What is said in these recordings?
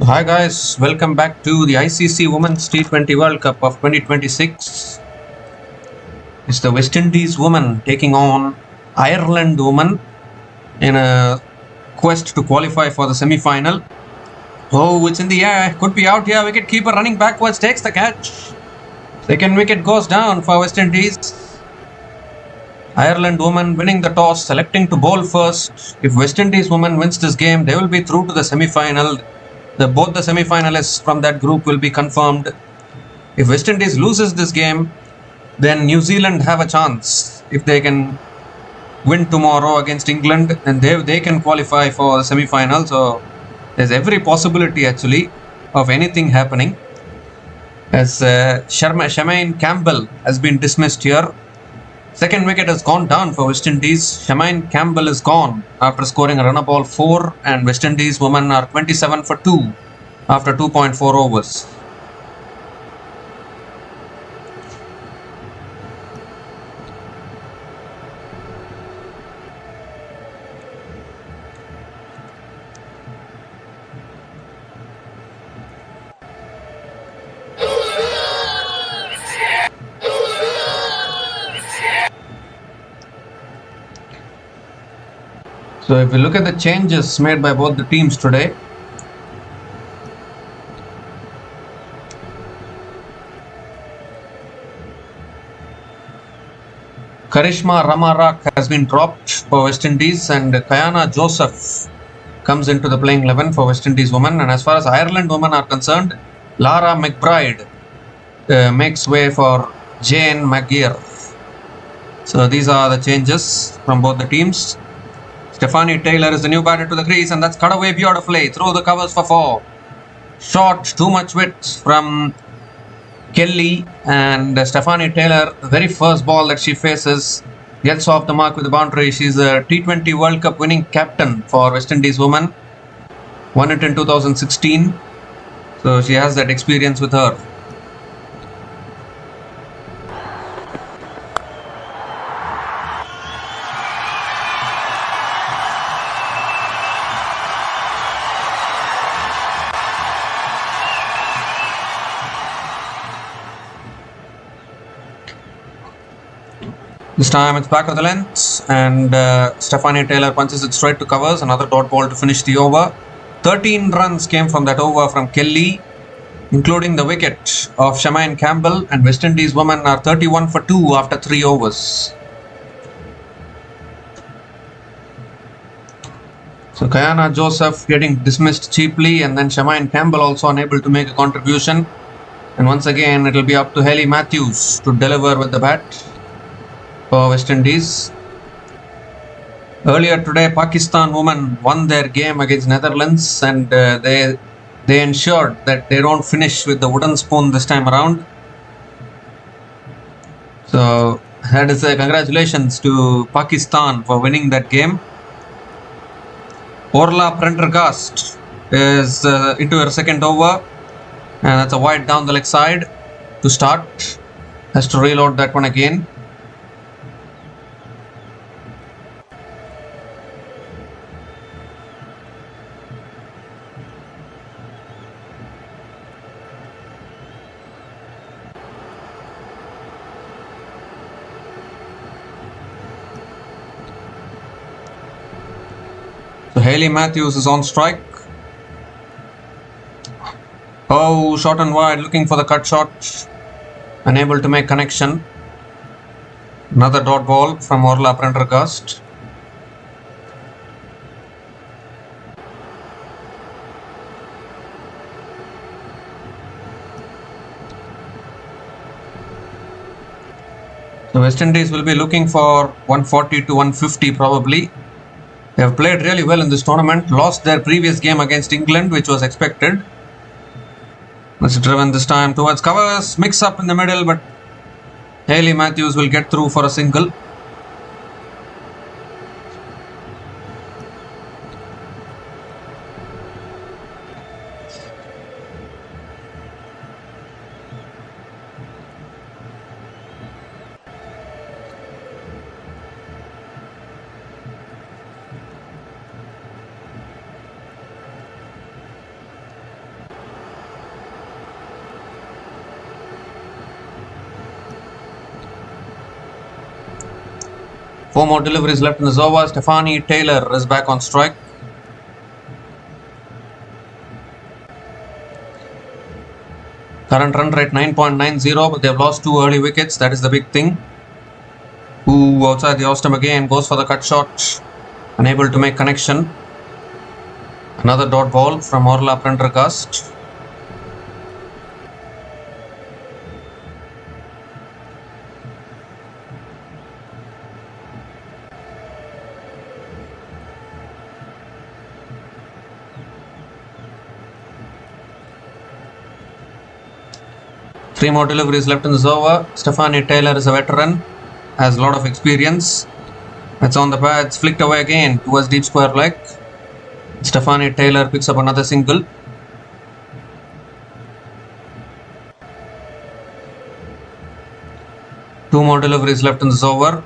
Hi guys, welcome back to the ICC Women's T20 World Cup of 2026. It's the West Indies women taking on Ireland women in a quest to qualify for the semi-final. Oh, it's in the air, could be out here, wicket-keeper running backwards, takes the catch. Second wicket goes down for West Indies. Ireland women winning the toss, selecting to bowl first. If West Indies women wins this game, they will be through to the semi-final. Both the semi-finalists from that group will be confirmed. If West Indies loses this game, then New Zealand have a chance. If they can win tomorrow against England, then they can qualify for the semi-final. So there's every possibility actually of anything happening. As Shamaine Campbell has been dismissed here. Second wicket has gone down for West Indies. Shamaine Campbell is gone after scoring a run of ball 4, and West Indies women are 27 for 2 after 2.4 overs. So if we look at the changes made by both the teams today, Karishma Ramarak has been dropped for West Indies and Kayana Joseph comes into the playing 11 for West Indies women. And as far as Ireland women are concerned, Lara McBride makes way for Jane McGear. So these are the changes from both the teams. Stephanie Taylor is the new batter to the crease, and that's cut away beautifully through the covers for 4. Short, too much width from Kelly, and Stephanie Taylor, the very first ball that she faces, gets off the mark with the boundary. She's a T20 World Cup winning captain for West Indies women. Won it in 2016. So she has that experience with her. This time it's back of the length, and Stephanie Taylor punches it straight to covers. Another dot ball to finish the over. 13 runs came from that over from Kelly, including the wicket of Shamaine Campbell, and West Indies women are 31 for 2 after 3 overs. So Kayana Joseph getting dismissed cheaply, and then Shamaine Campbell also unable to make a contribution. And once again it will be up to Hayley Matthews to deliver with the bat for West Indies. Earlier today, Pakistan women won their game against Netherlands, and they ensured that they don't finish with the wooden spoon this time around. So that is congratulations to Pakistan for winning that game. Orla Prendergast is into her second over, and that's a wide down the leg side to start. Has to reload that one again. So Hayley Matthews is on strike. Oh, short and wide, looking for the cut shot. Unable to make connection. Another dot ball from Orla Prendergast. The West Indies will be looking for 140 to 150 probably. They have played really well in this tournament, lost their previous game against England, which was expected. It's driven this time towards covers, mix up in the middle, but Hayley Matthews will get through for a single. 4 more deliveries left in the over. Stephanie Taylor is back on strike. Current run rate 9.90, but they've lost 2 early wickets. That is the big thing. Ooh, outside the off-stump again, goes for the cut shot. Unable to make connection. Another dot ball from Orla Prendergast. Three more deliveries left in this over. Stephanie Taylor is a veteran, has a lot of experience. It's on the pads, flicked away again towards deep square leg. Stephanie Taylor picks up another single. Two more deliveries left in this over.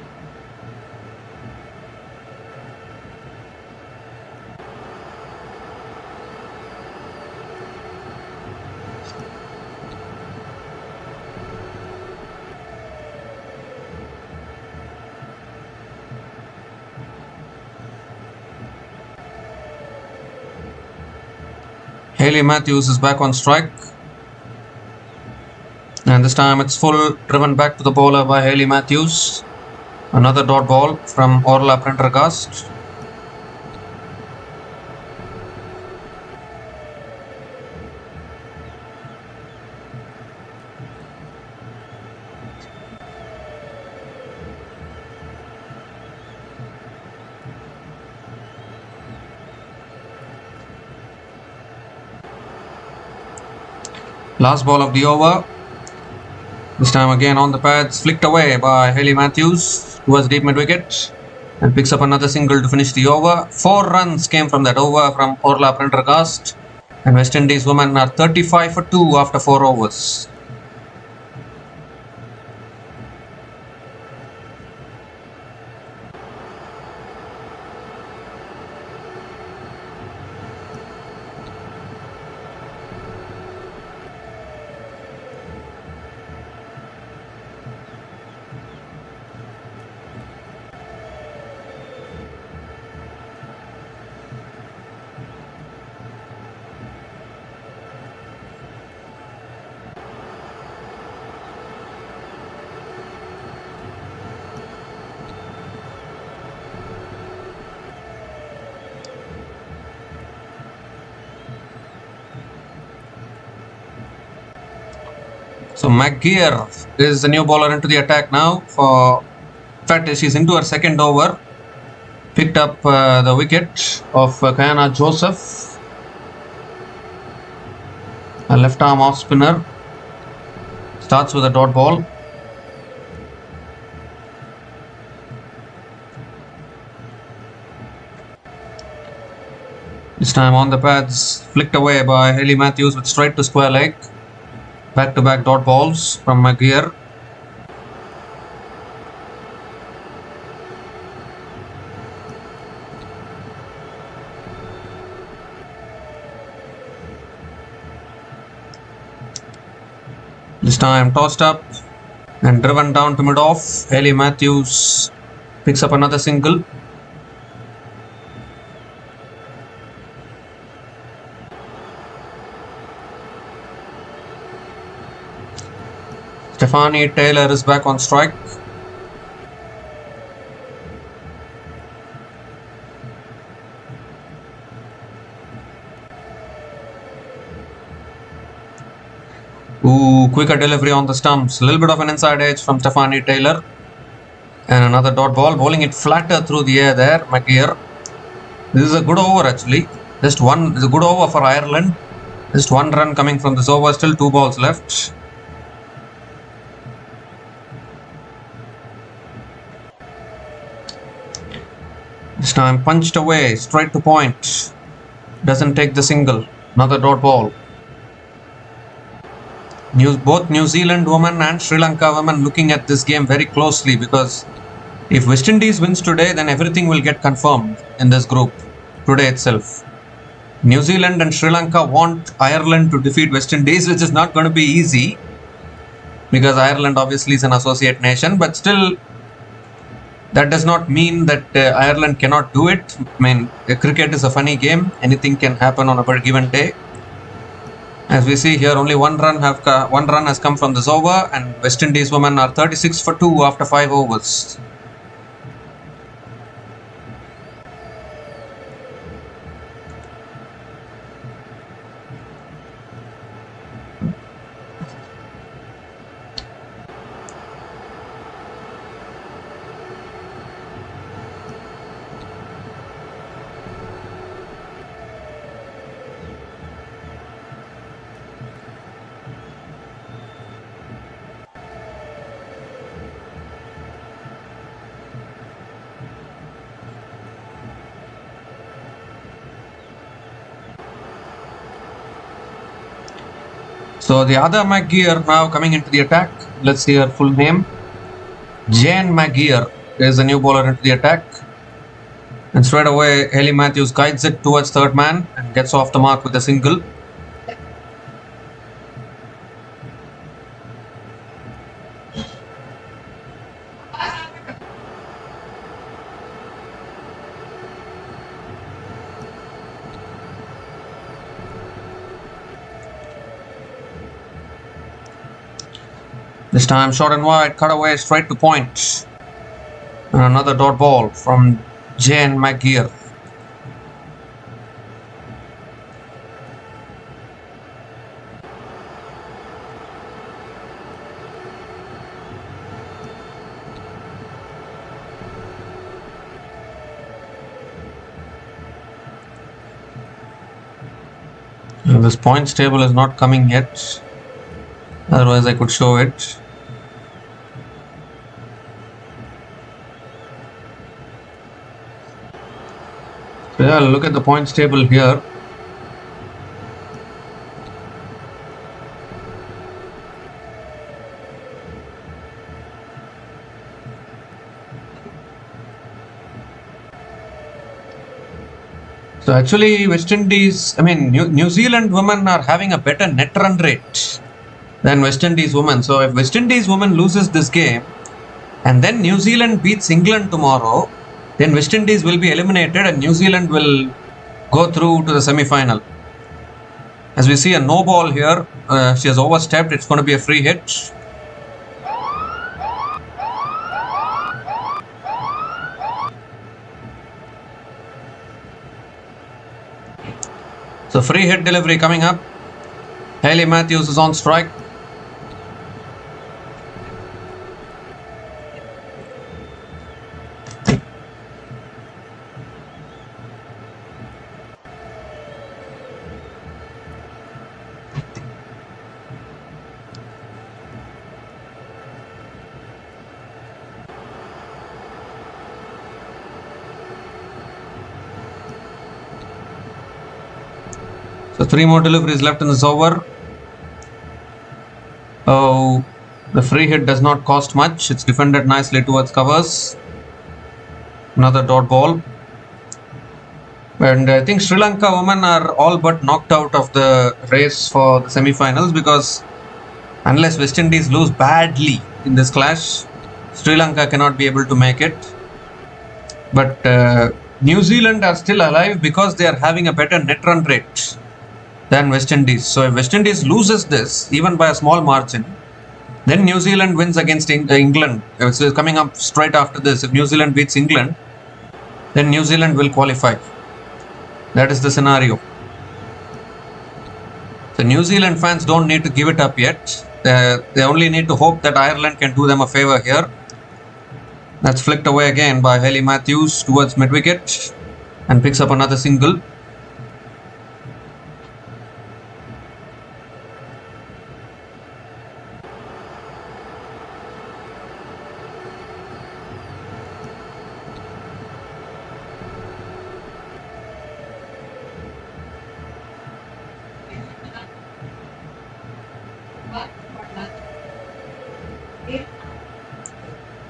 Hayley Matthews is back on strike. And this time it's full, driven back to the bowler by Hayley Matthews. Another dot ball from Orla Prendergast. Last ball of the over. This time again on the pads, flicked away by Hayley Matthews towards deep mid wicket and picks up another single to finish the over. 4 runs came from that over from Orla Prendergast, and West Indies women are 35 for 2 after 4 overs. So McGear is the new bowler into the attack now. In fact, she's into her second over. Picked up the wicket of Kayana Joseph. A left arm off spinner. Starts with a dot ball. This time on the pads, flicked away by Hayley Matthews with straight to square leg. Back-to-back dot balls from McGear. This time tossed up and driven down to mid-off. Hayley Matthews picks up another single. Stephanie Taylor is back on strike. Ooh, quicker delivery on the stumps. A little bit of an inside edge from Stephanie Taylor. And another dot ball, bowling it flatter through the air there, McGear. This is a good over actually. Just one, it's a good over for Ireland. Just 1 run coming from this over, still 2 balls left. This time punched away, straight to point. Doesn't take the single. Another dot ball. Both New Zealand women and Sri Lanka women looking at this game very closely, because if West Indies wins today, then everything will get confirmed in this group today itself. New Zealand and Sri Lanka want Ireland to defeat West Indies, which is not going to be easy because Ireland obviously is an associate nation, but still That does not mean that Ireland cannot do it. I mean, cricket is a funny game. Anything can happen on a given day. As we see here, only one run has come from this over, and West Indies women are 36 for 2 after 5 overs. So the other McGear now coming into the attack. Let's see her full name. Jane McGear is the new bowler into the attack. And straight away, Hayley Matthews guides it towards third man and gets off the mark with a single. This time short and wide, cut away straight to point. And another dot ball from Jane McGear. And this points table is not coming yet. Otherwise I could show it. So yeah, look at the points table here. So actually West Indies, New Zealand women are having a better net run rate than West Indies women. So if West Indies women loses this game and then New Zealand beats England tomorrow, then West Indies will be eliminated and New Zealand will go through to the semi-final. As we see a no ball here, she has overstepped. It's going to be a free hit. So free hit delivery coming up. Hayley Matthews is on strike. So 3 more deliveries left in this over. Oh, the free hit does not cost much. It's defended nicely towards covers. Another dot ball. And I think Sri Lanka women are all but knocked out of the race for the semi-finals, because unless West Indies lose badly in this clash, Sri Lanka cannot be able to make it. But New Zealand are still alive because they are having a better net run rate than West Indies. So if West Indies loses this, even by a small margin, then New Zealand wins against England. It's coming up straight after this. If New Zealand beats England, then New Zealand will qualify. That is the scenario. The New Zealand fans don't need to give it up yet. They only need to hope that Ireland can do them a favour here. That's flicked away again by Hayley Matthews towards mid-wicket and picks up another single.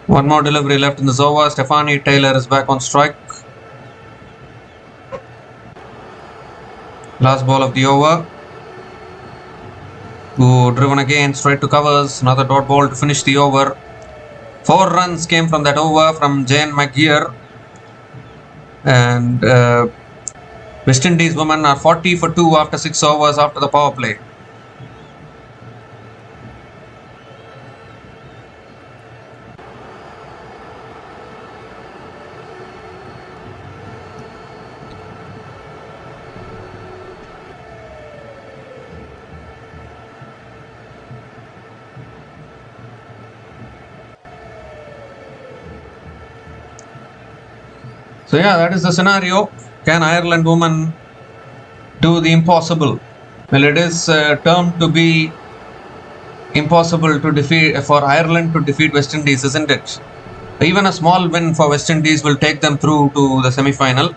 One more delivery left in this over. Stephanie Taylor is back on strike. Last ball of the over. Driven again straight to covers. Another dot ball to finish the over. 4 runs came from that over from Jane McGear. And West Indies women are 40 for 2 after 6 overs after the power play. So yeah, that is the scenario. Can Ireland women do the impossible? Well, it is termed to be impossible to defeat for Ireland to defeat West Indies, isn't it? Even a small win for West Indies will take them through to the semi-final.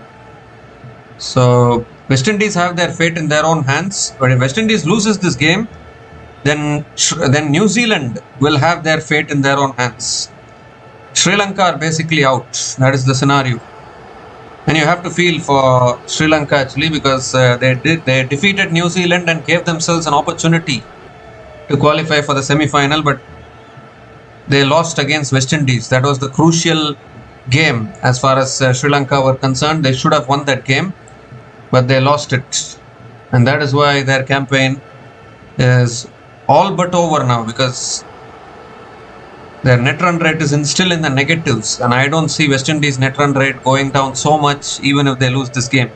So West Indies have their fate in their own hands. But if West Indies loses this game, then New Zealand will have their fate in their own hands. Sri Lanka are basically out. That is the scenario. And you have to feel for Sri Lanka actually, because they defeated New Zealand and gave themselves an opportunity to qualify for the semi-final, but they lost against West Indies. That was the crucial game as far as Sri Lanka were concerned. They should have won that game, but they lost it, and that is why their campaign is all but over now, because their net run rate is still in the negatives, and I don't see West Indies net run rate going down so much even if they lose this game.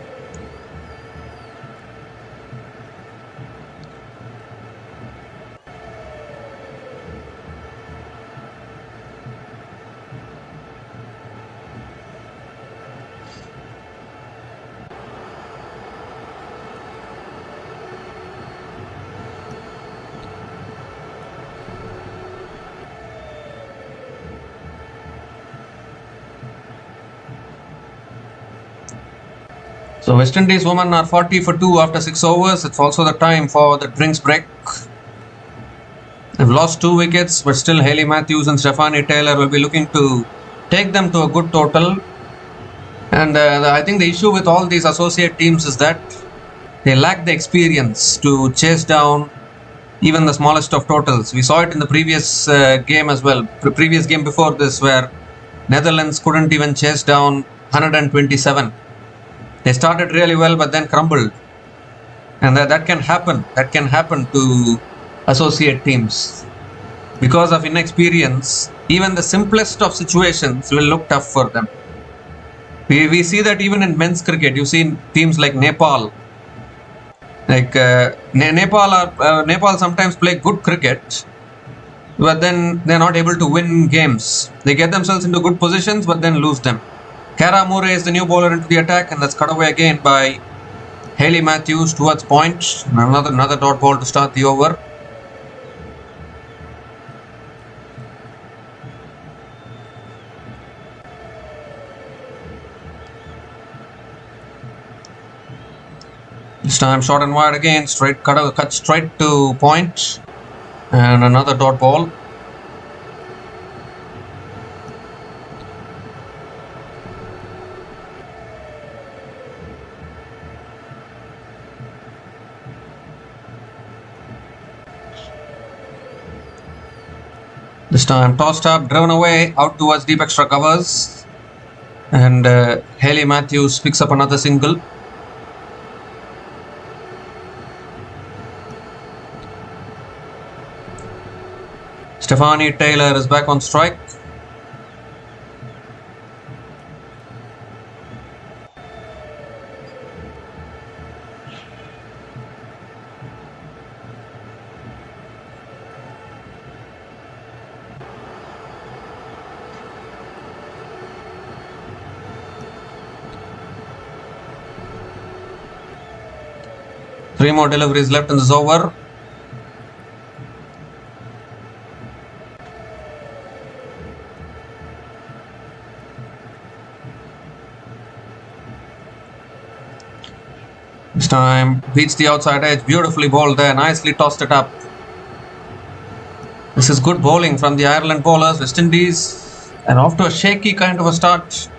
So West Indies women are 40 for 2 after 6 overs. It's also the time for the drinks break. They've lost 2 wickets, but still Hayley Matthews and Stephanie Taylor will be looking to take them to a good total. And I think the issue with all these associate teams is that they lack the experience to chase down even the smallest of totals. We saw it in the previous game as well. The previous game before this, where Netherlands couldn't even chase down 127. They started really well, but then crumbled, and that can happen. That can happen to associate teams because of inexperience. Even the simplest of situations will look tough for them. We see that even in men's cricket. You see teams like Nepal. Nepal sometimes play good cricket, but then they're not able to win games. They get themselves into good positions, but then lose them. Kara Moore is the new bowler into the attack, and that's cut away again by Hayley Matthews towards point. Another dot ball to start the over. This time short and wide again, cut straight to point, and another dot ball. This time tossed up, driven away, out towards deep extra covers, and Hayley Matthews picks up another single. Stephanie Taylor is back on strike. Three more deliveries left in this over. This time beats the outside edge, beautifully bowled there, nicely tossed it up. This is good bowling from the Ireland bowlers. West Indies, and off to a shaky kind of a start.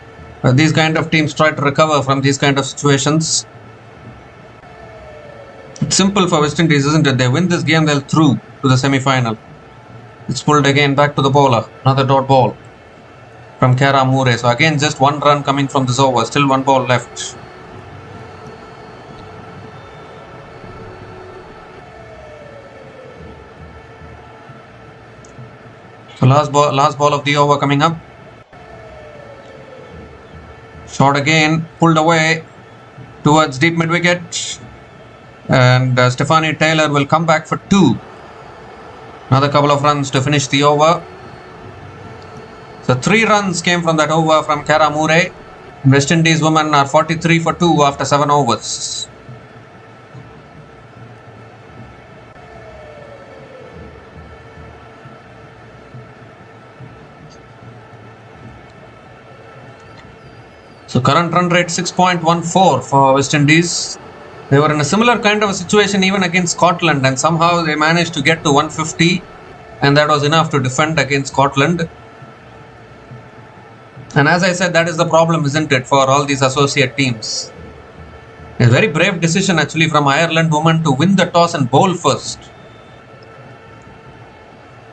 These kind of teams try to recover from these kind of situations. It's simple for West Indies, isn't it? They win this game, they'll through to the semi-final. It's pulled again back to the bowler. Another dot ball from Kara Moore. So again, just one run coming from this over. Still one ball left. So last ball of the over coming up. Shot again, pulled away towards deep mid wicket. And Stephanie Taylor will come back for 2. Another couple of runs to finish the over. So 3 runs came from that over from Kara Moore. West Indies women are 43 for 2 after 7 overs. So current run rate 6.14 for West Indies. They were in a similar kind of a situation even against Scotland, and somehow they managed to get to 150, and that was enough to defend against Scotland. And as I said, that is the problem, isn't it, for all these associate teams. A very brave decision actually from Ireland women to win the toss and bowl first,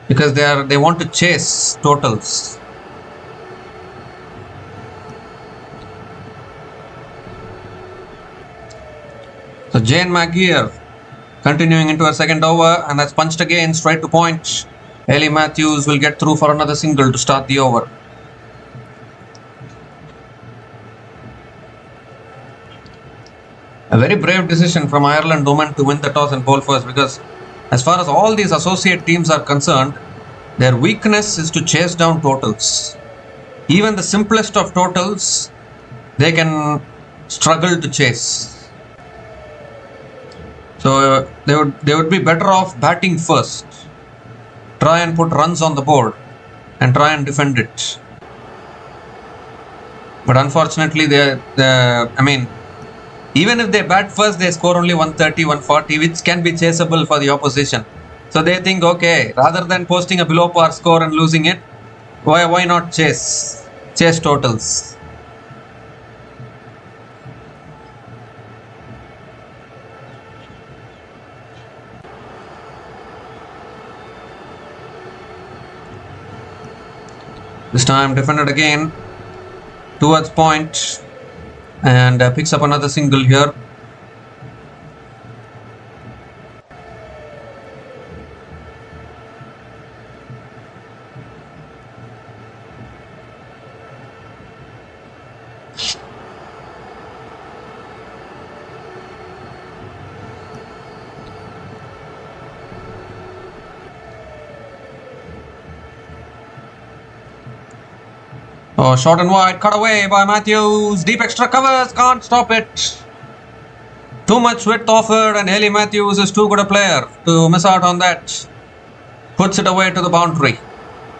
because they want to chase totals. So Jane McGeer continuing into her second over, and that's punched again straight to point. Ellie Matthews will get through for another single to start the over. A very brave decision from Ireland women to win the toss and bowl first, because as far as all these associate teams are concerned, their weakness is to chase down totals. Even the simplest of totals, they can struggle to chase. So they would be better off batting first, try and put runs on the board and try and defend it. But unfortunately, even if they bat first, they score only 130, 140, which can be chaseable for the opposition. So they think, okay, rather than posting a below par score and losing it, why not chase totals? This time defended again towards point, and picks up another single here. Oh, short and wide, cut away by Matthews. Deep extra covers, can't stop it. Too much width offered, and Ellie Matthews is too good a player to miss out on that. Puts it away to the boundary.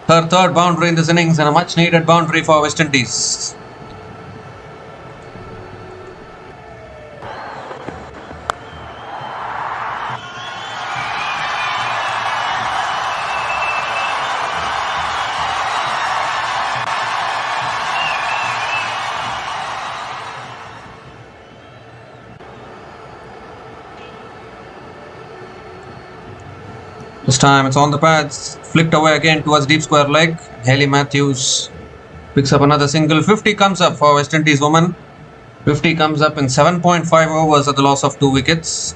Her third boundary in this innings, and a much needed boundary for West Indies. This time it's on the pads, flicked away again towards deep square leg. Hayley Matthews picks up another single. 50 comes up for West Indies women. 50 comes up in 7.5 overs at the loss of 2 wickets.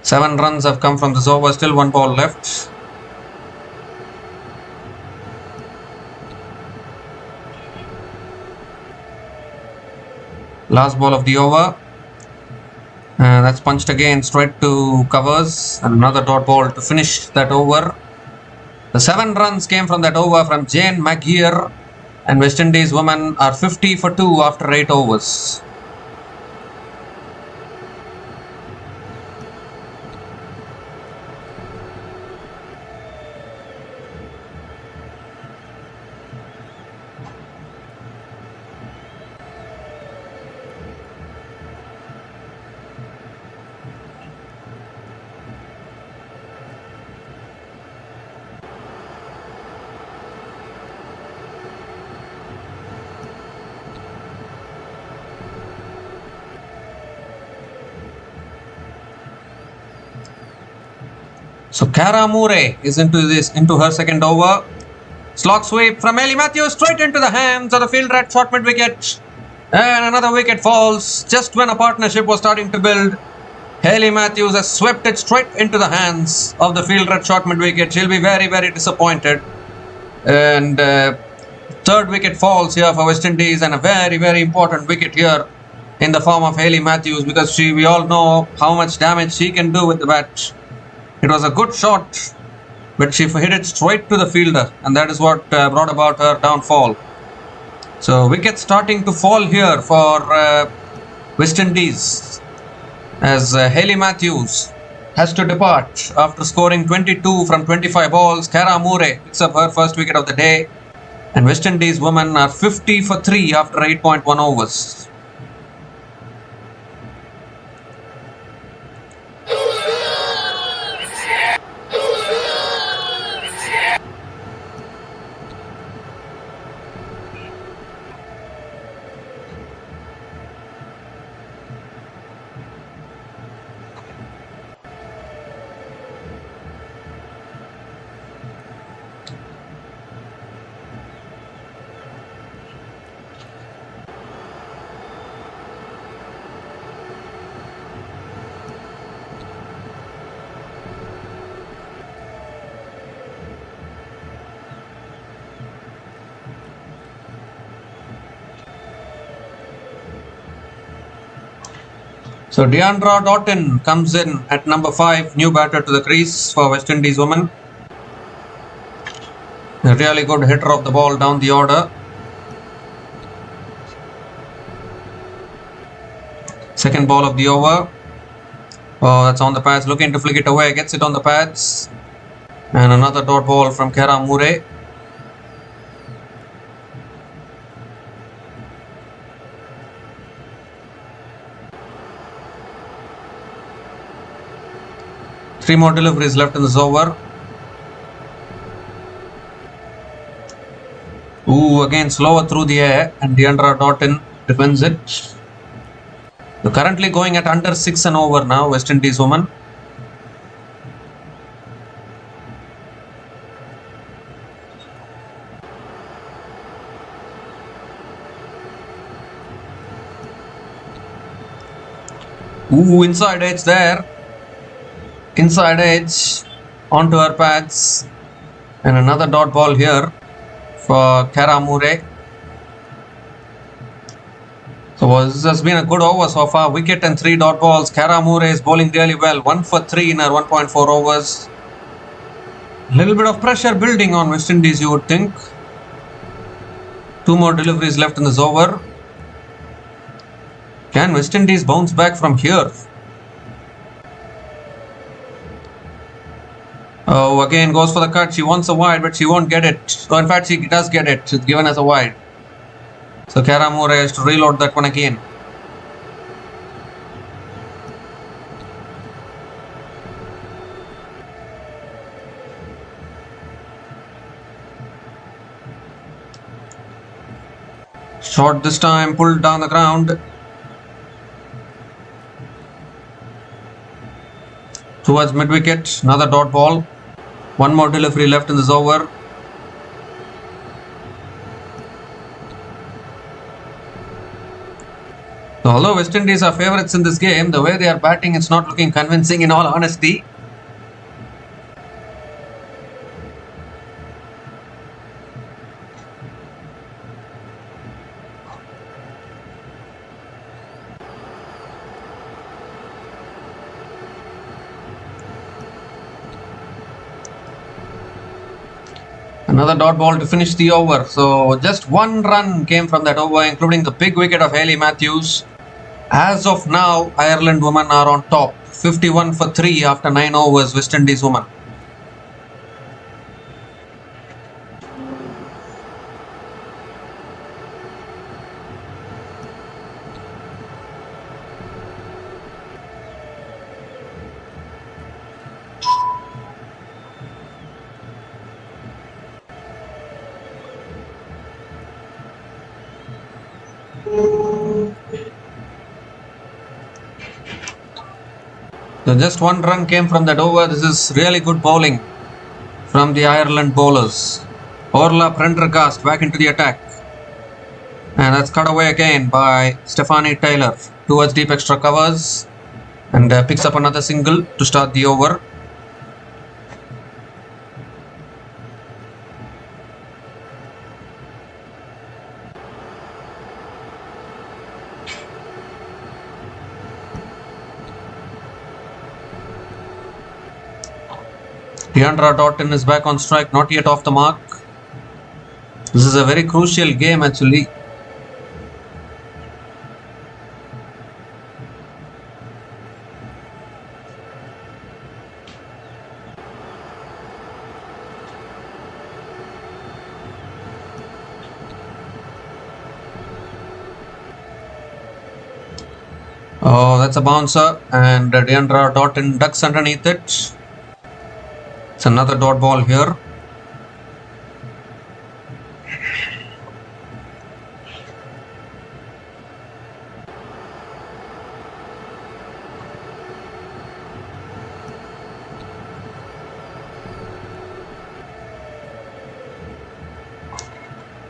Seven runs have come from this over, still 1 ball left. Last ball of the over. That's punched again straight to covers, and another dot ball to finish that over. The 7 runs came from that over from Jane McGeer, and West Indies women are 50 for 2 after 8 overs. So Kara Moore is into her second over. Slog sweep from Hayley Matthews straight into the hands of the fielder at short mid wicket. And another wicket falls just when a partnership was starting to build. Hayley Matthews has swept it straight into the hands of the fielder at short mid wicket. She'll be very, very disappointed. And third wicket falls here for West Indies, and a very, very important wicket here in the form of Hayley Matthews, because we all know how much damage she can do with the bat. It was a good shot, but she hit it straight to the fielder, and that is what brought about her downfall. So wickets starting to fall here for West Indies, as Hayley Matthews has to depart after scoring 22 from 25 balls. Kara Moore picks up her first wicket of the day, and West Indies women are 50 for 3 after 8.1 overs. So Deandra Doughton comes in at number 5, new batter to the crease for West Indies women. A really good hitter of the ball down the order. Second ball of the over. Oh, that's on the pads, looking to flick it away, gets it on the pads. And another dot ball from Kara Moore. Three more deliveries left in this over. Ooh, again slower through the air, and Deandra Doughton defends it. They're currently going at under 6 and over now, West Indies women. Ooh, inside edge there. Inside edge onto her pads, and another dot ball here for Kara Moore. So this has been a good over so far. Wicket and 3 dot balls. Kara Moore is bowling really well. 1 for 3 in her 1.4 overs. A little bit of pressure building on West Indies, you would think. 2 more deliveries left in this over. Can West Indies bounce back from here? Oh, again goes for the cut. She wants a wide, but she won't get it. So in fact, she does get it. It's given as a wide. So Kara Moore has to reload that one again. Short this time, pulled down the ground. Towards mid wicket, another dot ball. 1 more delivery left in this over. So although West Indies are favourites in this game, the way they are batting, it's not looking convincing in all honesty. Another dot ball to finish the over. So just 1 run came from that over, including the big wicket of Hayley Matthews. As of now, Ireland women are on top. 51 for 3 after 9 overs, West Indies women. So just one run came from that over. This is really good bowling from the Ireland bowlers. Orla Prendergast back into the attack. And that's cut away again by Stephanie Taylor towards deep extra covers. And picks up another single to start the over. Deandra Doughton is back on strike, not yet off the mark. This is a very crucial game actually. Oh, that's a bouncer, and Deandra Doughton ducks underneath it. It's another dot ball here.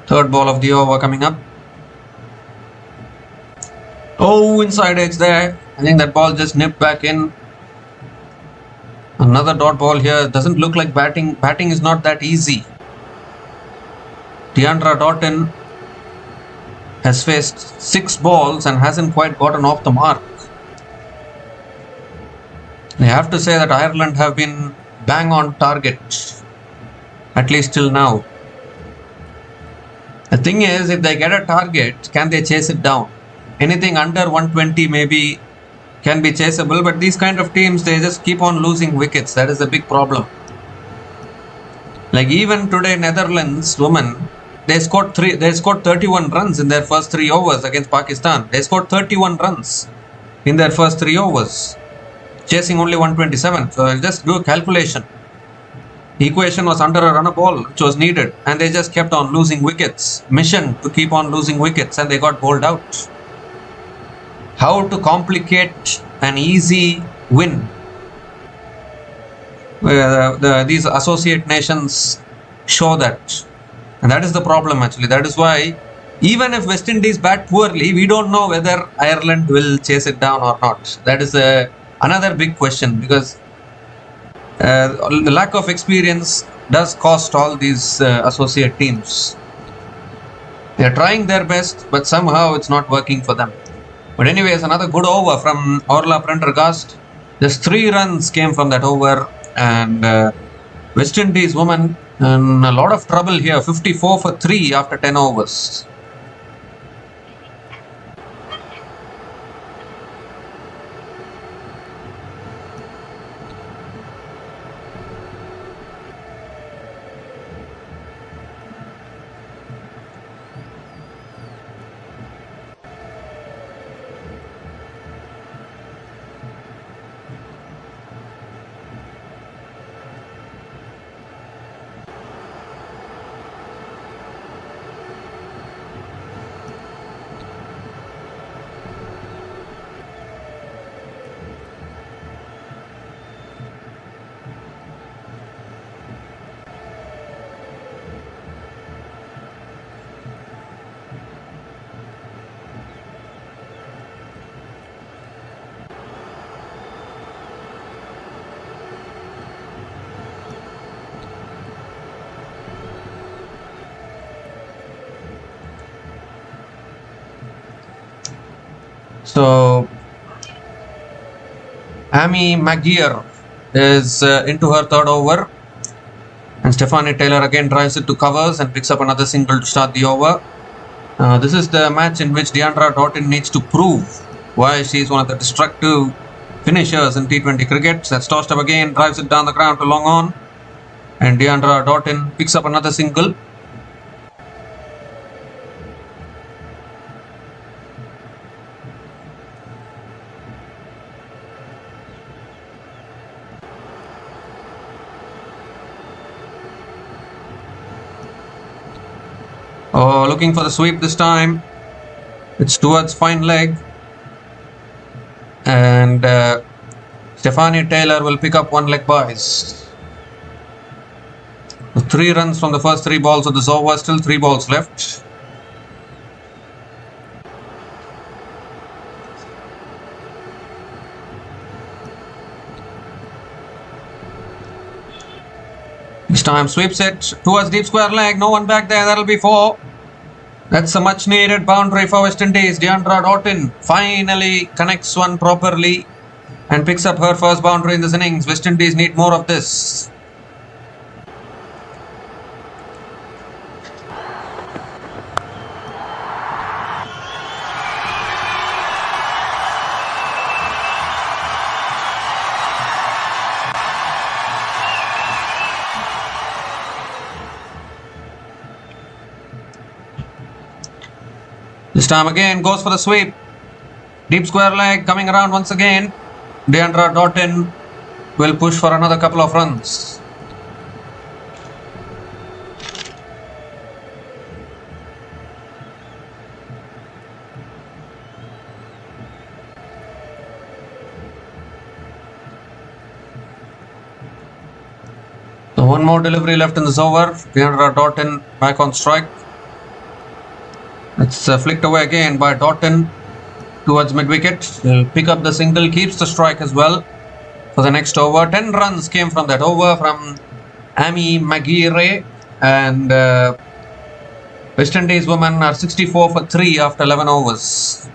Third ball of the over coming up. Oh, inside edge there. I think that ball just nipped back in. Another dot ball here. Doesn't look like batting. Batting is not that easy. Deandra Doughton has faced 6 balls and hasn't quite gotten off the mark. I have to say that Ireland have been bang on target, at least till now. The thing is, if they get a target, can they chase it down? Anything under 120 maybe can be chaseable, but these kind of teams, they just keep on losing wickets. That is a big problem. Like even today, Netherlands women, they scored 31 runs in their first 3 overs against Pakistan. They scored 31 runs in their first 3 overs, chasing only 127. So I'll just do a calculation. The equation was under a run a ball, which was needed, and they just kept on losing wickets. Mission to keep on losing wickets, and they got bowled out. How to complicate an easy win? These associate nations show that, and that is the problem actually. That is why even if West Indies bat poorly, we don't know whether Ireland will chase it down or not. That is another big question, because the lack of experience does cost all these associate teams. They are trying their best, but somehow it's not working for them. But anyways, another good over from Orla Prendergast. Just 3 runs came from that over, and West Indies women in a lot of trouble here. 54 for 3 after 10 overs. So Amy McGeer is into her 3rd over, and Stephanie Taylor again drives it to covers and picks up another single to start the over. This is the match in which Deandra Doughton needs to prove why she is one of the destructive finishers in T20 cricket. That's tossed up again, drives it down the ground to long on, and Deandra Doughton picks up another single. Oh, looking for the sweep this time. It's towards fine leg, and Stephanie Taylor will pick up one leg boys. 3 runs from the first 3 balls of this over, still 3 balls left. This time sweeps it towards deep square leg, no one back there, that'll be 4. That's a much needed boundary for West Indies. Deandra Doughton finally connects one properly and picks up her first boundary in this innings. West Indies need more of this. This time again goes for the sweep. Deep square leg coming around once again. Deandra Doughton will push for another couple of runs. So one more delivery left in this over. Deandra Doughton back on strike. It's flicked away again by Doughton towards mid-wicket. He'll pick up the single, keeps the strike as well for the next over. 10 runs came from that over from Amy Maguire, and West Indies women are 64 for 3 after 11 overs.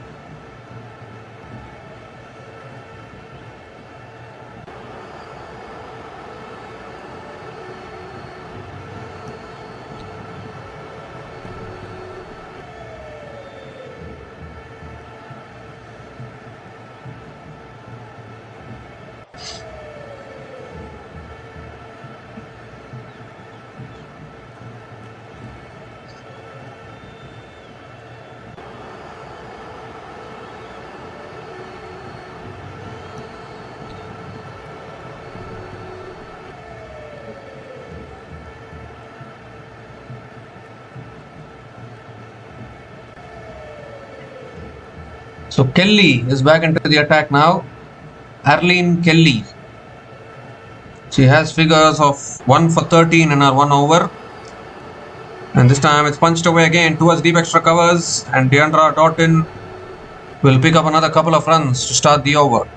So Kelly is back into the attack now. Arlene Kelly. She has figures of 1 for 13 in her 1 over. And this time it's punched away again towards deep extra covers, and Deandra Doughton will pick up another couple of runs to start the over.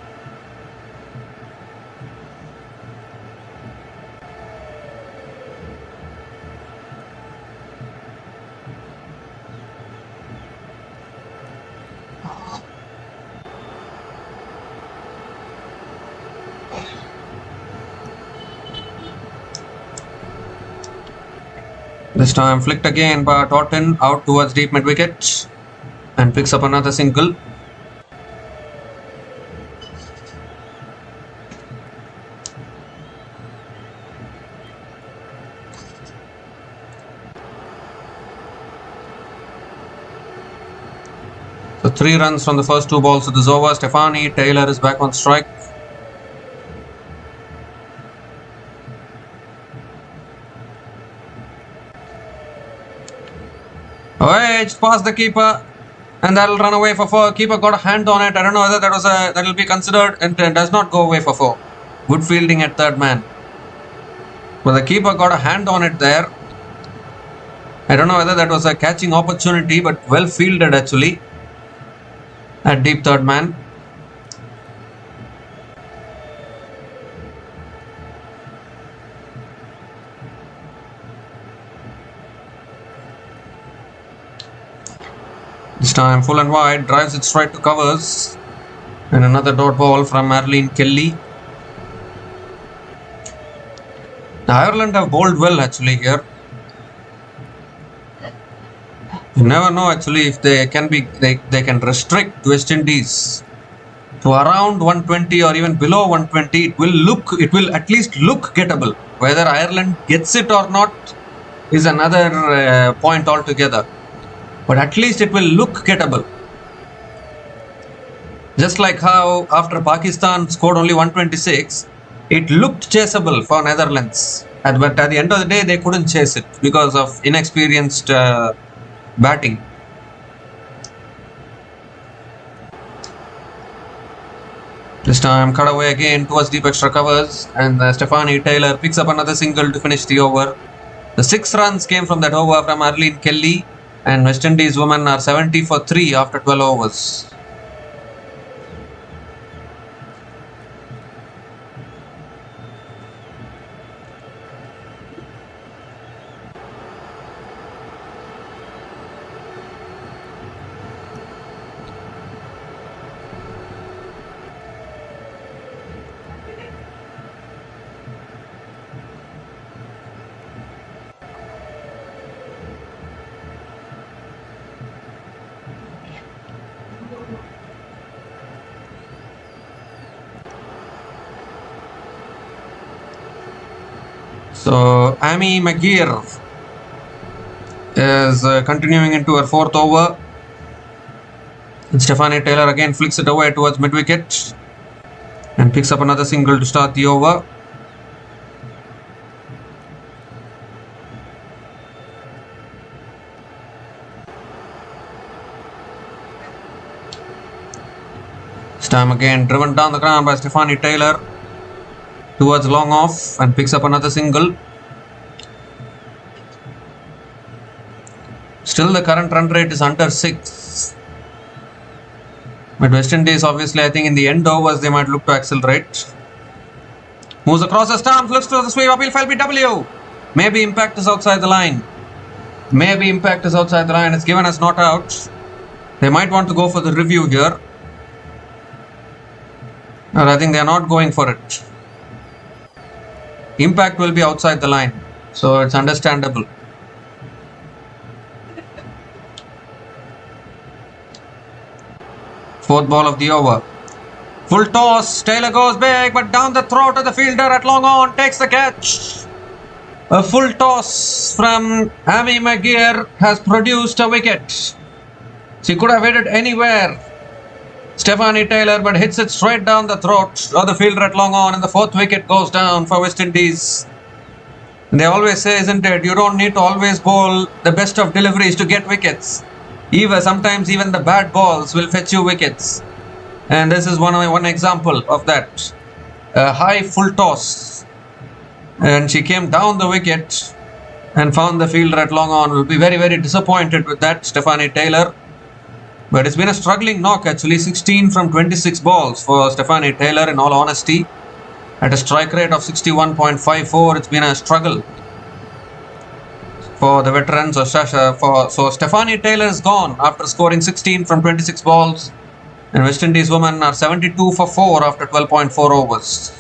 This time flicked again by Doughton out towards deep mid-wicket and picks up another single. So 3 runs from the first 2 balls of this over. Stephanie Taylor is back on strike. It's past the keeper, and that'll run away for 4. Keeper got a hand on it. I don't know whether that will be considered, and does not go away for 4. Good fielding at third man. But the keeper got a hand on it there. I don't know whether that was a catching opportunity, but well fielded actually at deep third man. This time full and wide, drives it straight to covers, and another dot ball from Arlene Kelly. Ireland have bowled well actually here. You never know actually if they can can restrict West Indies to around 120 or even below 120. It will at least look gettable. Whether Ireland gets it or not is another point altogether. But at least it will look gettable. Just like how after Pakistan scored only 126, it looked chaseable for Netherlands. But at the end of the day, they couldn't chase it because of inexperienced batting. This time cut away again towards deep extra covers, and Stephanie Taylor picks up another single to finish the over. The 6 runs came from that over from Arlene Kelly, and West Indies women are 70 for 3 after 12 overs. So Amy McGeer is continuing into her 4th over. And Stephanie Taylor again flicks it away towards mid-wicket and picks up another single to start the over. This time again driven down the ground by Stephanie Taylor towards long off and picks up another single. Still the current run rate is under 6. But West Indies, obviously, I think in the end overs they might look to accelerate. Moves across the stumps, looks to the sweep, uphill for LBW. Maybe impact is outside the line. It's given as not out. They might want to go for the review here. But I think they are not going for it. Impact will be outside the line, so it's understandable. Fourth ball of the over. Full toss, Taylor goes big, but down the throat of the fielder at long on, takes the catch. A full toss from Amy McGeer has produced a wicket. She could have hit it anywhere, Stephanie Taylor, but hits it straight down the throat of the fielder at long on, and the 4th wicket goes down for West Indies. They always say, isn't it, you don't need to always bowl the best of deliveries to get wickets. Sometimes even the bad balls will fetch you wickets. And this is one example of that. A high full toss. And she came down the wicket and found the fielder at long on. Will be very, very disappointed with that, Stephanie Taylor. But it's been a struggling knock actually. 16 from 26 balls for Stephanie Taylor, in all honesty. At a strike rate of 61.54, it's been a struggle for the veterans. So Stephanie Taylor is gone after scoring 16 from 26 balls. And West Indies women are 72 for 4 after 12.4 overs.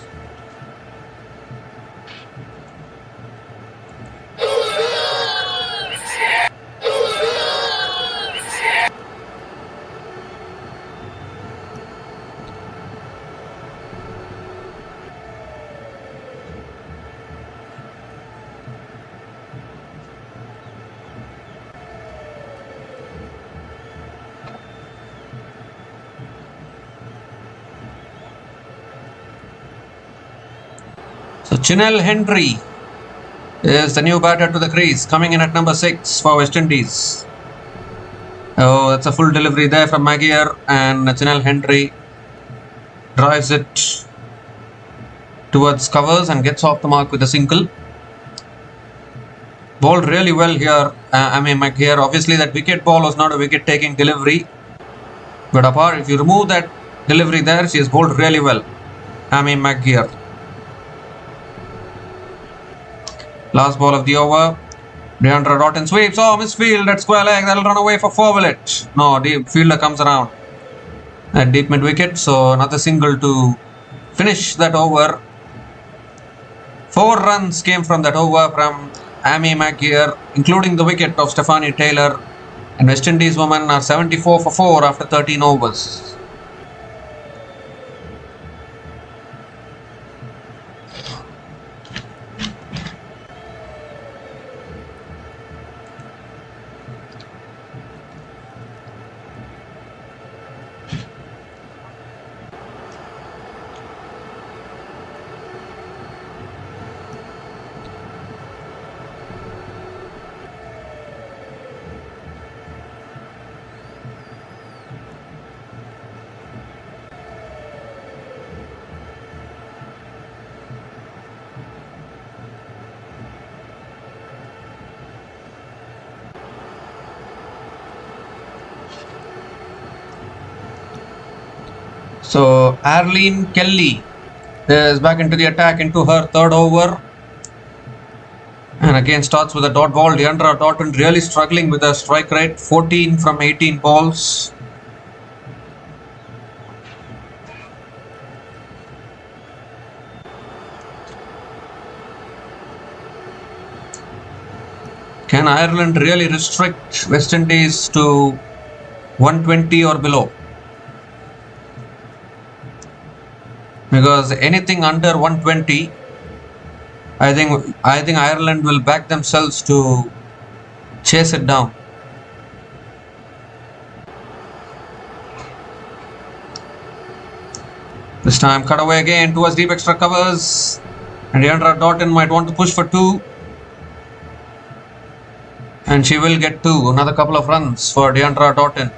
So Chinel Hendry is the new batter to the crease, coming in at number 6 for West Indies. Oh, that's a full delivery there from Magyar, and Chinel Hendry drives it towards covers and gets off the mark with a single. Bowled really well here, Magyar. Obviously that wicket ball was not a wicket taking delivery, but apart, if you remove that delivery there, she has bowled really well, Magyar. Last ball of the over. Deandra Doughton sweeps. Oh, misfield at square leg. That'll run away for 4, will it? No, the fielder comes around at deep mid wicket. So another single to finish that over. 4 runs came from that over from Amy Magyar, including the wicket of Stephanie Taylor. And West Indies women are 74 for 4 after 13 overs. So Arlene Kelly is back into the attack into her third over. And again starts with a dot ball. Deandra Dotton really struggling with a strike rate, 14 from 18 balls. Can Ireland really restrict West Indies to 120 or below? Because anything under 120, I think Ireland will back themselves to chase it down. This time cut away again towards deep extra covers, and Deandra Dotton might want to push for 2. And she will get 2. Another couple of runs for Deandra Dotton.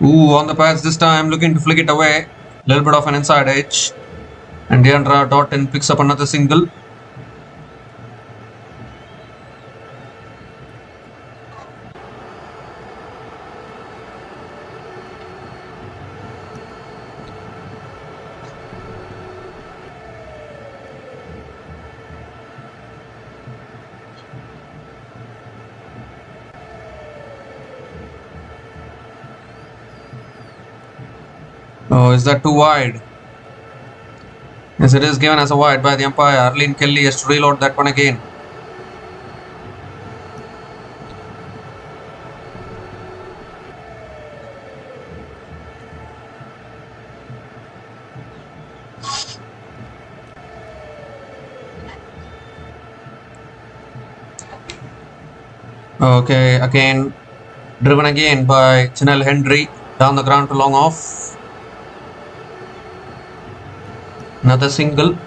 Ooh, on the pads this time, looking to flick it away. Little bit of an inside edge. And Deandra Dotton picks up another single. Oh, is that too wide? Yes, it is given as a wide by the umpire. Arlene Kelly has to reload that one again. Okay, again driven again by Chanel Hendry down the ground to long off. Another single.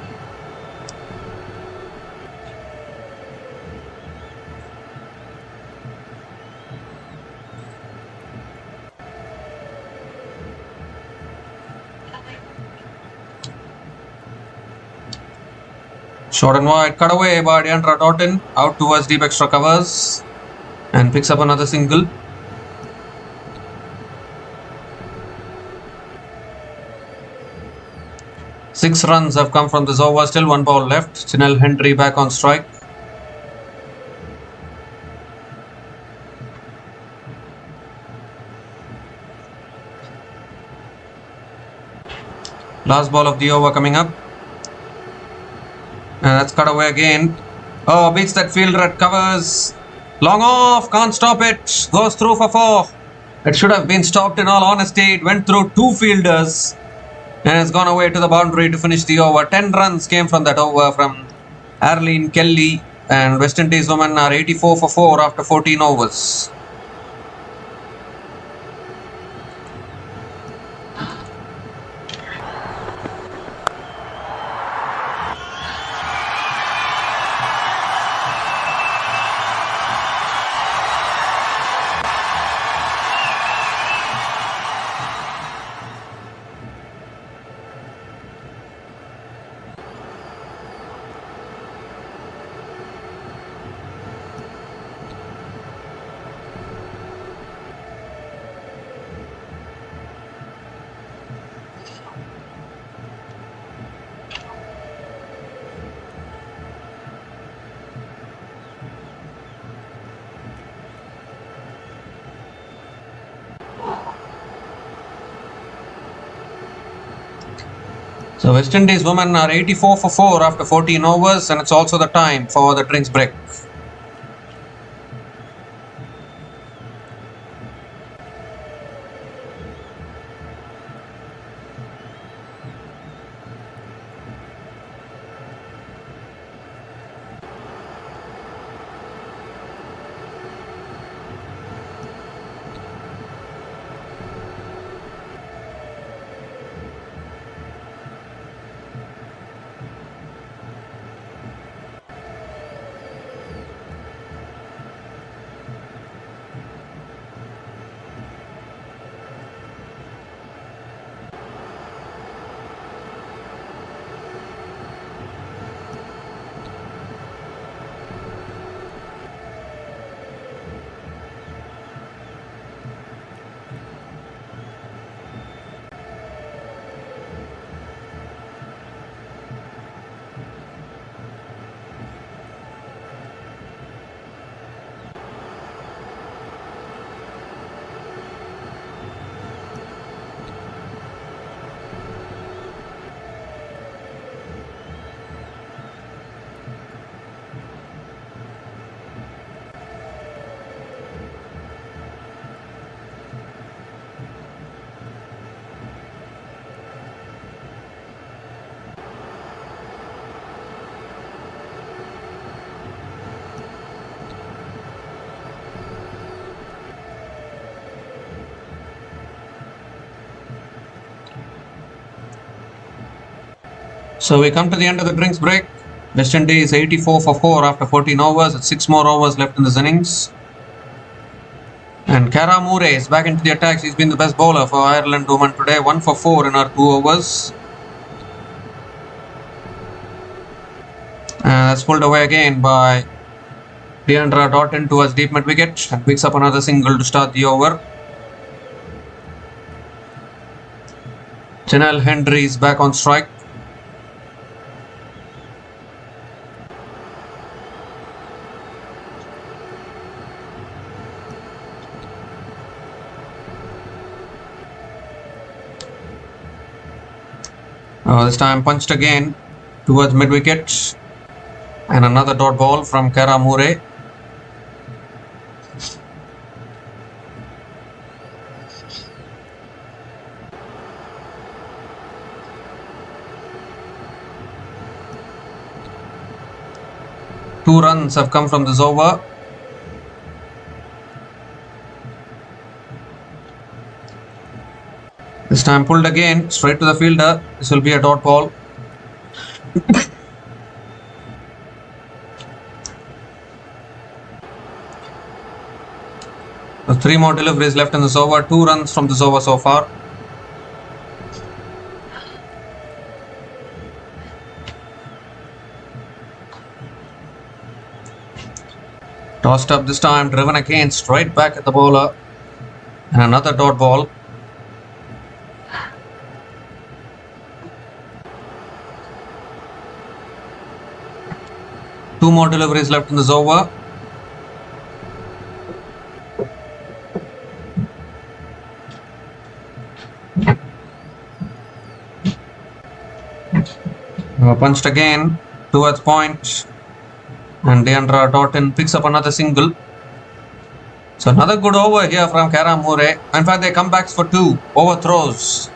Short and wide, cut away by Deandra Dotton, out towards deep extra covers, and picks up another single. Six runs have come from this over, still 1 ball left. Chanel Hendry back on strike. Last ball of the over coming up. And that's cut away again. Oh, beats that fielder at covers. Long off, can't stop it. Goes through for 4. It should have been stopped in all honesty. It went through 2 fielders. And has gone away to the boundary to finish the over. 10 runs came from that over from Arlene Kelly. And West Indies women are 84 for 4 after 14 overs. So West Indies women are 84 for 4 after 14 overs, and it's also the time for the drinks break. So we come to the end of the drinks break. West Indies 84 for 4 after 14 overs. With 6 more overs left in this innings. And Cara Moore is back into the attack. She's been the best bowler for Ireland women today. 1 for 4 in her 2 overs. And that's pulled away again by Deandra Doughton towards deep mid wicket and picks up another single to start the over. Janelle Hendry is back on strike. This time punched again towards mid wicket. And another dot ball from Cara Moore. Two runs have come from this over. This time pulled again, straight to the fielder. This will be a dot ball. So 3 more deliveries left in this over. 2 runs from this over so far. Tossed up this time, driven again, straight back at the bowler. And another dot ball. Two more deliveries left in this over. Punched again towards point, and Deandra Doughton picks up another single. So another good over here from Cara Moore. In fact, they come back for 2 overthrows.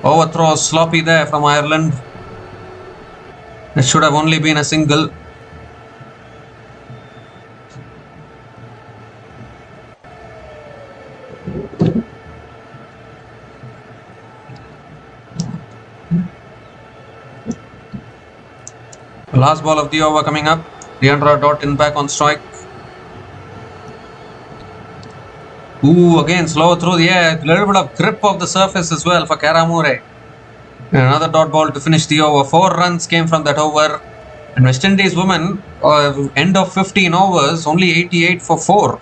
Overthrows sloppy there from Ireland. It should have only been a single. Last ball of the over coming up. Deandra Doughton back on strike. Ooh, again slow through the air. A little bit of grip of the surface as well for Cara Moore. And another dot ball to finish the over. 4 runs came from that over. And West Indies women, end of 15 overs, only 88 for 4.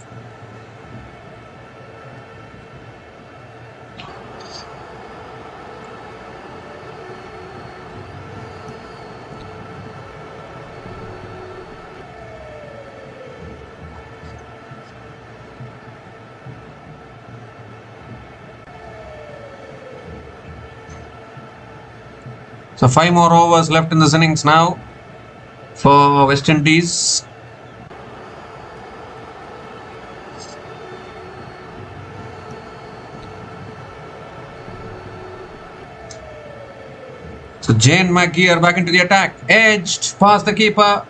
So 5 more overs left in this innings now for West Indies. So Jane McGeer back into the attack, edged past the keeper,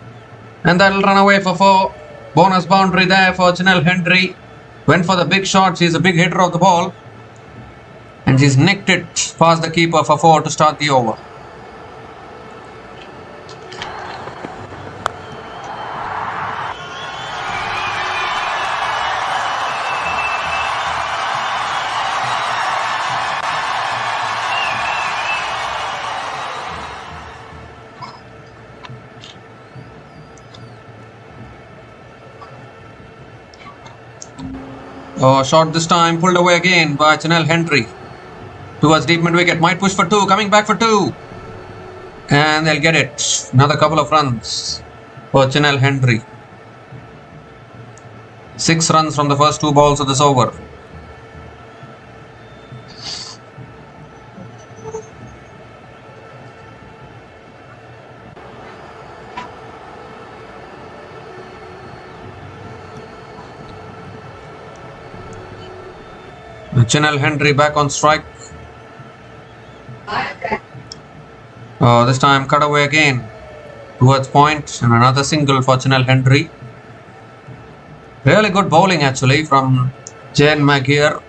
and that'll run away for 4. Bonus boundary there for Janelle Hendry. Went for the big shot. She's a big hitter of the ball, and she's nicked it past the keeper for 4 to start the over. Shot this time, pulled away again by Janelle Hendry towards deep mid wicket. Might push for 2, coming back for 2. And they'll get it. Another couple of runs for Janelle Hendry. 6 runs from the first 2 balls of this over. Janelle Hendry back on strike. This time cut away again towards point, and another single for Janelle Hendry. Really good bowling actually from Jane McGeer.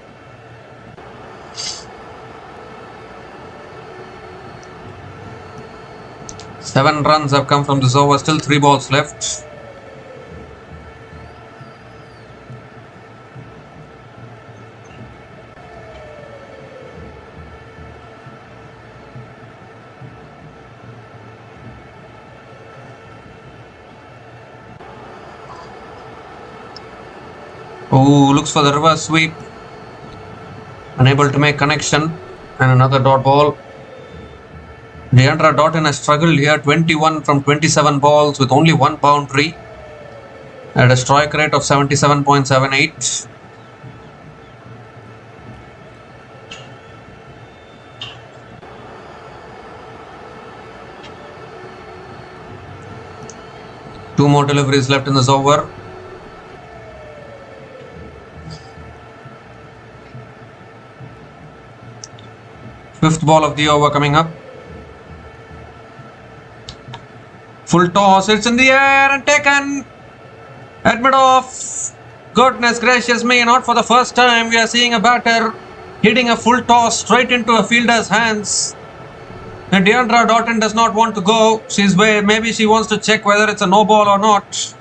7 runs have come from this over, still 3 balls left. Oh, looks for the reverse sweep. Unable to make connection. And another dot ball. Deandra Doughton has struggled here. 21 from 27 balls with only 1 boundary. At a strike rate of 77.78. Two more deliveries left in this over. Fifth ball of the over coming up. Full toss, it's in the air and taken. At mid-off. Goodness gracious me, not for the first time we are seeing a batter hitting a full toss straight into a fielder's hands. And Deandra Doughton does not want to go. Maybe she wants to check whether it's a no ball or not.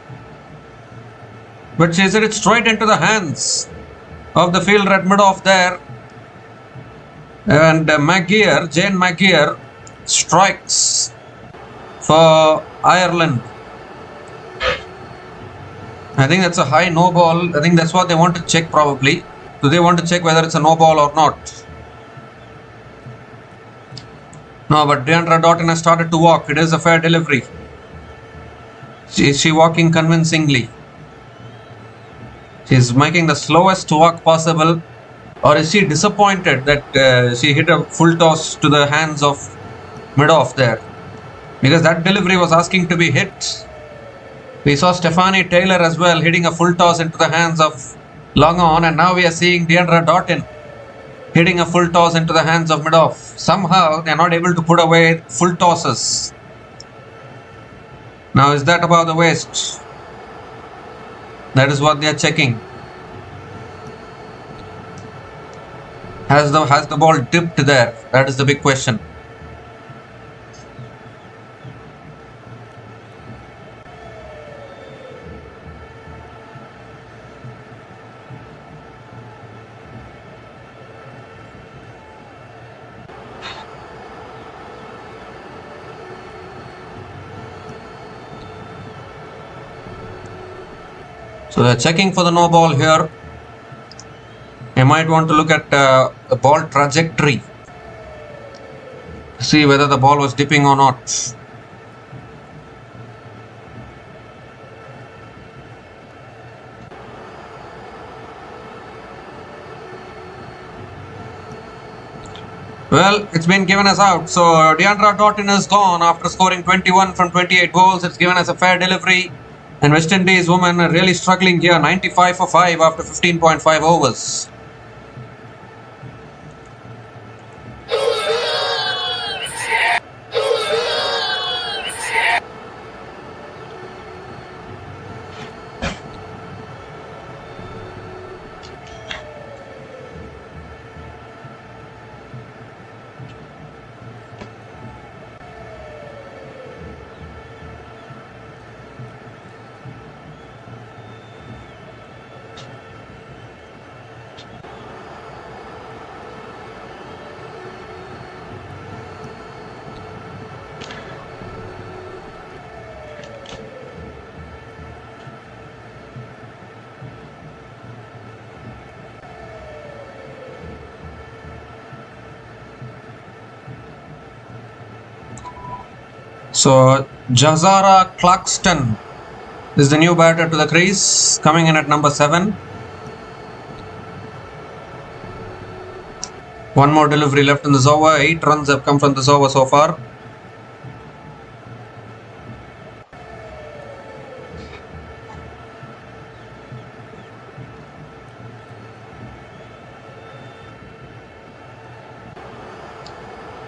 But she hit it straight into the hands of the fielder at mid-off there. And Jane Maguire strikes for Ireland. I think that's a high no ball. I think that's what they want to check probably. Do they want to check whether it's a no ball or not? No, but Deandra Doughton has started to walk. It is a fair delivery. Is she walking convincingly? She is making the slowest walk possible. Or is she disappointed that she hit a full toss to the hands of mid-off there? Because that delivery was asking to be hit. We saw Stephanie Taylor as well hitting a full toss into the hands of long on, and now we are seeing Deandra Doughton hitting a full toss into the hands of mid-off. Somehow they are not able to put away full tosses. Now is that above the waist? That is what they are checking. Has the ball dipped there? That is the big question. So they're checking for the no ball here. You might want to look at the ball trajectory. See whether the ball was dipping or not. Well, it's been given us out. So Deandra Doughton is gone after scoring 21 from 28 balls. It's given us a fair delivery. And West Indies women are really struggling here. 95 for 5 after 15.5 overs. So Jazara Clarkston is the new batter to the crease, coming in at number 7. One more delivery left in this over. 8 runs have come from this over so far.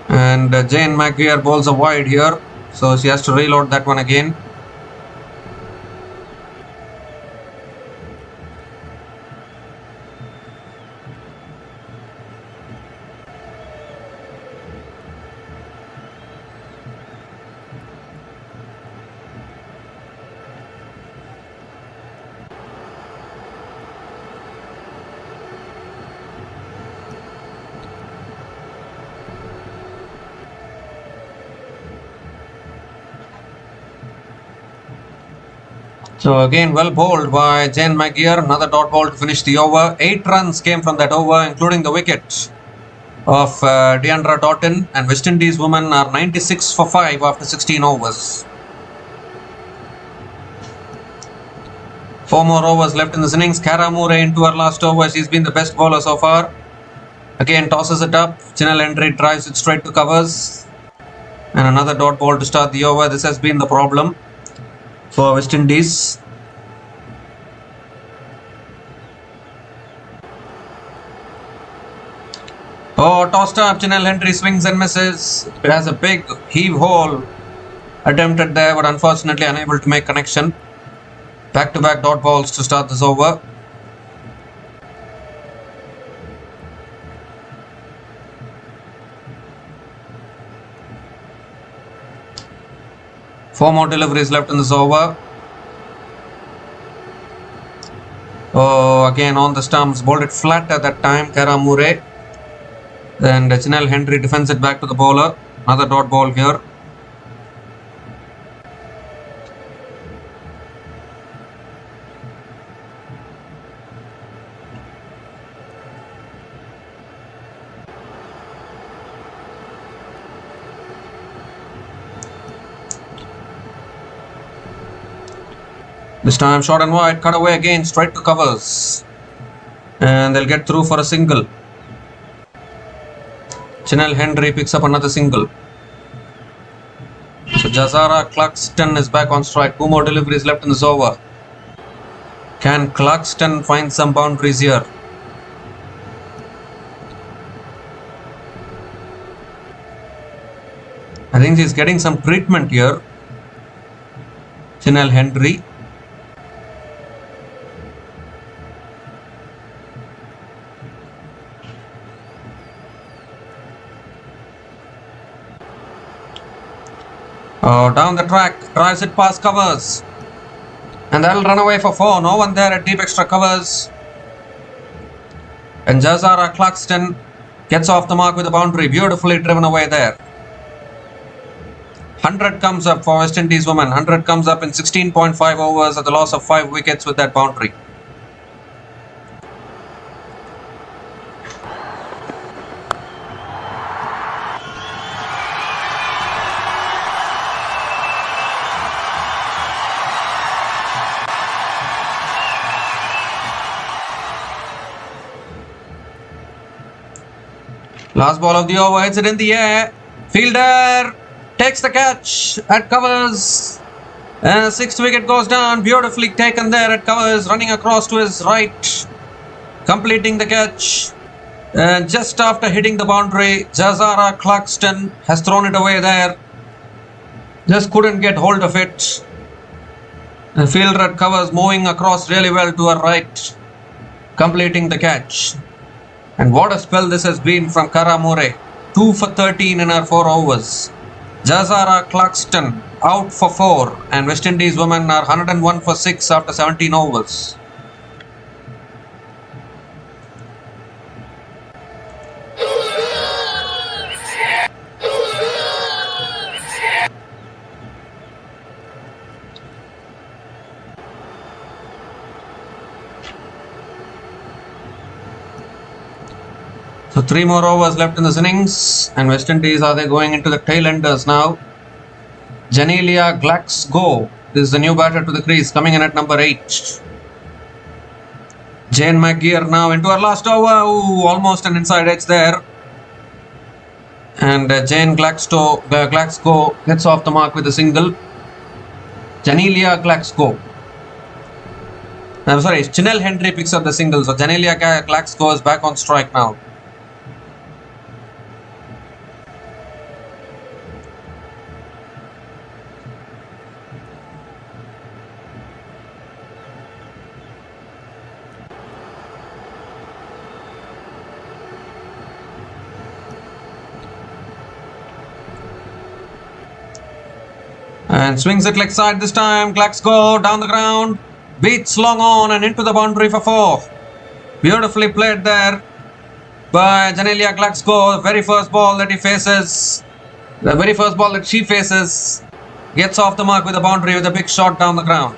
And Jane Maguire bowls a wide here. So she has to reload that one again. So again, well bowled by Jane McGeer. Another dot ball to finish the over. 8 runs came from that over, including the wicket of Deandra Doughton, and West Indies women are 96 for 5 after 16 overs. 4 more overs left in this innings. Cara Moore into her last over. She's been the best bowler so far. Again tosses it up. Chinel Hendry drives it straight to covers. And another dot ball to start the over. This has been the problem for West Indies. Oh, tossed up. Chinel Hendry swings and misses. It has a big heave hole attempted there, but unfortunately unable to make connection. Back-to-back dot balls to start this over. Four more deliveries left in this over. Oh, again on the stumps. Bowled it flat at that time, Cara Moore. And Chinel Hendry defends it back to the bowler. Another dot ball here. This time short and wide, cut away again, straight to covers. And they'll get through for a single. Chinel Hendry picks up another single. So Jazara Clarkston is back on strike. 2 more deliveries left in this over. Can Clarkston find some boundaries here? I think she's getting some treatment here. Chinel Hendry. Down the track, drives it past covers. And that'll run away for 4. No one there at deep extra covers. And Jazara Clarkston gets off the mark with a boundary. Beautifully driven away there. 100 comes up for West Indies women. 100 comes up in 16.5 overs at the loss of 5 wickets with that boundary. Last ball of the over, hits it in the air. Fielder takes the catch at covers. And the 6th wicket goes down. Beautifully taken there at covers, running across to his right, completing the catch. And just after hitting the boundary, Jazara Clarkston has thrown it away there. Just couldn't get hold of it. The fielder at covers moving across really well to her right, completing the catch. And what a spell this has been from Cara Moore. 2 for 13 in her 4 overs. Jazara Clarkston out for 4. And West Indies women are 101 for 6 after 17 overs. So 3 more overs left in this innings, and West Indies are they going into the tail enders now. Janelia Glasgow is the new batter to the crease, coming in at number 8. Jane McGeer now into her last over. Ooh, almost an inside edge there. And Jane Glasgow gets off the mark with a single. Janelia Glasgow. I'm sorry, Chinel Hendry picks up the single. So Janelia Glasgow is back on strike now. And swings it leg side this time. Glasgow down the ground. Beats long on and into the boundary for 4. Beautifully played there by Janelia Glasgow. The very first ball that she faces, gets off the mark with a boundary with a big shot down the ground.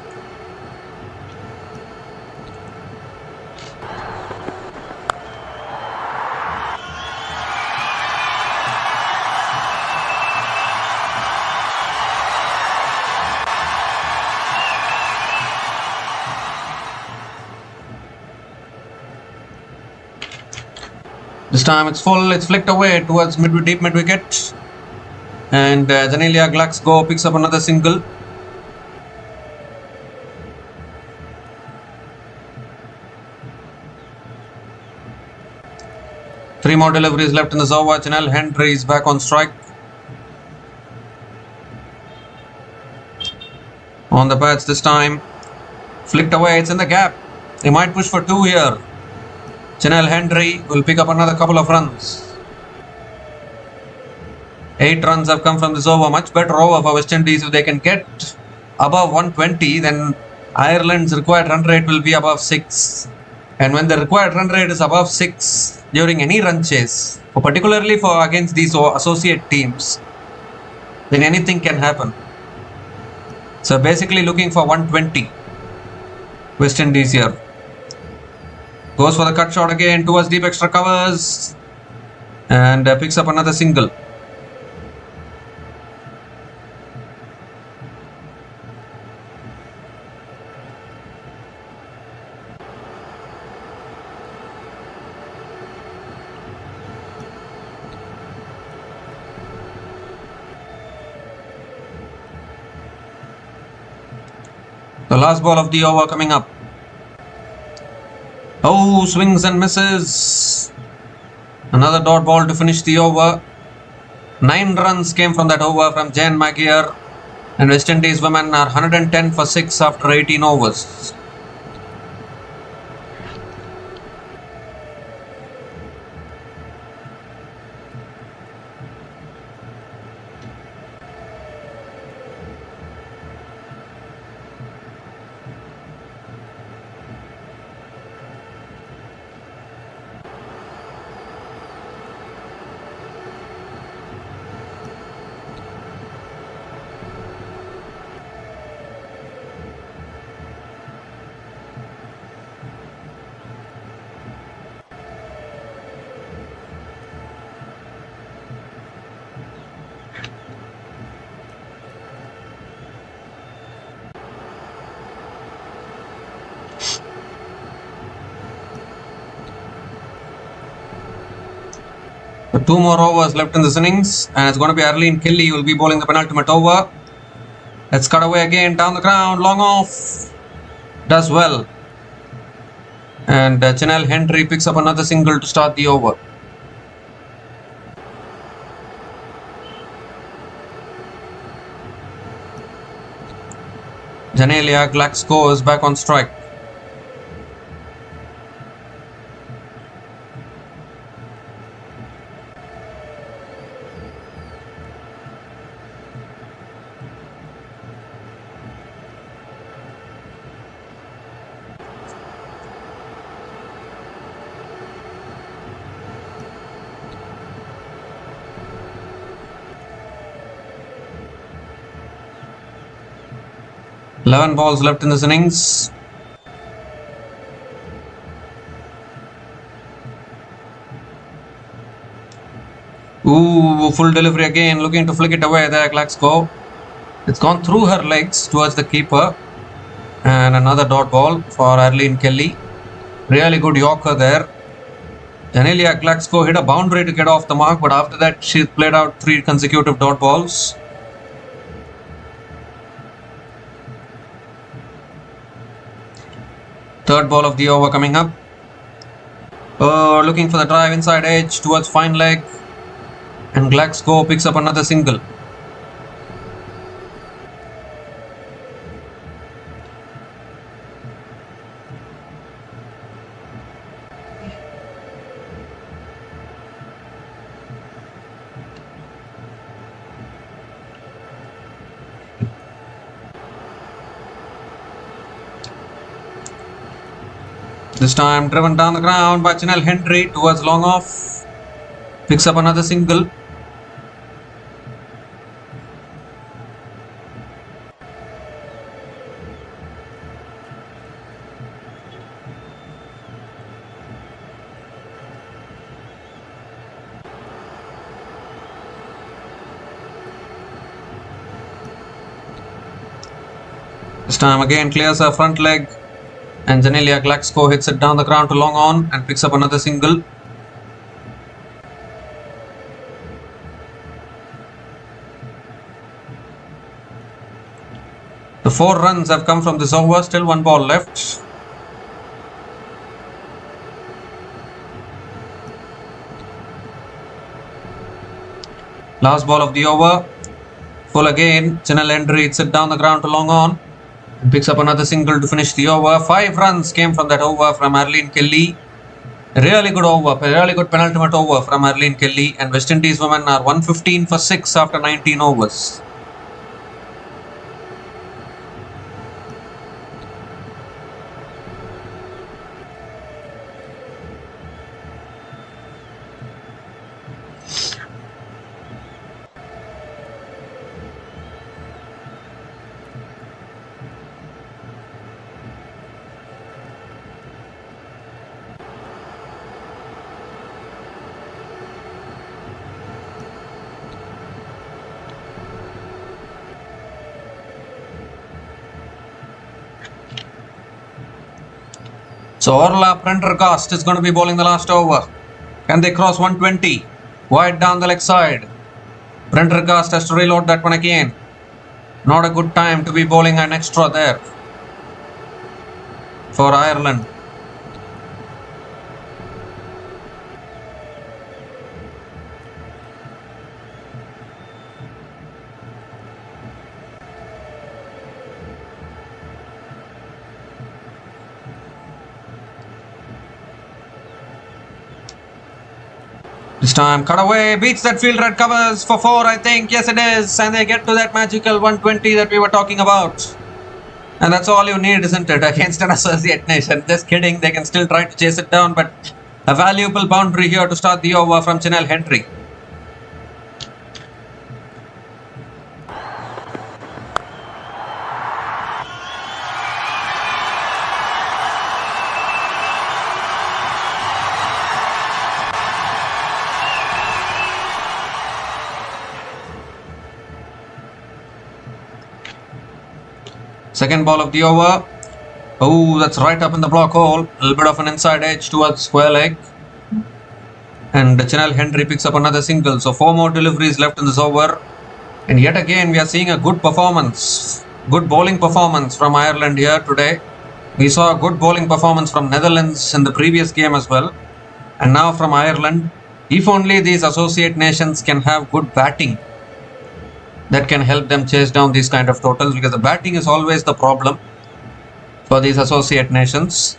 This time it's full, it's flicked away towards deep mid wicket. And Janelia Glasgow picks up another single. Three more deliveries left in this over. Janelle Hendry is back on strike. On the bats this time. Flicked away, it's in the gap. They might push for two here. Janelle Hendry will pick up another couple of runs. 8 runs have come from this over. Much better over for West Indies. If they can get above 120, then Ireland's required run rate will be above 6. And when the required run rate is above 6 during any run chase, particularly for against these associate teams, then anything can happen. So basically looking for 120. West Indies here. Goes for the cut shot again towards deep extra covers. And picks up another single. The last ball of the over coming up. Oh, swings and misses. Another dot ball to finish the over. 9 runs came from that over from Jane Magyar. And West Indies women are 110 for 6 after 18 overs. So 2 more overs left in this innings, and it's going to be Arlene Kelly who will be bowling the penultimate over. Let's cut away again down the ground, long off, does well, and Janelle Hendry picks up another single to start the over. Janelia Glasgow is back on strike. Eleven balls left in this innings. Ooh, full delivery again, looking to flick it away there, Glasgow. It's gone through her legs towards the keeper. And another dot ball for Arlene Kelly. Really good Yorker there. Janelia Glasgow hit a boundary to get off the mark, but after that she played out 3 consecutive dot balls. Third ball of the over coming up. Looking for the drive inside edge towards fine leg. And Glasgow picks up another single. This time driven down the ground by Janelle Hendry towards long off. Picks up another single. This time again clears her front leg. And Janelia Glasgow hits it down the ground to long on and picks up another single. 4 runs have come from this over, still 1 ball left. Last ball of the over. Full again. Chinel Hendry hits it down the ground to long on. And picks up another single to finish the over. 5 runs came from that over from Arlene Kelly. Really good over. Really good penultimate over from Arlene Kelly. And West Indies women are 115 for 6 after 19 overs. So Orla Prendergast is going to be bowling the last over. Can they cross 120? Wide down the leg side. Prendergast has to reload that one again. Not a good time to be bowling an extra there for Ireland. This time cut away, beats that fielder at covers for 4, I think. Yes, it is. And they get to that magical 120 that we were talking about. And that's all you need, isn't it? Against an associate nation. Just kidding. They can still try to chase it down. But a valuable boundary here to start the over from Chinel Hendry. Second ball of the over. Oh, that's right up in the block hole. A little bit of an inside edge towards square leg. And Chinel Hendry picks up another single. So 4 more deliveries left in this over. And yet again, we are seeing a good performance. Good bowling performance from Ireland here today. We saw a good bowling performance from Netherlands in the previous game as well. And now from Ireland. If only these associate nations can have good batting, that can help them chase down these kind of totals, because the batting is always the problem for these associate nations.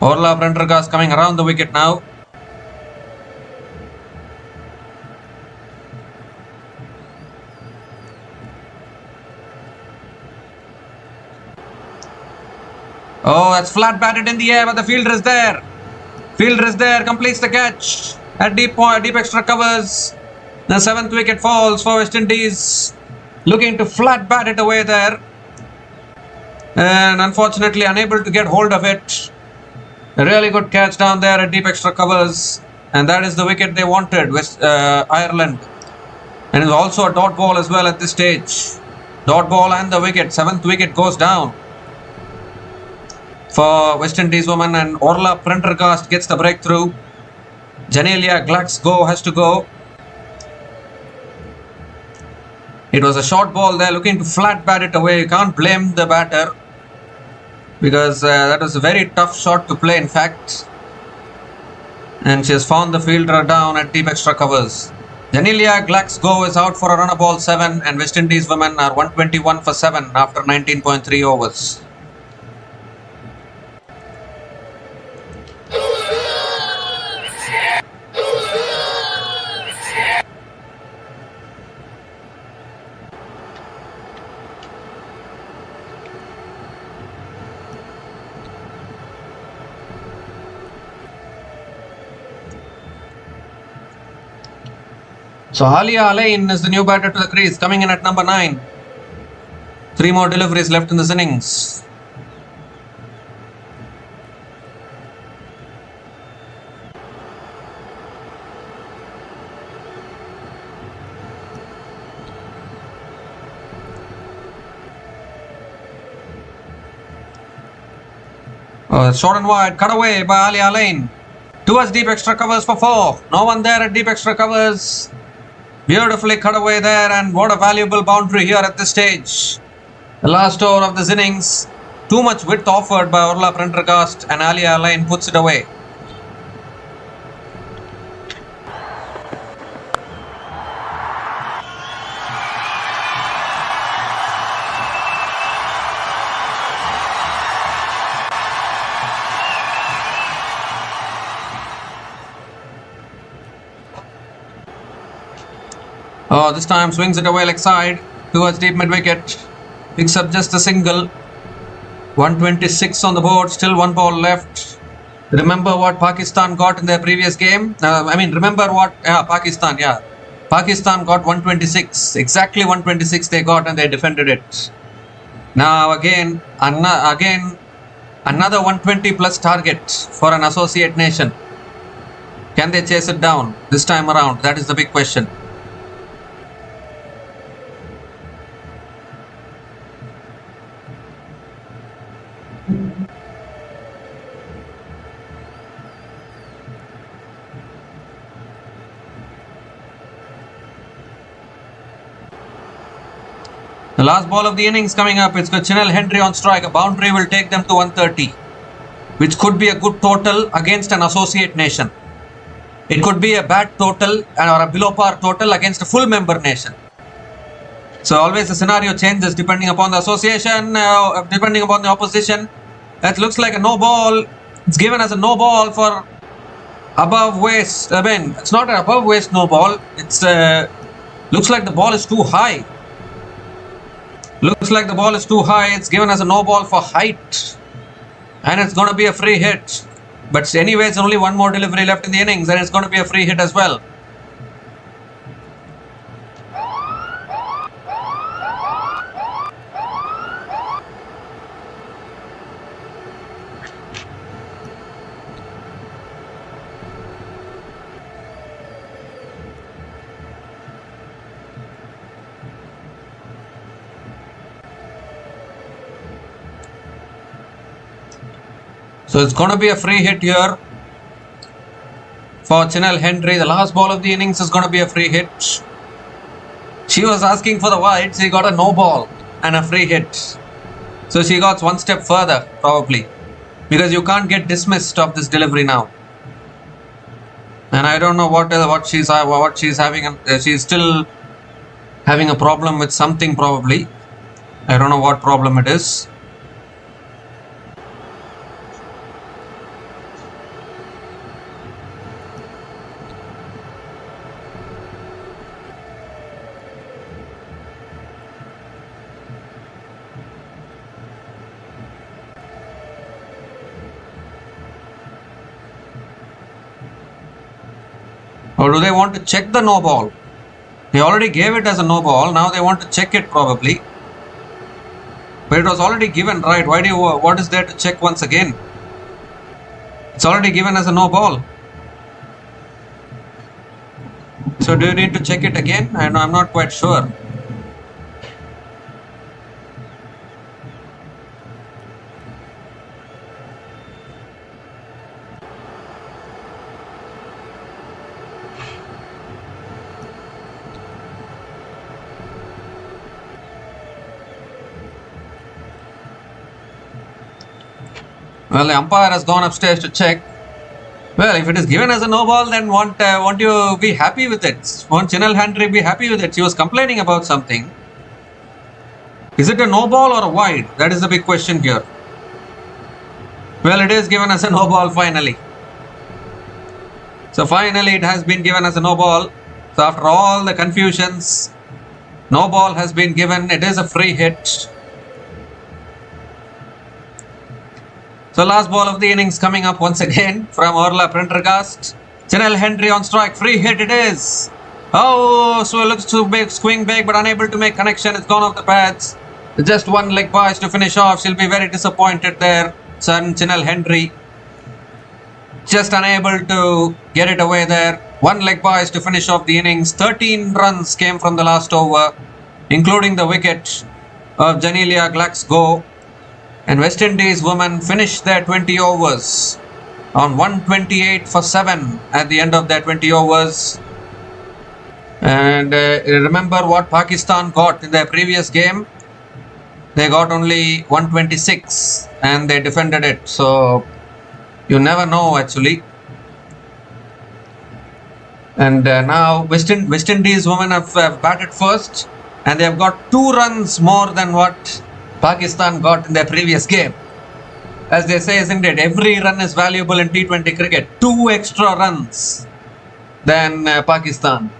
Orla Prendergast coming around the wicket now. Oh, that's flat batted in the air, but the fielder is there. Fielder is there, completes the catch at deep extra covers. The 7th wicket falls for West Indies. Looking to flat bat it away there. And unfortunately unable to get hold of it. A really good catch down there at deep extra covers. And that is the wicket they wanted, Ireland. And it's also a dot ball as well at this stage. Dot ball and the wicket. 7th wicket goes down for West Indies women, and Orla Prendergast gets the breakthrough. Janelia Glasgow has to go. It was a short ball there, looking to flat bat it away. You can't blame the batter, because that was a very tough shot to play, in fact. And she has found the fielder down at deep extra covers. Janelia Glasgow is out for a run of ball 7, and West Indies women are 121 for 7 after 19.3 overs. So Halia Alain is the new batter to the crease, coming in at number 9. 3 more deliveries left in this innings. Short and wide, cut away by Ali Alain. Towards deep extra covers for 4. No one there at deep extra covers. Beautifully cut away there, and what a valuable boundary here at this stage. The last over of this innings. Too much width offered by Orla Prendergast, and Ali Alain puts it away. Oh, this time swings it away leg side towards deep mid wicket. Picks up just a single. 126 on the board, still one ball left. Remember what Pakistan got in their previous game? Remember what Pakistan got 126. Exactly 126 they got, and they defended it. Now again another 120 plus target for an associate nation. Can they chase it down this time around? That is the big question. The last ball of the innings coming up. It's got Chinel Henry on strike. A boundary will take them to 130, which could be a good total against an associate nation. It could be a bad total or a below par total against a full member nation. So always the scenario changes depending upon the association, depending upon the opposition. That looks like a no ball. It's given as a no ball for above waist. It's not an above waist no ball. It's looks like the ball is too high. It's given as a no ball for height, and it's going to be a free hit. But anyway, it's only one more delivery left in the innings, and it's going to be a free hit as well. So it's going to be a free hit here for Chinel Henry. The last ball of the innings is going to be a free hit. She was asking for the wide. She got a no ball and a free hit. So she got one step further probably, because you can't get dismissed of this delivery now. And I don't know what she's having. She's still having a problem with something probably. I don't know what problem it is. Or do they want to check the no ball? They already gave it as a no ball. Now they want to check it probably. But it was already given, right? What is there to check once again? It's already given as a no ball. So do you need to check it again? I'm not quite sure. Well, the umpire has gone upstairs to check. Well, if it is given as a no ball, then won't you be happy with it? Won't Chinel Henry be happy with it? She was complaining about something. Is it a no ball or a wide? That is the big question here. Well, it is given as a no ball finally. So finally it has been given as a no ball. So after all the confusions, no ball has been given. It is a free hit. So last ball of the innings coming up once again from Orla Prendergast. Chinel Henry on strike. Free hit it is. Oh, so it looks to be swing big but unable to make connection. It's gone off the pads. Just one leg pass to finish off. She'll be very disappointed there. Son Chinel Henry just unable to get it away there. One leg pass to finish off the innings. 13 runs came from the last over, including the wicket of Janelia Glaxgo. And West Indies women finished their 20 overs on 128 for 7 at the end of their 20 overs. And remember what Pakistan got in their previous game? They got only 126 and they defended it. So you never know actually. And now West Indies women have batted first and they have got 2 runs more than what Pakistan got in their previous game. As they say, isn't it? Every run is valuable in T20 cricket. 2 extra runs than Pakistan.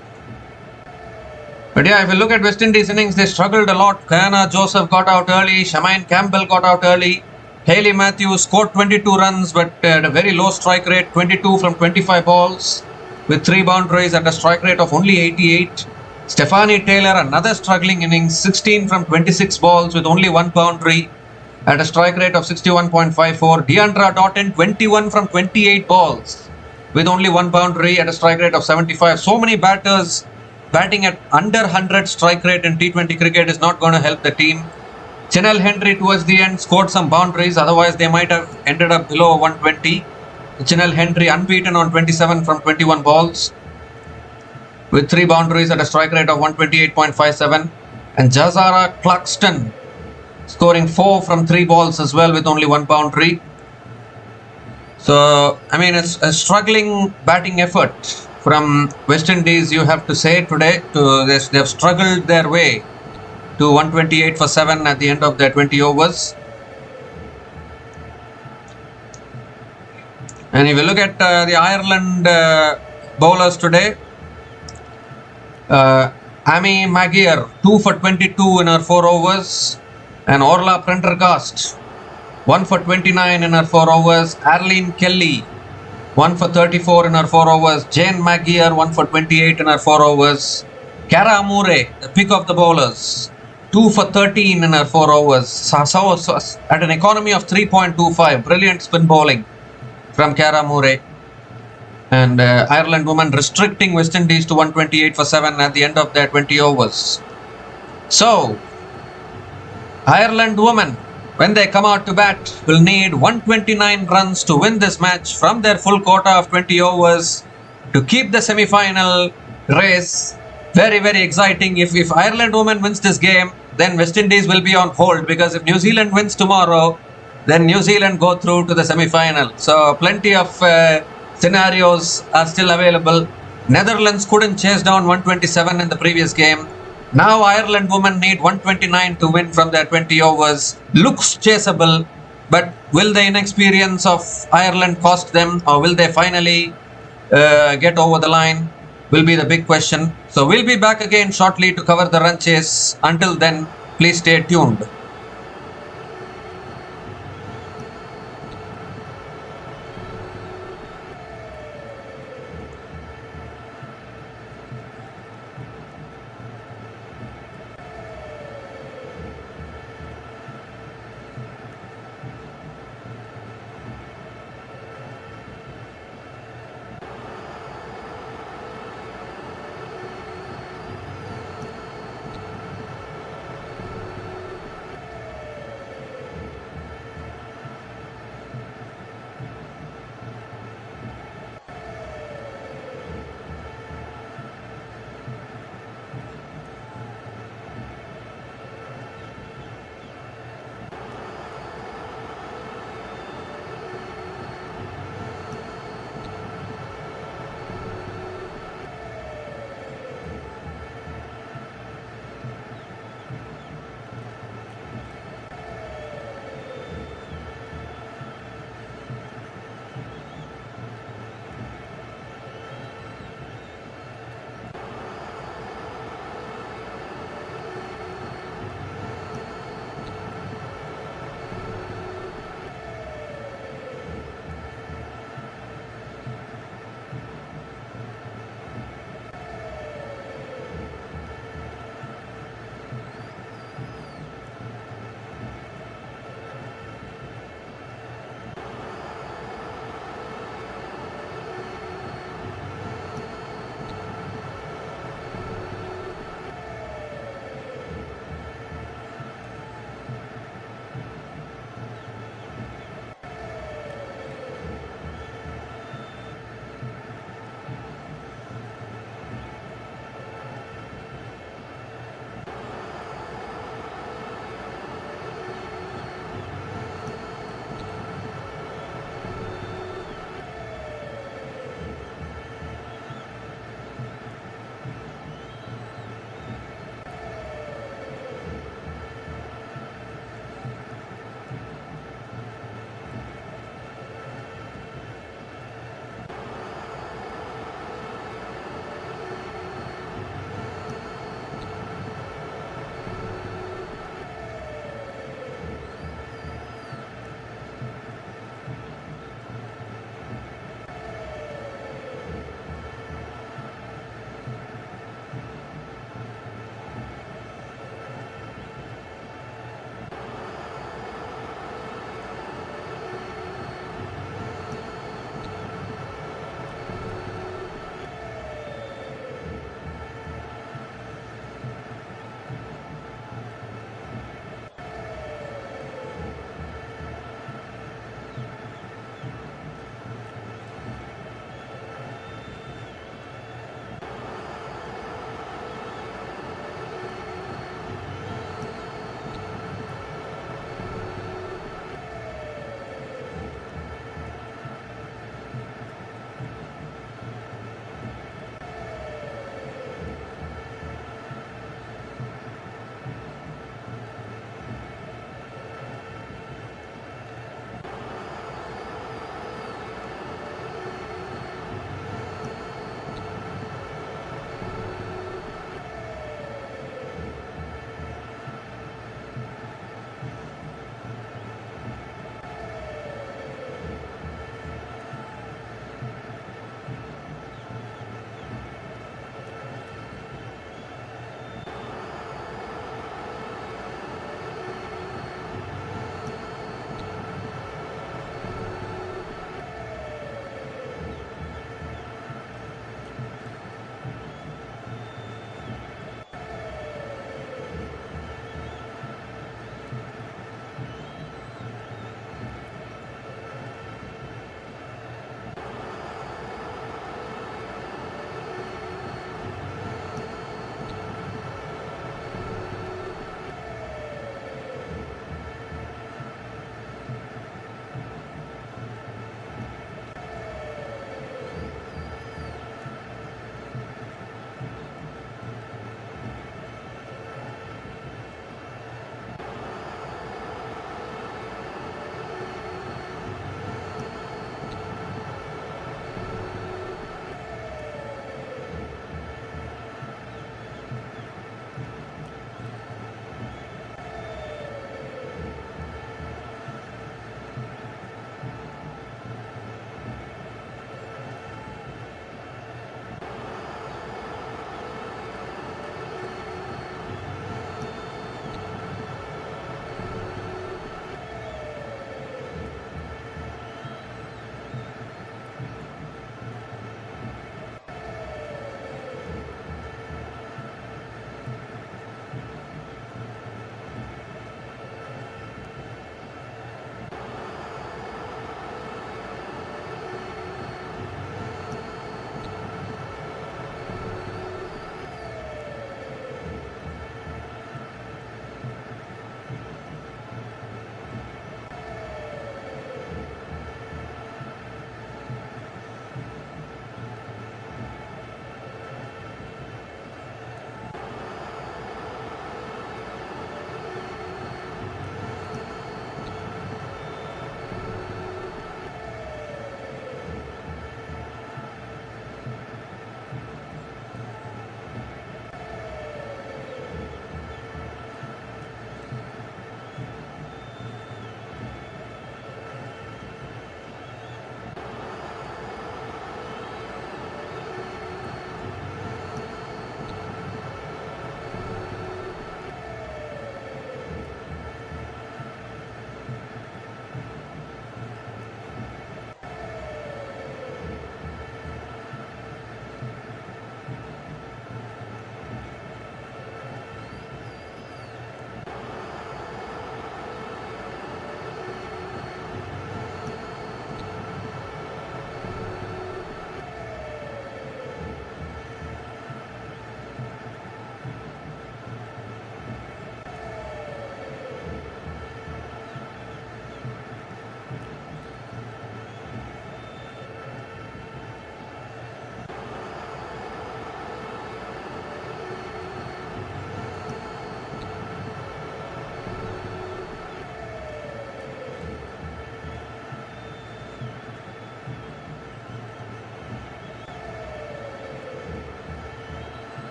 But yeah, if you look at West Indies innings, they struggled a lot. Kayana Joseph got out early. Shamaine Campbell got out early. Hayley Matthews scored 22 runs but at a very low strike rate, 22 from 25 balls with 3 boundaries at a strike rate of only 88. Stephanie Taylor, another struggling innings, 16 from 26 balls with only 1 boundary at a strike rate of 61.54. Deandra Doughton, 21 from 28 balls with only 1 boundary at a strike rate of 75. So many batters batting at under 100 strike rate in T20 cricket is not going to help the team. Chinel Henry towards the end scored some boundaries, otherwise they might have ended up below 120. Chinel Henry unbeaten on 27 from 21 balls with 3 boundaries at a strike rate of 128.57. And Jazara Clarkston scoring 4 from 3 balls as well with only 1 boundary. So, I mean, it's a struggling batting effort from West Indies, you have to say today. They have struggled their way to 128 for 7 at the end of their 20 overs. And if you look at the Ireland bowlers today, Amy Magyar 2 for 22 in her 4 overs, and Orla Prendergast 1 for 29 in her 4 overs. Arlene Kelly 1 for 34 in her 4 overs. Jane Magyar 1 for 28 in her 4 overs. Cara Amure, the pick of the bowlers, 2 for 13 in her 4 overs. So at an economy of 3.25, brilliant spin bowling from Cara Amure. And Ireland women restricting West Indies to 128 for 7 at the end of their 20 overs. So, Ireland women, when they come out to bat, will need 129 runs to win this match from their full quota of 20 overs to keep the semi-final race. Very, very exciting. If Ireland women wins this game, then West Indies will be on hold, because if New Zealand wins tomorrow, then New Zealand go through to the semi-final. So plenty of scenarios are still available. Netherlands couldn't chase down 127 in the previous game. Now Ireland women need 129 to win from their 20 overs. Looks chaseable, but will the inexperience of Ireland cost them, or will they finally get over the line, will be the big question. So we'll be back again shortly to cover the run chase. Until then, please stay tuned.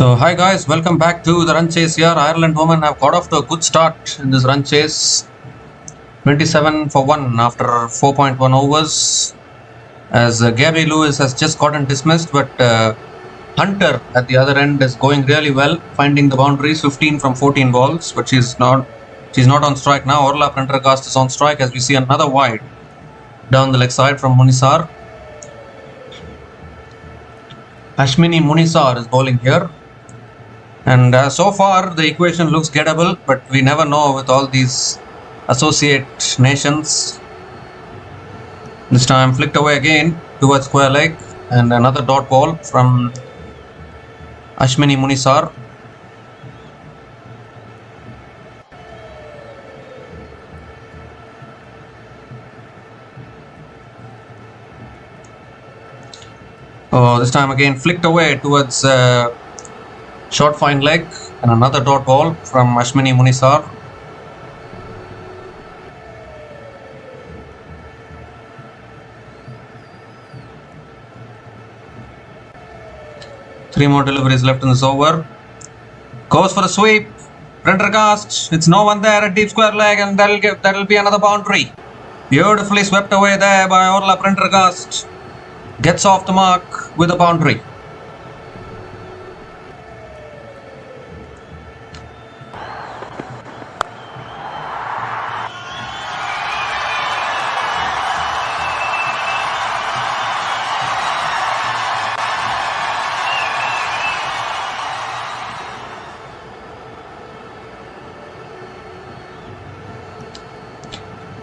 So hi guys, welcome back to the run chase here. Ireland women have got off to a good start in this run chase. 27 for 1 after 4.1 overs, as Gabby Lewis has just gotten dismissed, but Hunter at the other end is going really well, finding the boundaries. 15 from 14 balls, but she's not on strike now. Orla Prendergast is on strike as we see another wide down the leg side from Munisar. Ashmini Munisar is bowling here. And so far the equation looks gettable, but we never know with all these associate nations. This time flicked away again towards square leg, and another dot ball from Ashmini Munisar. This time again flicked away towards short fine leg, and another dot ball from Ashmini Munisar. Three more deliveries left in this over. Goes for a sweep. Prendergast. It's no one there at deep square leg, and that'll be another boundary. Beautifully swept away there by Orla Prendergast. Gets off the mark with a boundary.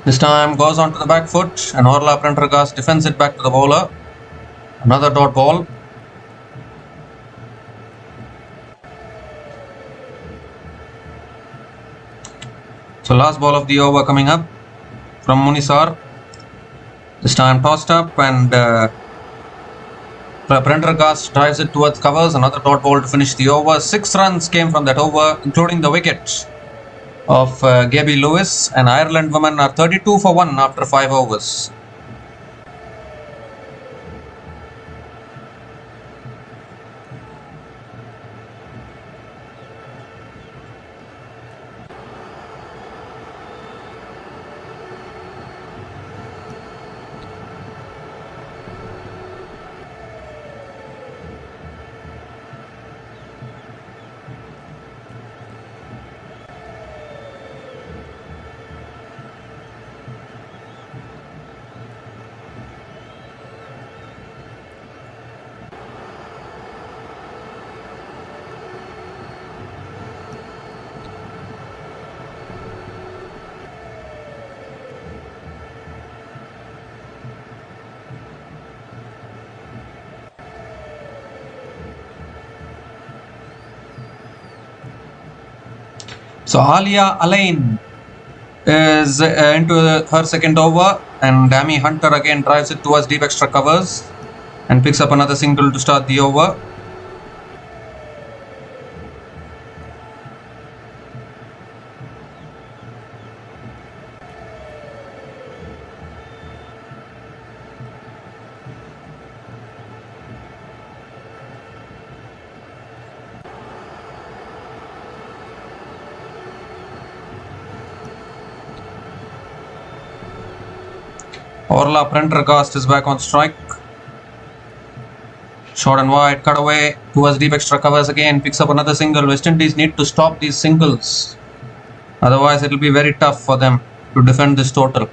This time goes onto the back foot, and Orla Prendergast defends it back to the bowler. Another dot ball. So last ball of the over coming up from Munisar. This time tossed up, and Prendergast drives it towards covers. Another dot ball to finish the over. 6 runs came from that over, including the wicket of Gabby Lewis, and Ireland women are 32 for 1 after 5 overs. So Alia Alain is into her second over, and Amy Hunter again drives it towards deep extra covers and picks up another single to start the over. Orla Prendergast is back on strike. Short and wide, cut away towards deep extra covers again, picks up another single. West Indies need to stop these singles, otherwise it will be very tough for them to defend this total.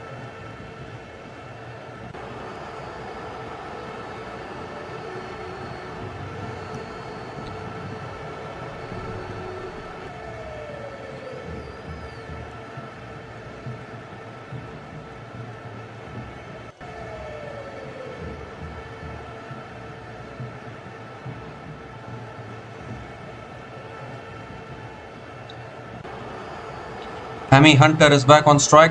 Amy Hunter is back on strike.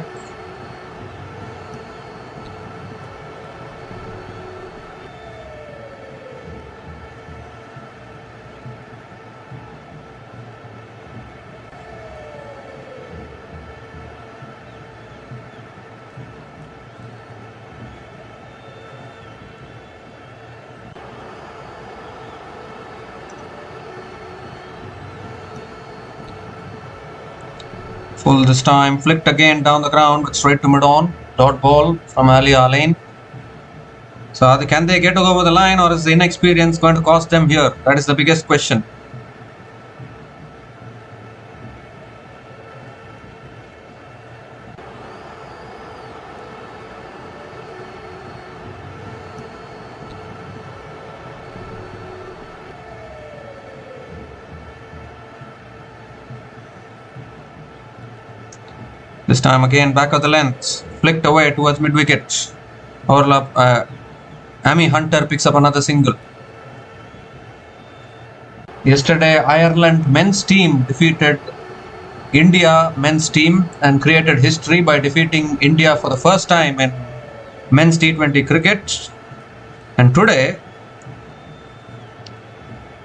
Full this time, flicked again down the ground with straight to mid-on. Dot ball from Ali Alain. So can they get over the line, or is the inexperience going to cost them here? That is the biggest question. This time again back of the length, flicked away towards mid-wicket. Overlap. Amy Hunter picks up another single. Yesterday, Ireland men's team defeated India men's team and created history by defeating India for the first time in men's T20 cricket. And today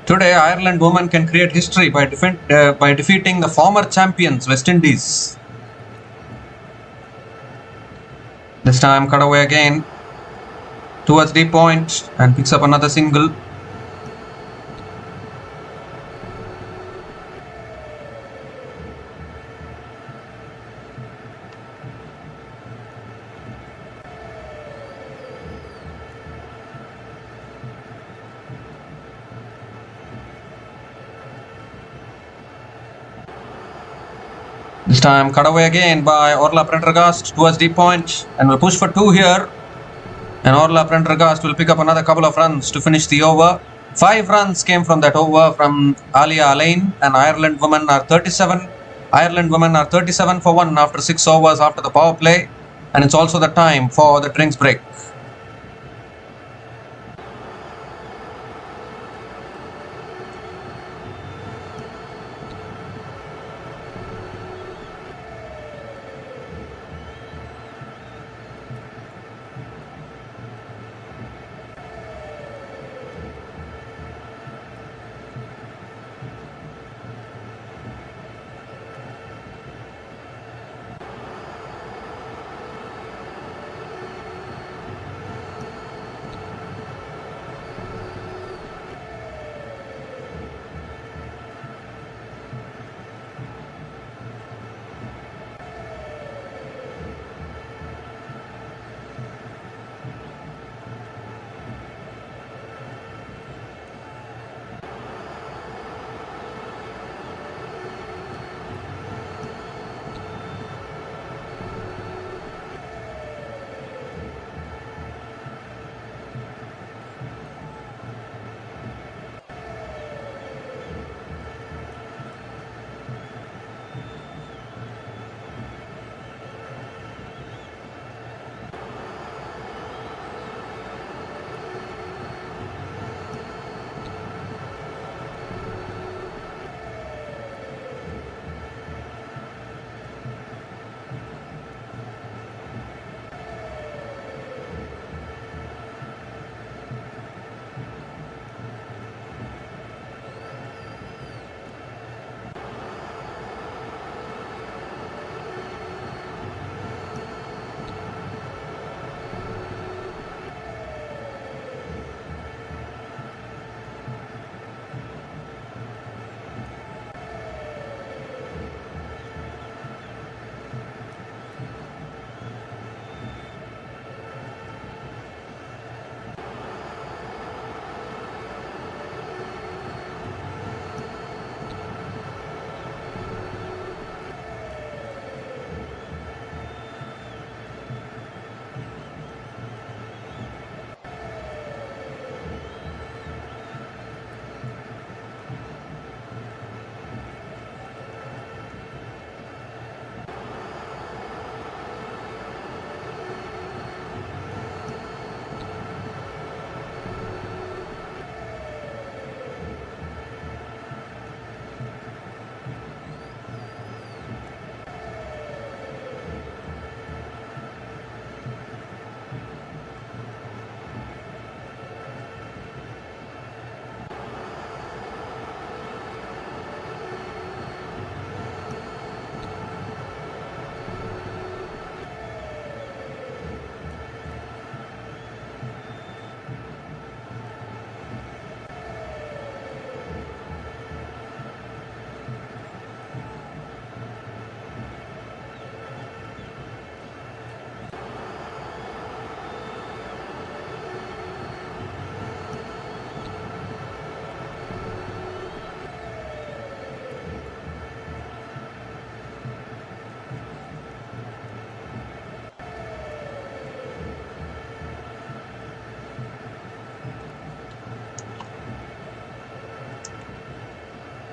Ireland women can create history by defeating the former champions West Indies. This time cut away again towards deep point and picks up another single. This time cut away again by Orla Prendergast towards deep point, and will push for 2 here. And Orla Prendergast will pick up another couple of runs to finish the over. 5 runs came from that over from Alia Alain, and Ireland women are 37. Ireland women are 37 for 1 after 6 overs after the power play, and it's also the time for the drinks break.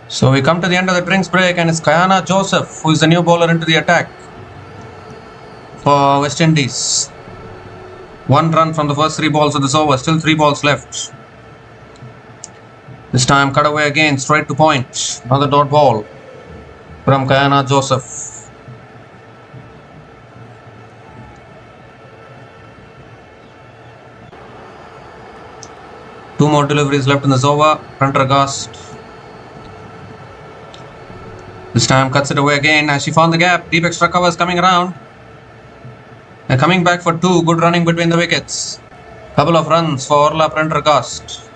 So we come to the end of the drinks break, and it's Kayana Joseph who is the new bowler into the attack for West Indies. 1 run from the first 3 balls of this over, still 3 balls left. This time cut away again, straight to point. Another dot ball from Kayana Joseph. Two more deliveries left in this over. Prendergast. This time cuts it away again as she found the gap. Deep extra covers coming around. They're coming back for 2. Good running between the wickets. Couple of runs for Orla Prendergast.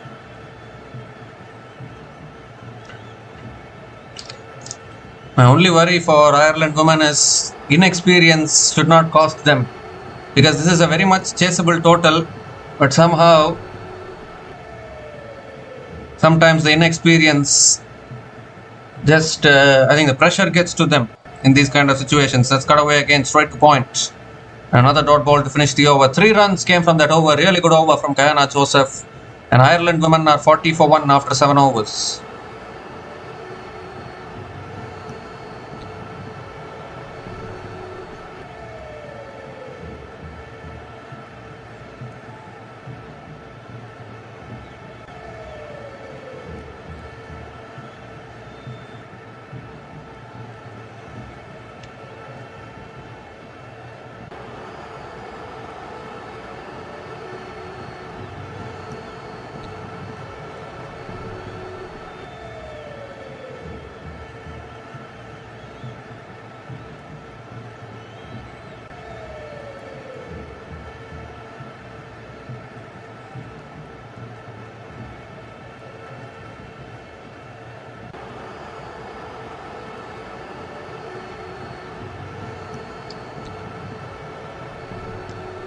My only worry for Ireland women is inexperience should not cost them, because this is a very much chaseable total, but somehow sometimes the inexperience just I think the pressure gets to them in these kind of situations. Let's cut away again, straight to point. Another dot ball to finish the over. 3 runs came from that over. Really good over from Kayana Joseph, and Ireland women are 40 for 1 after 7 overs.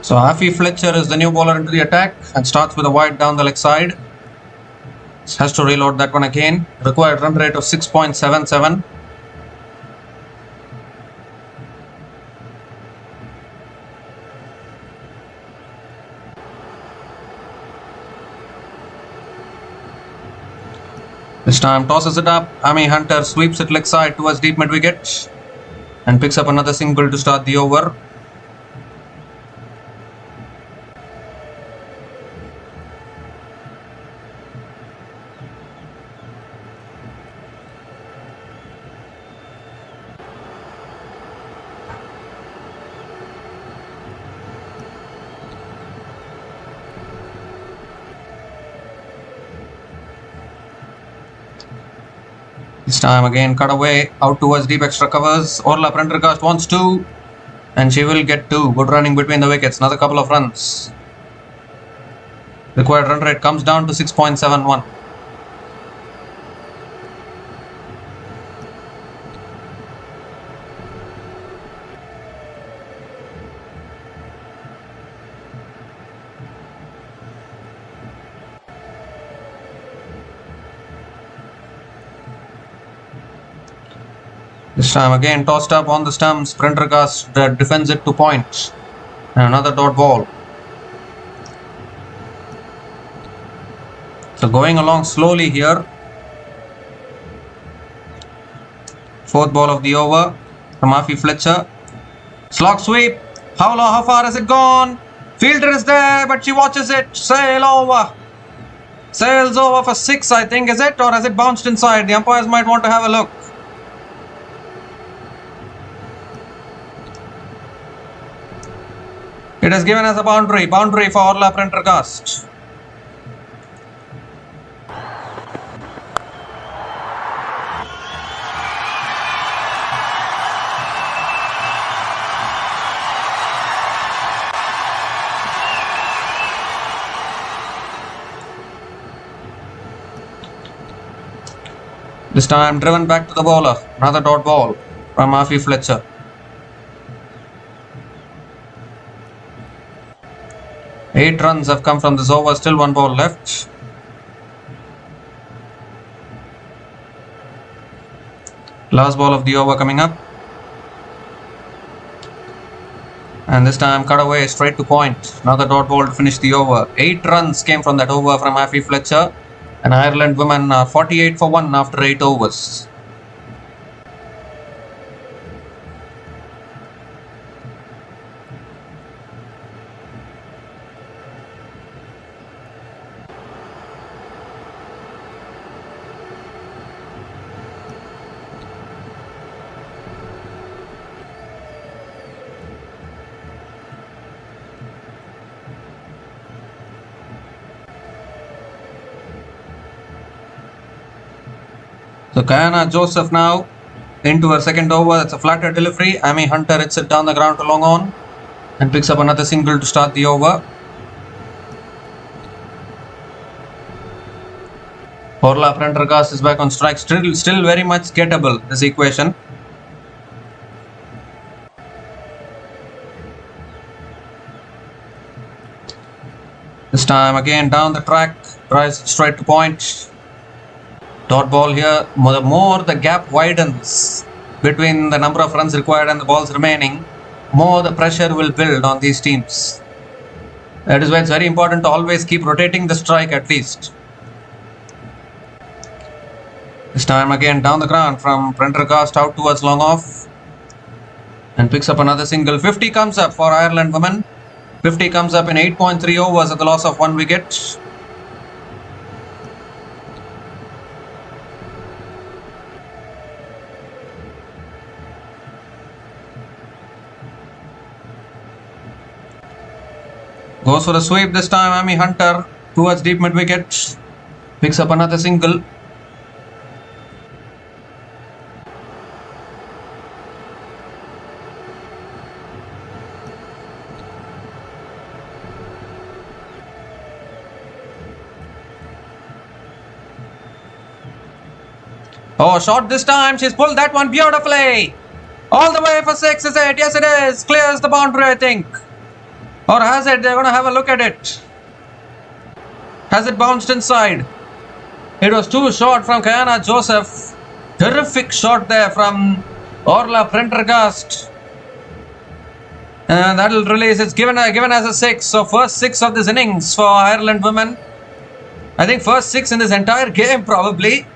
So Afi Fletcher is the new bowler into the attack and starts with a wide down the leg side. Has to reload that one again. Required run rate of 6.77. This time tosses it up. Amy Hunter sweeps it leg side towards deep mid wicket and picks up another single to start the over. This time again cut away out towards deep extra covers. Orla Prendergast wants 2 and she will get 2. Good running between the wickets. Another couple of runs. Required run rate comes down to 6.71. This time again tossed up on the stumps. Prendergast defends it to point. And another dot ball. So going along slowly here. 4th ball of the over from Afi Fletcher. Slog sweep. How low? How far has it gone? Fielder is there, but she watches it sail over. Sails over for 6, I think, is it? Or has it bounced inside? The umpires might want to have a look. It is given as a boundary for Orla Prendergast. This time driven back to the bowler. Another dot ball from Afi Fletcher. Eight runs have come from this over, still 1 ball left. Last ball of the over coming up. And this time cut away straight to point. Another dot ball to finish the over. 8 runs came from that over from Afi Fletcher. And Ireland women are 48 for 1 after 8 overs. So Kayana Joseph now into her second over. That's a flatter delivery. Amy Hunter hits it down the ground to long on and picks up another single to start the over. Orla Prendergast is back on strike. Still very much gettable, this equation. This time again down the track, tries straight to point. Dot ball here. The more the gap widens between the number of runs required and the balls remaining, more the pressure will build on these teams. That is why it's very important to always keep rotating the strike at least. This time again down the ground from Prendergast out towards long off and picks up another single. 50 comes up for Ireland women. 50 comes up in 8.3 overs at the loss of 1 wicket. Goes for a sweep this time. Amy Hunter towards deep mid wicket. Picks up another single. Oh, shot this time. She's pulled that one beautifully. All the way for 6, is it? Yes, it is. Clears the boundary, I think. Or has it? They're going to have a look at it. Has it bounced inside? It was too short from Kayana Joseph. Terrific shot there from Orla Prendergast. And that'll release. It's given as a 6. So first 6 of this innings for Ireland women. I think first 6 in this entire game probably.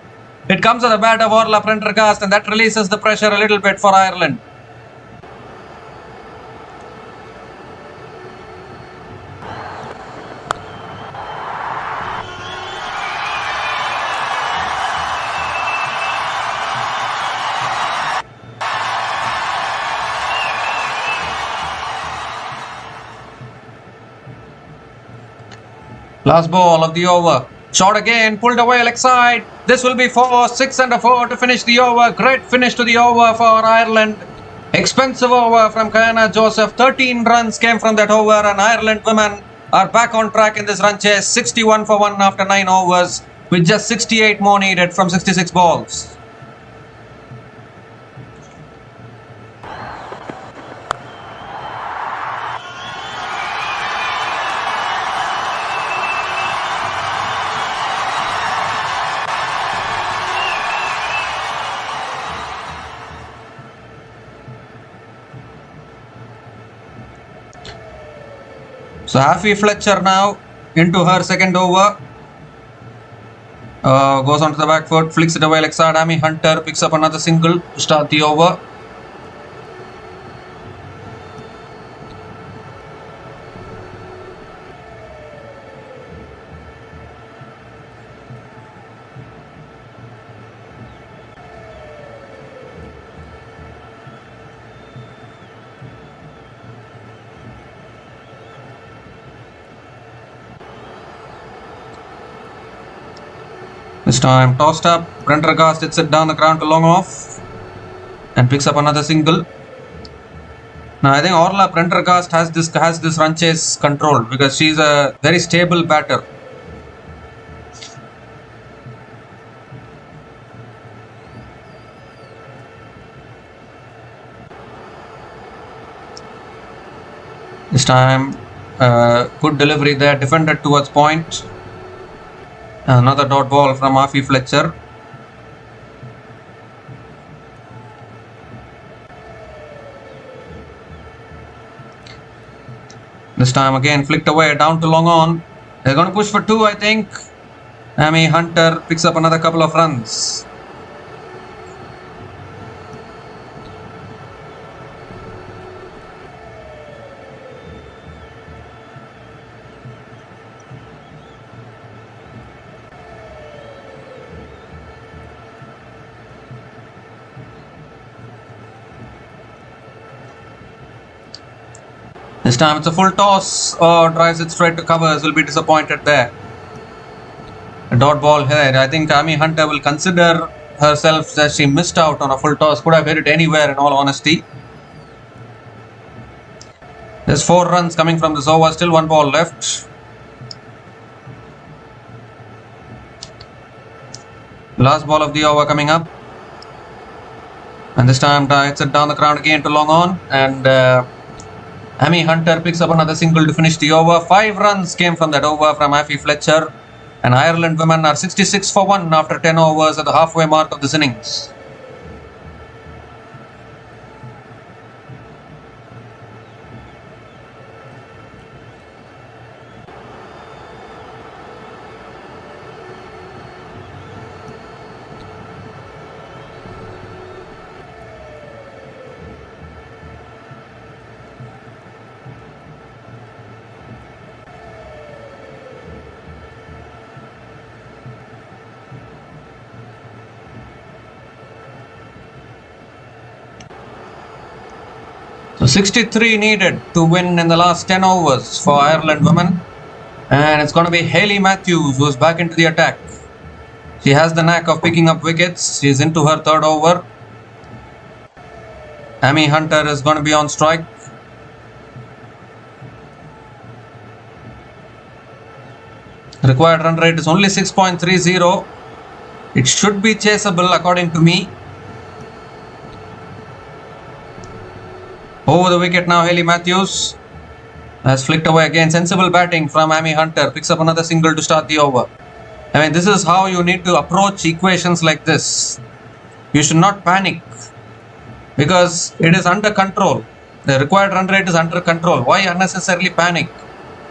It comes at the bat of Orla Prendergast and that releases the pressure a little bit for Ireland. Last ball of the over. Shot again, pulled away leg side. This will be 4, 6 and a 4 to finish the over. Great finish to the over for Ireland. Expensive over from Kayana Joseph. 13 runs came from that over and Ireland women are back on track in this run chase. 61 for 1 after 9 overs with just 68 more needed from 66 balls. So Haffy Fletcher now into her second over. Goes onto the back foot, flicks it away like side. Amy Hunter picks up another single to start the over. This time tossed up, Prendergast hits it down the ground to long off and picks up another single. Now I think Orla Prendergast has this run chase controlled because she's a very stable batter. This time good delivery there, defended towards point. Another dot ball from Haffy Fletcher. This time again flicked away down to long on. They're going to push for 2, I think. Amy Hunter picks up another couple of runs. This time it's a full toss, or drives it straight to covers. Will be disappointed there. A dot ball here. I think Amy Hunter will consider herself that she missed out on a full toss. Could have hit it anywhere, in all honesty. There's 4 runs coming from this over. Still 1 ball left. Last ball of the over coming up. And this time hits it down the ground again to long on. And Amy Hunter picks up another single to finish the over. 5 runs came from that over from Afi Fletcher. And Ireland women are 66 for 1 after 10 overs at the halfway mark of this innings. So 63 needed to win in the last 10 overs for Ireland women. And it's going to be Hayley Matthews who's back into the attack. She has the knack of picking up wickets. She's into her 3rd over. Amy Hunter is going to be on strike. Required run rate is only 6.30. It should be chaseable according to me. Over the wicket now, Hayley Matthews has flicked away again. Sensible batting from Amy Hunter. Picks up another single to start the over. I mean, this is how you need to approach equations like this. You should not panic because it is under control. The required run rate is under control. Why unnecessarily panic?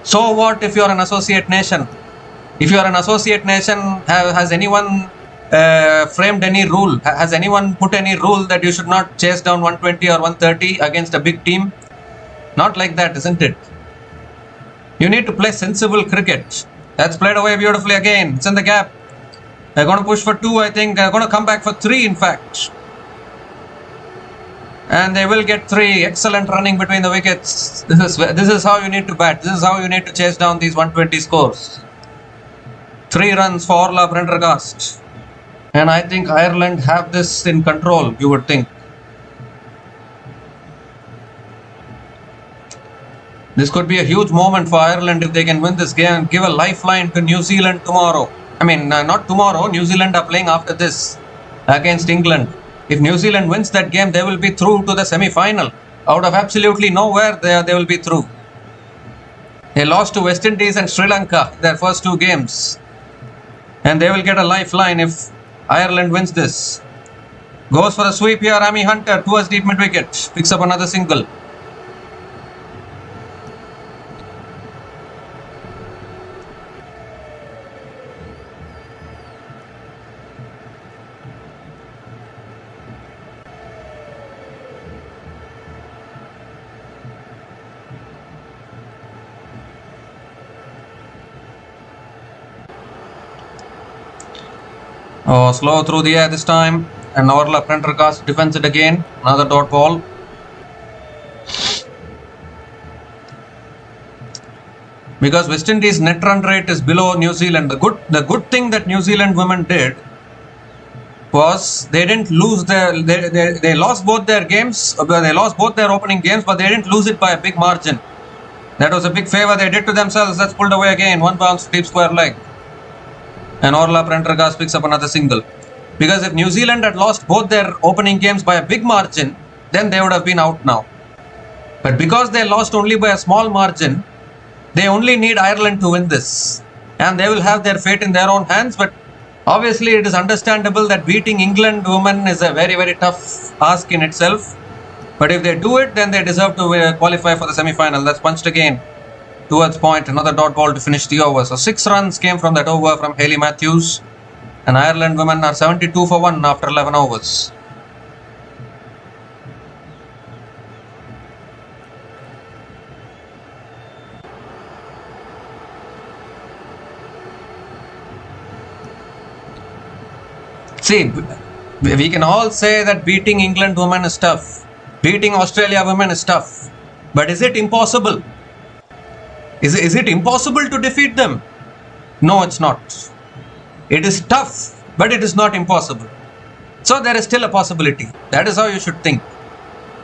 So what if you are an associate nation? If you are an associate nation, has anyone framed any rule? Has anyone put any rule that you should not chase down 120 or 130 against a big team? Not like that, isn't it? You need to play sensible cricket. That's played away beautifully again. It's in the gap. They're going to push for 2, I think. They're going to come back for 3, in fact. And they will get 3. Excellent running between the wickets. This is how you need to bat. This is how you need to chase down these 120 scores. 3 runs for Orla Prendergast. And I think Ireland have this in control, you would think. This could be a huge moment for Ireland if they can win this game and give a lifeline to New Zealand tomorrow. I mean, not tomorrow. New Zealand are playing after this against England. If New Zealand wins that game, they will be through to the semi-final. Out of absolutely nowhere, they will be through. They lost to West Indies and Sri Lanka in their first 2 games. And they will get a lifeline if Ireland wins this. Goes for a sweep here. Amy Hunter towards deep mid wicket. Picks up another single. Oh, slow through the air this time. And Orla Prendergast defends it again. Another dot ball. Because West Indies net run rate is below New Zealand. The good thing that New Zealand women did was they didn't lose they lost both their games. They lost both their opening games, but they didn't lose it by a big margin. That was a big favor they did to themselves. That's pulled away again. 1 bounce, deep square leg. And Orla Prendergast picks up another single. Because if New Zealand had lost both their opening games by a big margin, then they would have been out now. But because they lost only by a small margin, they only need Ireland to win this. And they will have their fate in their own hands. But obviously it is understandable that beating England women is a very, very tough ask in itself. But if they do it, then they deserve to qualify for the semi-final. That's punched again. towards point, another dot ball to finish the over. So 6 runs came from that over from Hayley Matthews, and Ireland women are 72 for 1 after 11 overs. See, we can all say that beating England women is tough, beating Australia women is tough, but is it impossible? Is it impossible to defeat them? No, it's not. It is tough, but it is not impossible. So there is still a possibility. That is how you should think.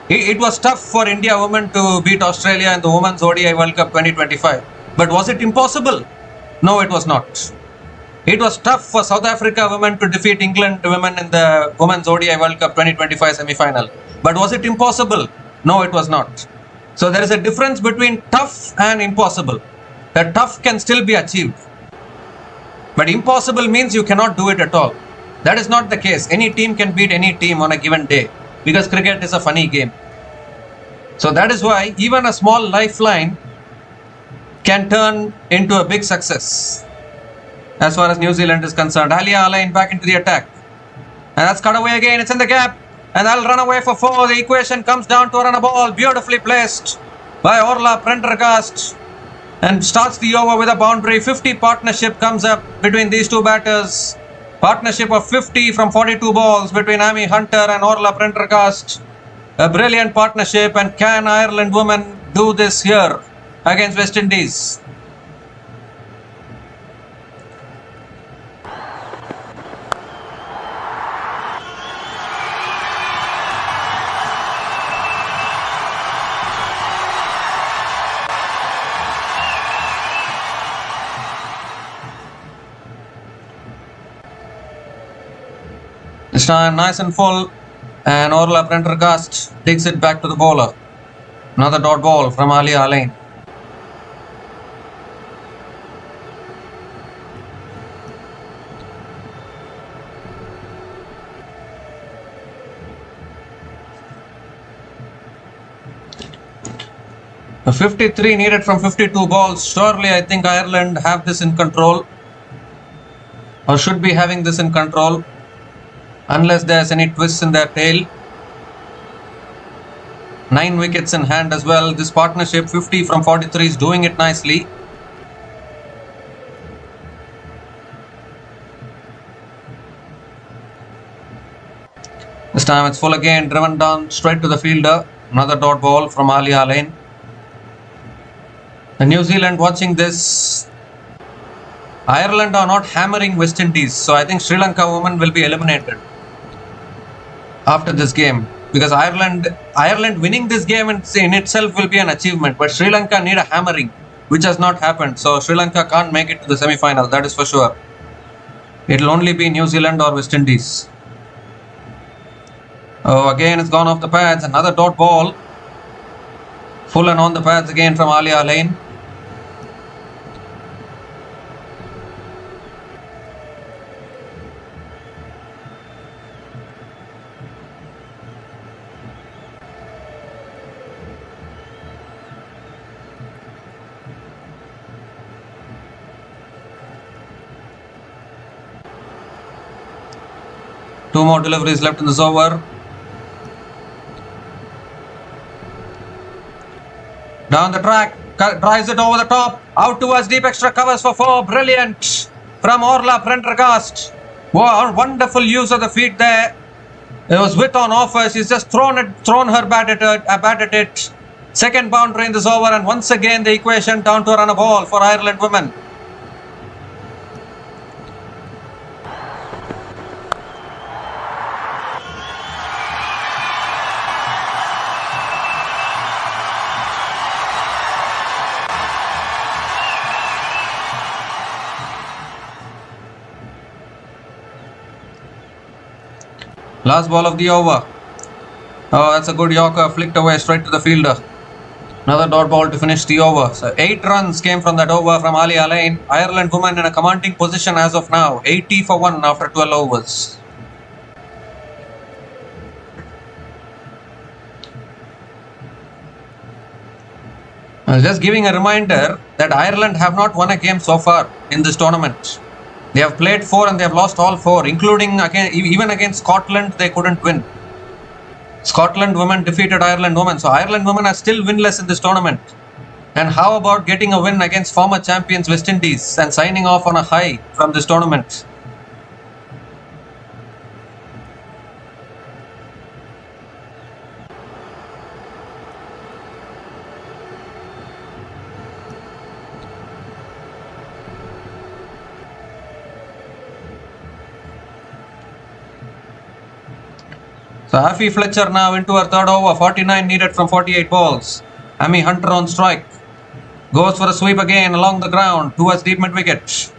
It was tough for India women to beat Australia in the Women's ODI World Cup 2025. But was it impossible? No, it was not. It was tough for South Africa women to defeat England women in the Women's ODI World Cup 2025 semi-final. But was it impossible? No, it was not. So there is a difference between tough and impossible. The tough can still be achieved. But impossible means you cannot do it at all. That is not the case. Any team can beat any team on a given day, because cricket is a funny game. So that is why even a small lifeline can turn into a big success. As far as New Zealand is concerned, Alia Alain back into the attack. And that's cut away again. It's in the gap. And they'll run away for 4. The equation comes down to a run a ball. Beautifully placed by Orla Prendergast. And starts the over with a boundary. 50 partnership comes up between these two batters. Partnership of 50 from 42 balls between Amy Hunter and Orla Prendergast. A brilliant partnership. And can Ireland women do this here against West Indies? This time nice and full, and Orla Prendergast takes it back to the bowler. Another dot ball from Alia Alain. A 53 needed from 52 balls. Surely I think Ireland have this in control, or should be having this in control, unless there's any twists in their tail. 9 wickets in hand as well. This partnership 50 from 43 is doing it nicely. This time it's full again, driven down straight to the fielder. Another dot ball from Alia Alain. And New Zealand watching this. Ireland are not hammering West Indies, so I think Sri Lanka women will be eliminated after this game, because Ireland winning this game in itself will be an achievement, but Sri Lanka need a hammering, which has not happened. So Sri Lanka can't make it to the semi-final, that is for sure. It will only be New Zealand or West Indies. Oh, again it's gone off the pads. Another dot ball, full and on the pads again from Alia Alain. Two more deliveries left in this over. Down the track, drives it over the top, out towards deep, extra covers for 4. Brilliant from Orla Prendergast. Wow, wonderful use of the feet there. It was width on offer. She's just thrown her bat at it. Second boundary in this over, and once again the equation down to a run a ball for Ireland women. Last ball of the over. Oh, that's a good Yorker, flicked away straight to the fielder. Another dot ball to finish the over. So 8 runs came from that over from Alia Alain. Ireland women in a commanding position as of now. 80 for 1 after 12 overs. Just giving a reminder that Ireland have not won a game so far in this tournament. They have played 4 and they have lost all 4, including even against Scotland. They couldn't win. Scotland women defeated Ireland women, so Ireland women are still winless in this tournament. And how about getting a win against former champions West Indies and signing off on a high from this tournament? So Afi Fletcher now into her third over, 49 needed from 48 balls. Amy Hunter on strike. Goes for a sweep again along the ground towards deep mid wicket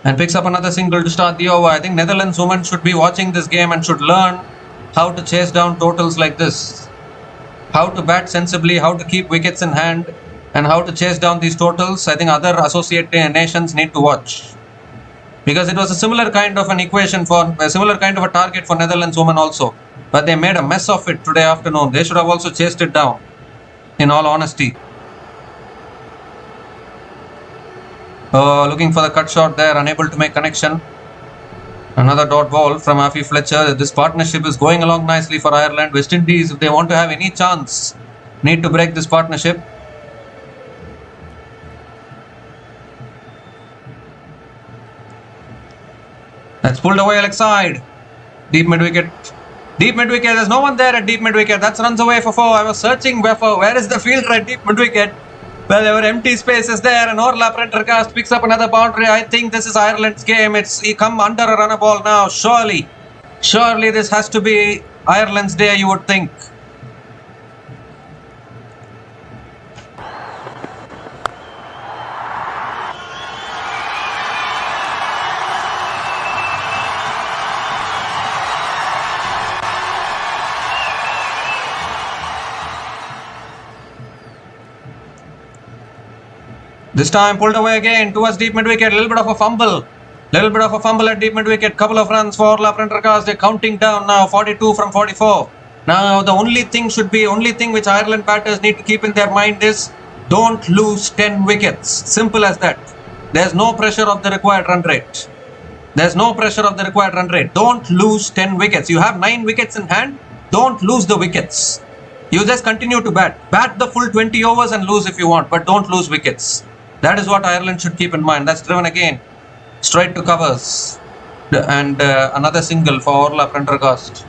and picks up another single to start the over. I think Netherlands women should be watching this game and should learn how to chase down totals like this. How to bat sensibly, how to keep wickets in hand, and how to chase down these totals. I think other associate nations need to watch. Because it was a similar kind of an equation for a similar kind of a target for Netherlands women also. But they made a mess of it today afternoon. They should have also chased it down, in all honesty. Looking for the cut shot there, unable to make connection. Another dot ball from Afi Fletcher. This partnership is going along nicely for Ireland. West Indies, if they want to have any chance, need to break this partnership. That's pulled away leg side. Deep mid wicket. Deep mid wicket. There's no one there at deep mid wicket. That's runs away for 4. I was searching where is the fielder at deep mid wicket. Well, there were empty spaces there, and Orla Prendergast picks up another boundary. I think this is Ireland's game. He come under a runner ball now. Surely this has to be Ireland's day, you would think. This time pulled away again towards deep mid wicket. Little bit of a fumble at deep mid wicket. Couple of runs for Orla Prendergast. They're counting down now, 42 from 44. Now the only thing which Ireland batters need to keep in their mind is don't lose 10 wickets. Simple as that. There's no pressure of the required run rate. Don't lose 10 wickets. You have 9 wickets in hand. Don't lose the wickets. You just continue to bat. Bat the full 20 overs and lose if you want, but don't lose wickets. That is what Ireland should keep in mind. That's driven again. Straight to covers. And another single for Orla Prendergast.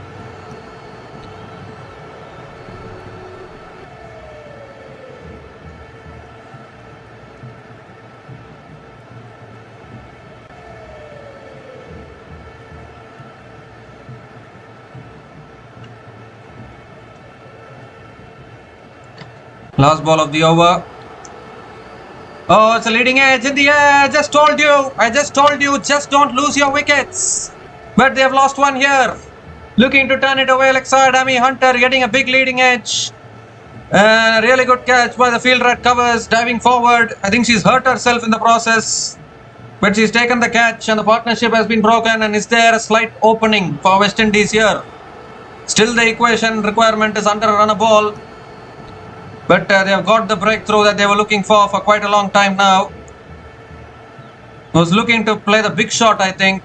Last ball of the over. Oh, it's a leading edge in the air. I just told you, just don't lose your wickets. But they have lost one here. Looking to turn it away leg side. Amy Hunter getting a big leading edge. Really good catch by the fielder at covers, diving forward. I think she's hurt herself in the process. But she's taken the catch and the partnership has been broken. And is there a slight opening for West Indies here? Still the equation requirement is under a runner ball. But they have got the breakthrough that they were looking for quite a long time now. Was looking to play the big shot, I think.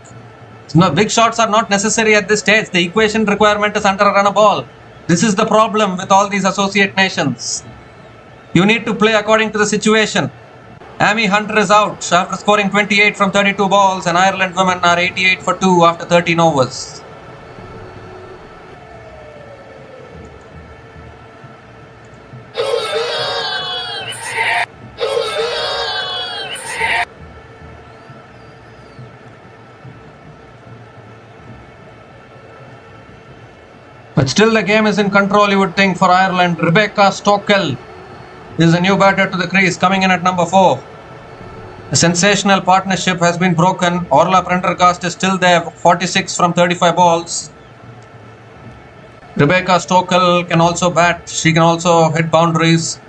No, big shots are not necessary at this stage. The equation requirement is under a runner ball. This is the problem with all these associate nations. You need to play according to the situation. Amy Hunter is out after scoring 28 from 32 balls, and Ireland women are 88 for 2 after 13 overs. But still the game is in control, you would think, for Ireland. Rebecca Stockwell is a new batter to the crease, coming in at number 4. A sensational partnership has been broken. Orla Prendergast is still there, 46 from 35 balls. Rebecca Stockwell can also bat. She can also hit boundaries.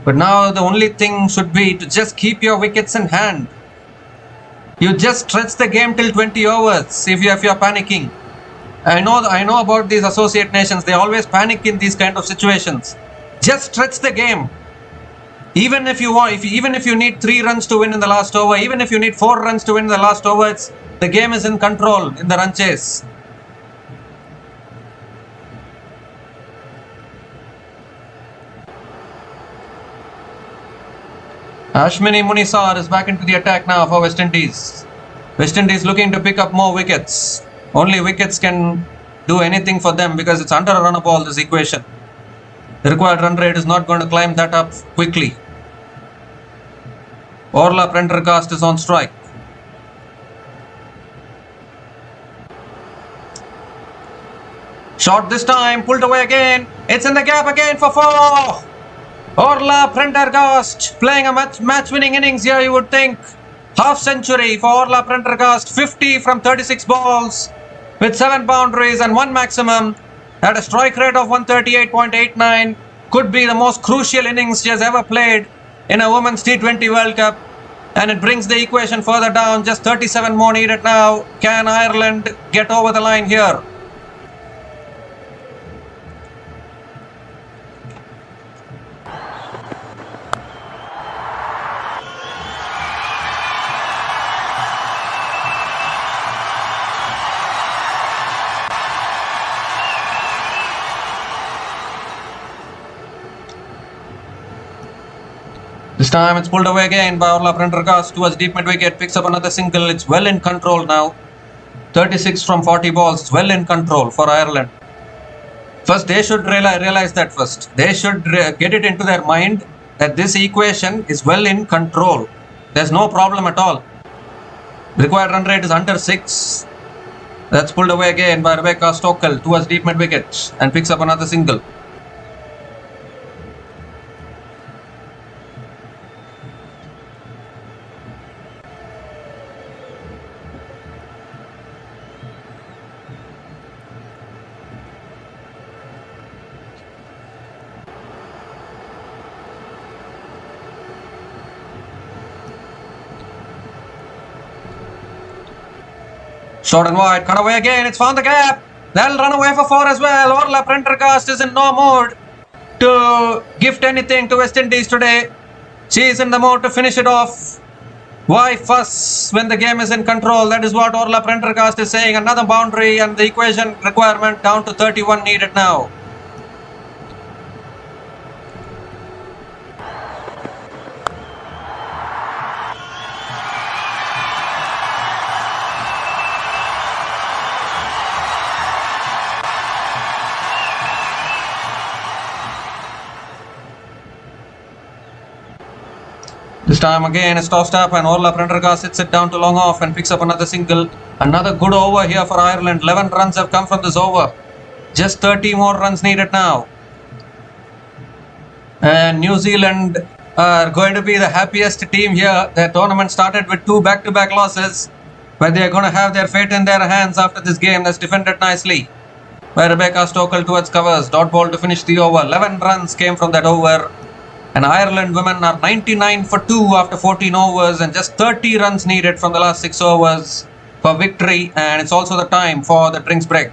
But now the only thing should be to just keep your wickets in hand. You just stretch the game till 20 overs if you are panicking. I know about these associate nations. They always panic in these kind of situations. Just stretch the game. Even if you want, even if you need 3 runs to win in the last over, even if you need 4 runs to win in the last over, the game is in control in the run chase. Ashwini Munisar is back into the attack now for West Indies. West Indies looking to pick up more wickets. Only wickets can do anything for them because it's under a run of ball, this equation. The required run rate is not going to climb that up quickly. Orla Prendergast is on strike. Shot this time, pulled away again. It's in the gap again for 4. Orla Prendergast playing a match-winning innings here, you would think. Half century for Orla Prendergast, 50 from 36 balls with 7 boundaries and 1 maximum at a strike rate of 138.89. Could be the most crucial innings she has ever played in a Women's T20 World Cup. And it brings the equation further down. Just 37 more needed now. Can Ireland get over the line here? This time it's pulled away again by Orla Prendergast towards deep mid-wicket, picks up another single. It's well in control now. 36 from 40 balls, it's well in control for Ireland. First, they should realize that first. They should get it into their mind that this equation is well in control. There's no problem at all. The required run rate is under 6. That's pulled away again by Rebecca Stockel towards deep mid-wicket and picks up another single. Short and wide, cut away again, it's found the gap. They'll run away for 4 as well. Orla Prendergast is in no mood to gift anything to West Indies today. She is in the mood to finish it off. Why fuss when the game is in control? That is what Orla Prendergast is saying. Another boundary and the equation requirement down to 31 needed now. This time again it's tossed up and Orla Prendergast sits it down to long off and picks up another single. Another good over here for Ireland. 11 runs have come from this over. Just 30 more runs needed now. And New Zealand are going to be the happiest team here. Their tournament started with 2 back-to-back losses, but they are going to have their fate in their hands after this game. That's defended nicely by Rebecca Stockel towards covers. Dot ball to finish the over. 11 runs came from that over. And Ireland women are 99 for 2 after 14 overs and just 30 runs needed from the last 6 overs for victory. And it's also the time for the drinks break.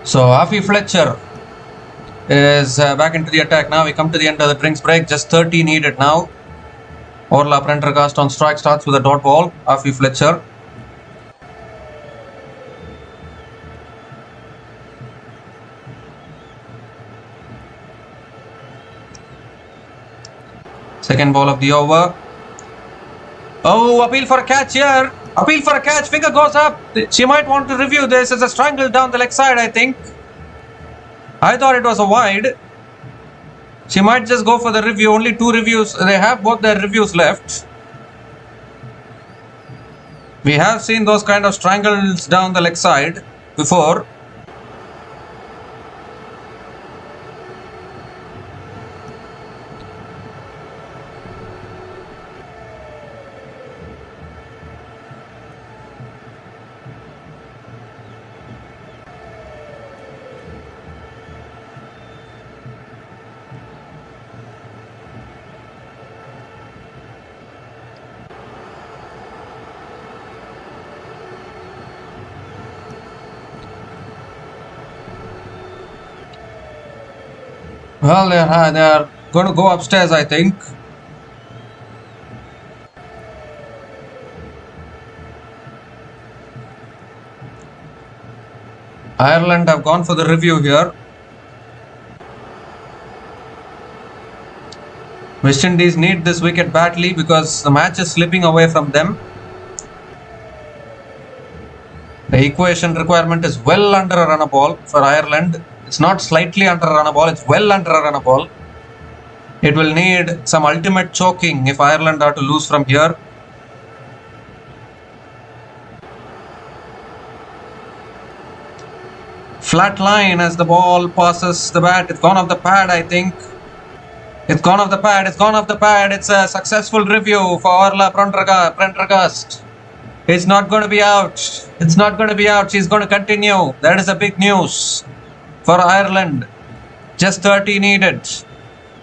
So Afi Fletcher is back into the attack now. We come to the end of the drinks break. Just 30 needed now. Orla Prendergast on strike starts with a dot ball. Afi Fletcher. Second ball of the over. Oh, appeal for a catch here. Appeal for a catch. Finger goes up. She might want to review this. It's a strangle down the leg side, I think. I thought it was a wide. She might just go for the review. Only 2 reviews. They have both their reviews left. We have seen those kind of strangles down the leg side before. Well, they are going to go upstairs, I think. Ireland have gone for the review here. West Indies need this wicket badly because the match is slipping away from them. The equation requirement is well under a run ball for Ireland. It's not slightly under a run ball, it's well under a run ball. It will need some ultimate choking if Ireland are to lose from here. Flat line as the ball passes the bat. It's gone off the pad, I think. It's gone off the pad. It's gone off the pad. It's a successful review for Orla Prendergast. It's not going to be out. It's not going to be out. She's going to continue. That is a big news for Ireland. Just 30 needed.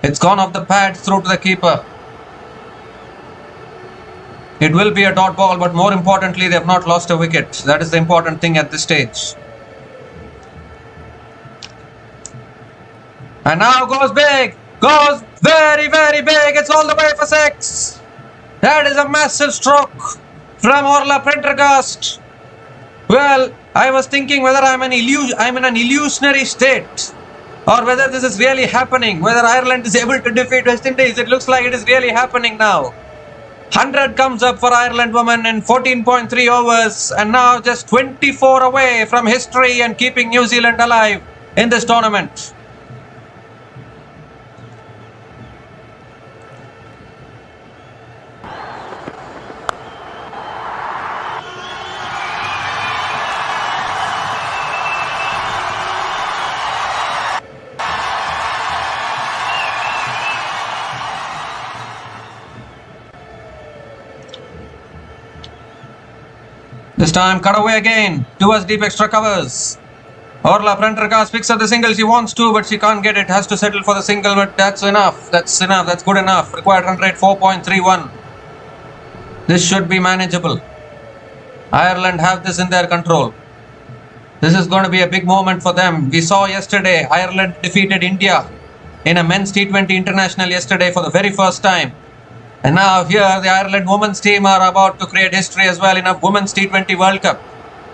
It's gone off the pad through to the keeper. It will be a dot ball, but more importantly, they have not lost a wicket. That is the important thing at this stage. And now goes big. Goes very, very big. It's all the way for 6. That is a massive stroke from Orla Prendergast. Well, I was thinking whether I'm in an illusionary state or whether this is really happening, whether Ireland is able to defeat West Indies. It looks like it is really happening now. 100 comes up for Ireland women in 14.3 overs and now just 24 away from history and keeping New Zealand alive in this tournament. This time cut away again towards deep extra covers. Orla Prendergast picks up the single. She wants to, but she can't get it. Has to settle for the single, but that's enough. That's enough. That's good enough. Required run rate 4.31. This should be manageable. Ireland have this in their control. This is going to be a big moment for them. We saw yesterday Ireland defeated India in a men's T20 international yesterday for the very first time. And now here the Ireland women's team are about to create history as well in a women's T20 World Cup.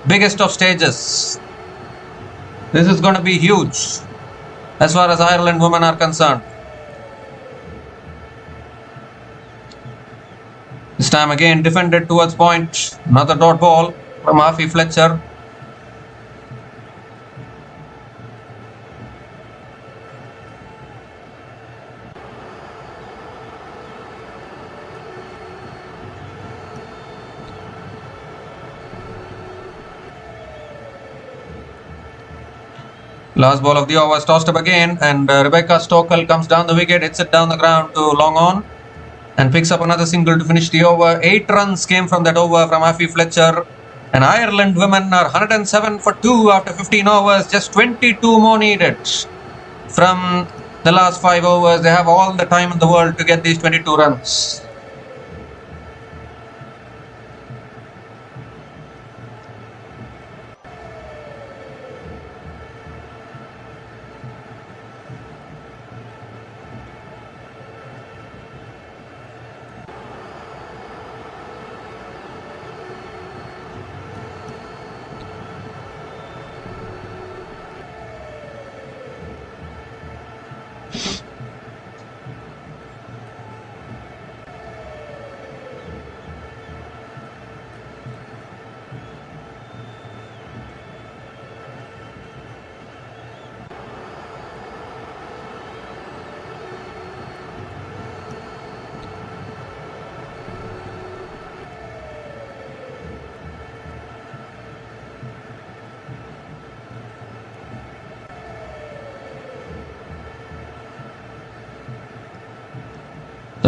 Biggest of stages. This is going to be huge as far as Ireland women are concerned. This time again defended towards point. Another dot ball from Afi Fletcher. Last ball of the over is tossed up again and Rebecca Stokel comes down the wicket, hits it down the ground to long on and picks up another single to finish the over. 8 runs came from that over from Afi Fletcher and Ireland women are 107 for 2 after 15 overs, just 22 more needed from the last 5 overs. They have all the time in the world to get these 22 runs.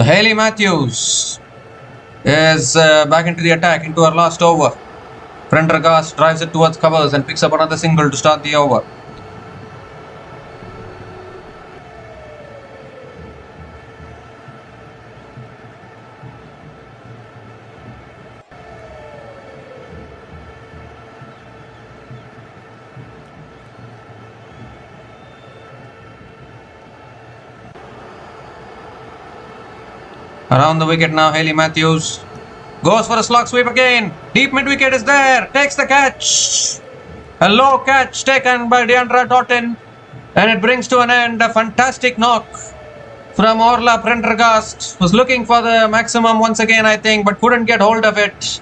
So Hayley Matthews is back into the attack into her last over. Prendergast drives it towards covers and picks up another single to start the over. Around the wicket now, Hayley Matthews goes for a slog sweep again. Deep mid wicket is there. Takes the catch. A low catch taken by Deandra Doughton. And it brings to an end a fantastic knock from Orla Prendergast. Was looking for the maximum once again, I think, but couldn't get hold of it.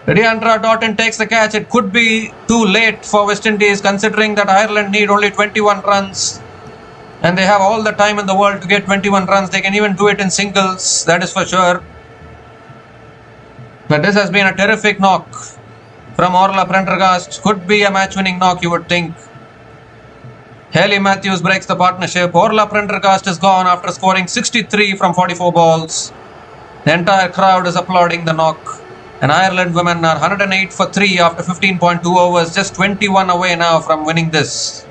Deandra Doughton takes the catch. It could be too late for West Indies, considering that Ireland need only 21 runs. And they have all the time in the world to get 21 runs. They can even do it in singles, that is for sure. But this has been a terrific knock from Orla Prendergast. Could be a match-winning knock, you would think. Hayley Matthews breaks the partnership. Orla Prendergast is gone after scoring 63 from 44 balls. The entire crowd is applauding the knock. And Ireland women are 108 for 3 after 15.2 overs. Just 21 away now from winning this.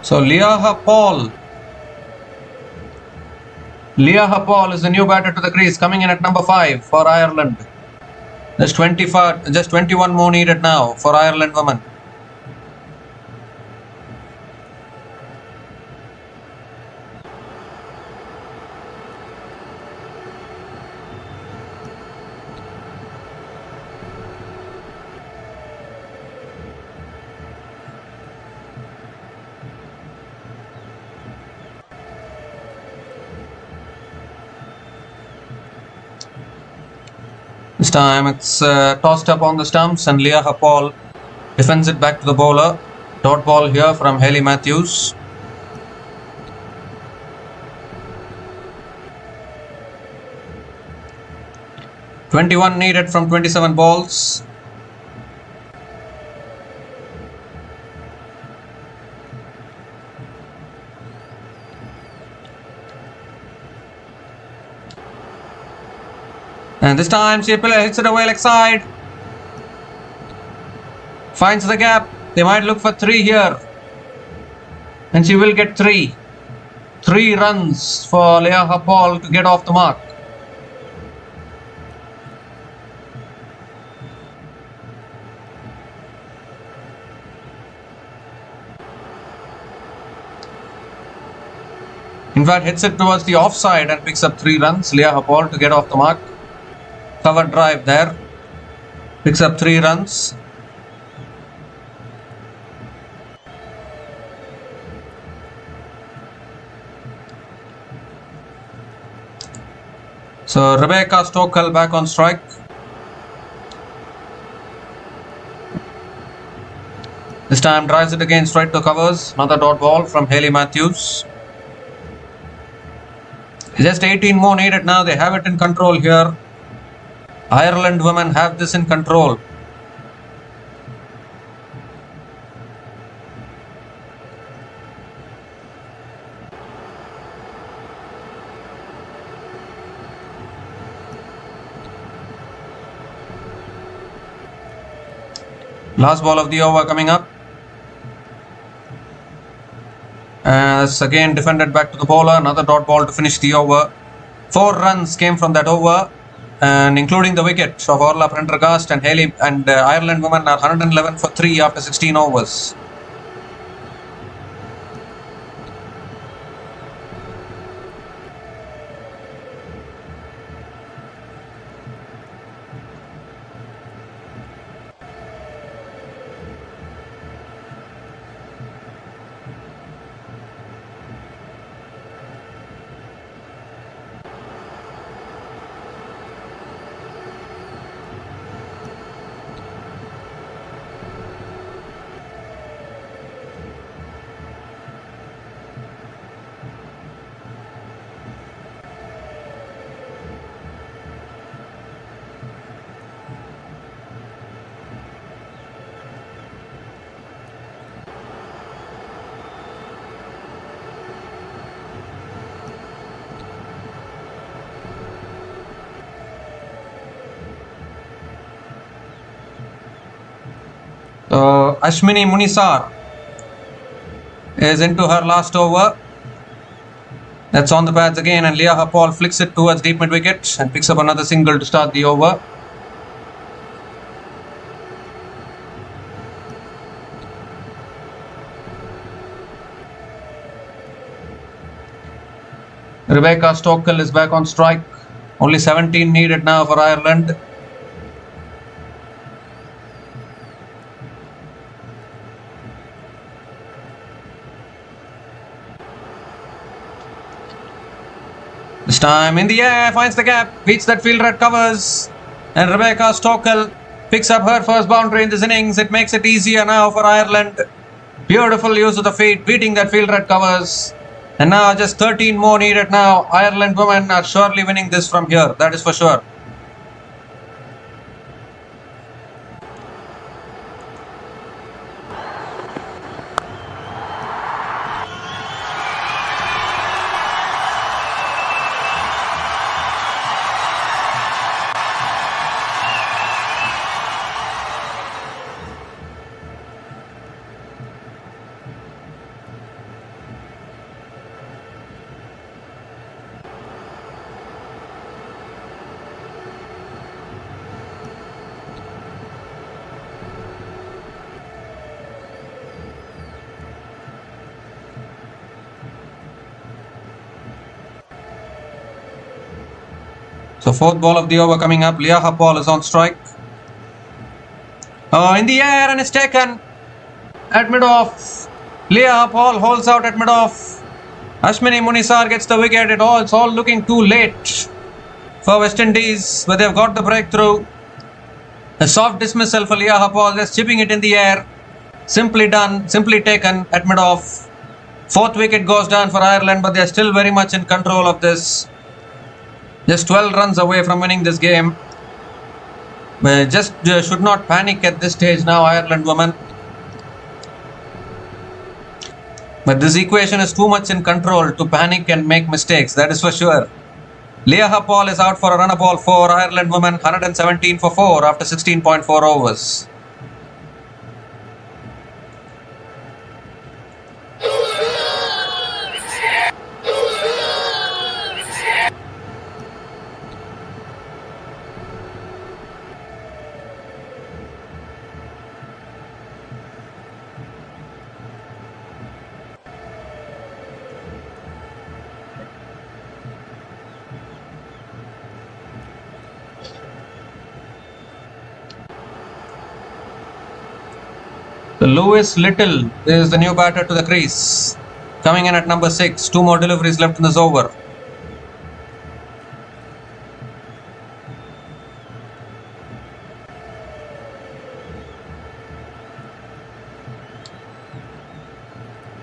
So Leah Paul is the new batter to the crease, coming in at number 5 for Ireland. Just 21 more needed now for Ireland women. This time it's tossed up on the stumps and Leah Paul defends it back to the bowler. Dot ball here from Hayley Matthews. .21 needed from 27 balls. And this time she hits it away leg side. Finds the gap. They might look for 3 here. And she will get 3. 3 runs for Leah Paul to get off the mark. In fact, hits it towards the offside and picks up 3 runs. Leah Paul to get off the mark. Cover drive there. Picks up 3 runs. So Rebecca Stokel back on strike. This time drives it again straight to covers. Another dot ball from Hayley Matthews. Just 18 more needed now. They have it in control here. Ireland women have this in control. Last ball of the over coming up. It's again defended back to the bowler. Another dot ball to finish the over. 4 runs came from that over, and including the wicket of Orla Prendergast and Hayley, and Ireland women are 111 for 3 after 16 overs. Ashwini Munisar is into her last over. That's on the pads again, and Leah Hapal flicks it towards deep mid wicket and picks up another single to start the over. Rebecca Stockel is back on strike. Only 17 needed now for Ireland. This time in the air, finds the gap, beats that fielder at covers, and Rebecca Stockel picks up her first boundary in this innings. It makes it easier now for Ireland. Beautiful use of the feet, beating that fielder at covers. And now just 13 more needed now. Ireland women are surely winning this from here, that is for sure. So fourth ball of the over coming up. Leah Hapal is on strike. In the air and it's taken at mid-off. Leah Hapal holds out at mid-off. Ashwini Munisar gets the wicket. It's all looking too late for West Indies, but they've got the breakthrough. A soft dismissal for Leah Hapal, just chipping it in the air. Simply done, simply taken at mid-off. Fourth wicket goes down for Ireland, but they're still very much in control of this. Just 12 runs away from winning this game. Just should not panic at this stage now, Ireland women. But this equation is too much in control to panic and make mistakes, that is for sure. Leah Hapal is out for a run of ball 4. Ireland women 117 for 4 after 16.4 overs. So Lewis Little is the new batter to the crease. Coming in at number 6. 2 more deliveries left in this over.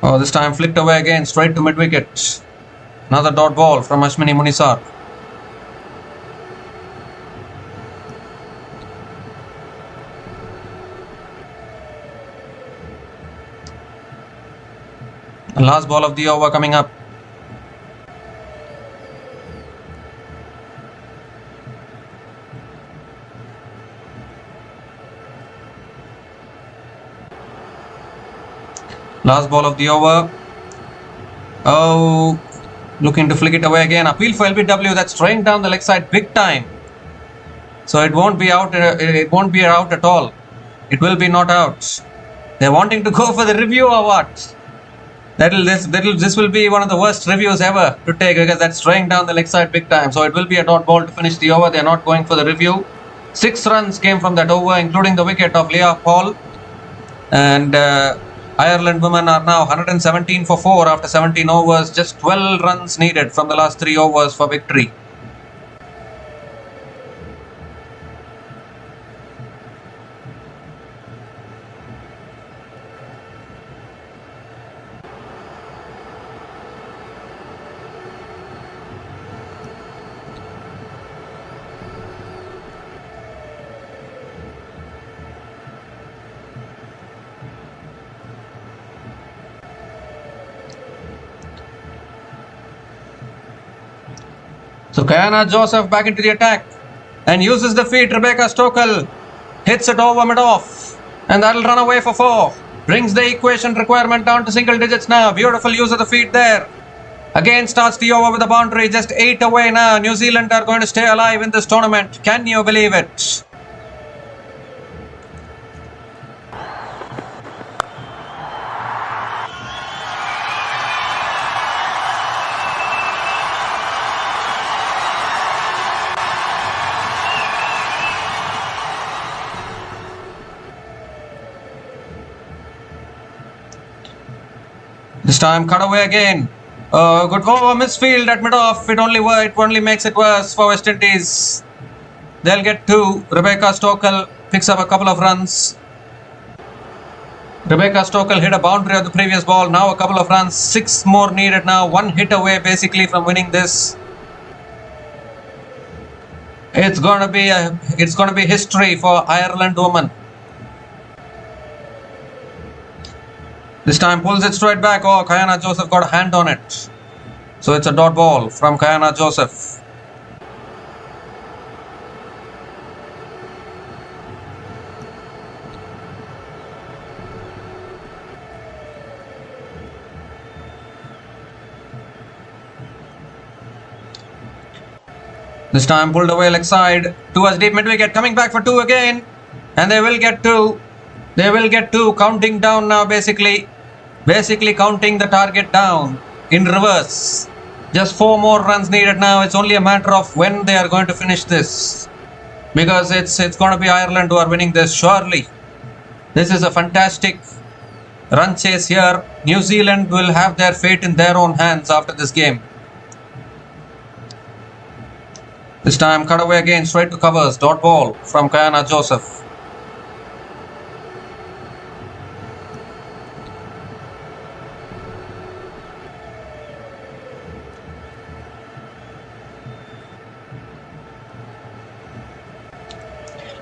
Oh, this time flicked away again, straight to mid-wicket. Another dot ball from Ashwini Munisar. Last ball of the over coming up. Last ball of the over. Oh, looking to flick it away again. Appeal for LBW, that's throwing down the leg side big time. So it won't be out. It won't be out at all. It will be not out. They're wanting to go for the review or what? This will be one of the worst reviews ever to take, because that's throwing down the leg side big time. So it will be a dot ball to finish the over. They're not going for the review. 6 runs came from that over, including the wicket of Leah Hapal. And Ireland women are now 117 for 4 after 17 overs. Just 12 runs needed from the last 3 overs for victory. So Kayana Joseph back into the attack and uses the feet. Rebecca Stockel hits it over mid-off. And that'll run away for 4. Brings the equation requirement down to single digits now. Beautiful use of the feet there. Again starts the over with a boundary. Just 8 away now. New Zealand are going to stay alive in this tournament. Can you believe it? This time cut away again. Good over misfield at mid-off. It only makes it worse for West Indies. They'll get 2. Rebecca Stokel picks up a couple of runs. Rebecca Stokel hit a boundary on the previous ball. Now a couple of runs. 6 more needed now. 1 hit away basically from winning this. It's gonna be history for Ireland women. This time pulls it straight back. Oh, Kayana Joseph got a hand on it. So it's a dot ball from Kayana Joseph. This time pulled away leg side towards deep mid wicket. Coming back for 2 again. And they will get 2. They will get 2. Counting down now basically counting the target down in reverse. Just 4 more runs needed now. It's only a matter of when they are going to finish this, because it's going to be Ireland who are winning this surely. This is a fantastic run chase here. New Zealand will have their fate in their own hands after this game. This time cut away again, straight to covers. Dot ball from Kayana Joseph.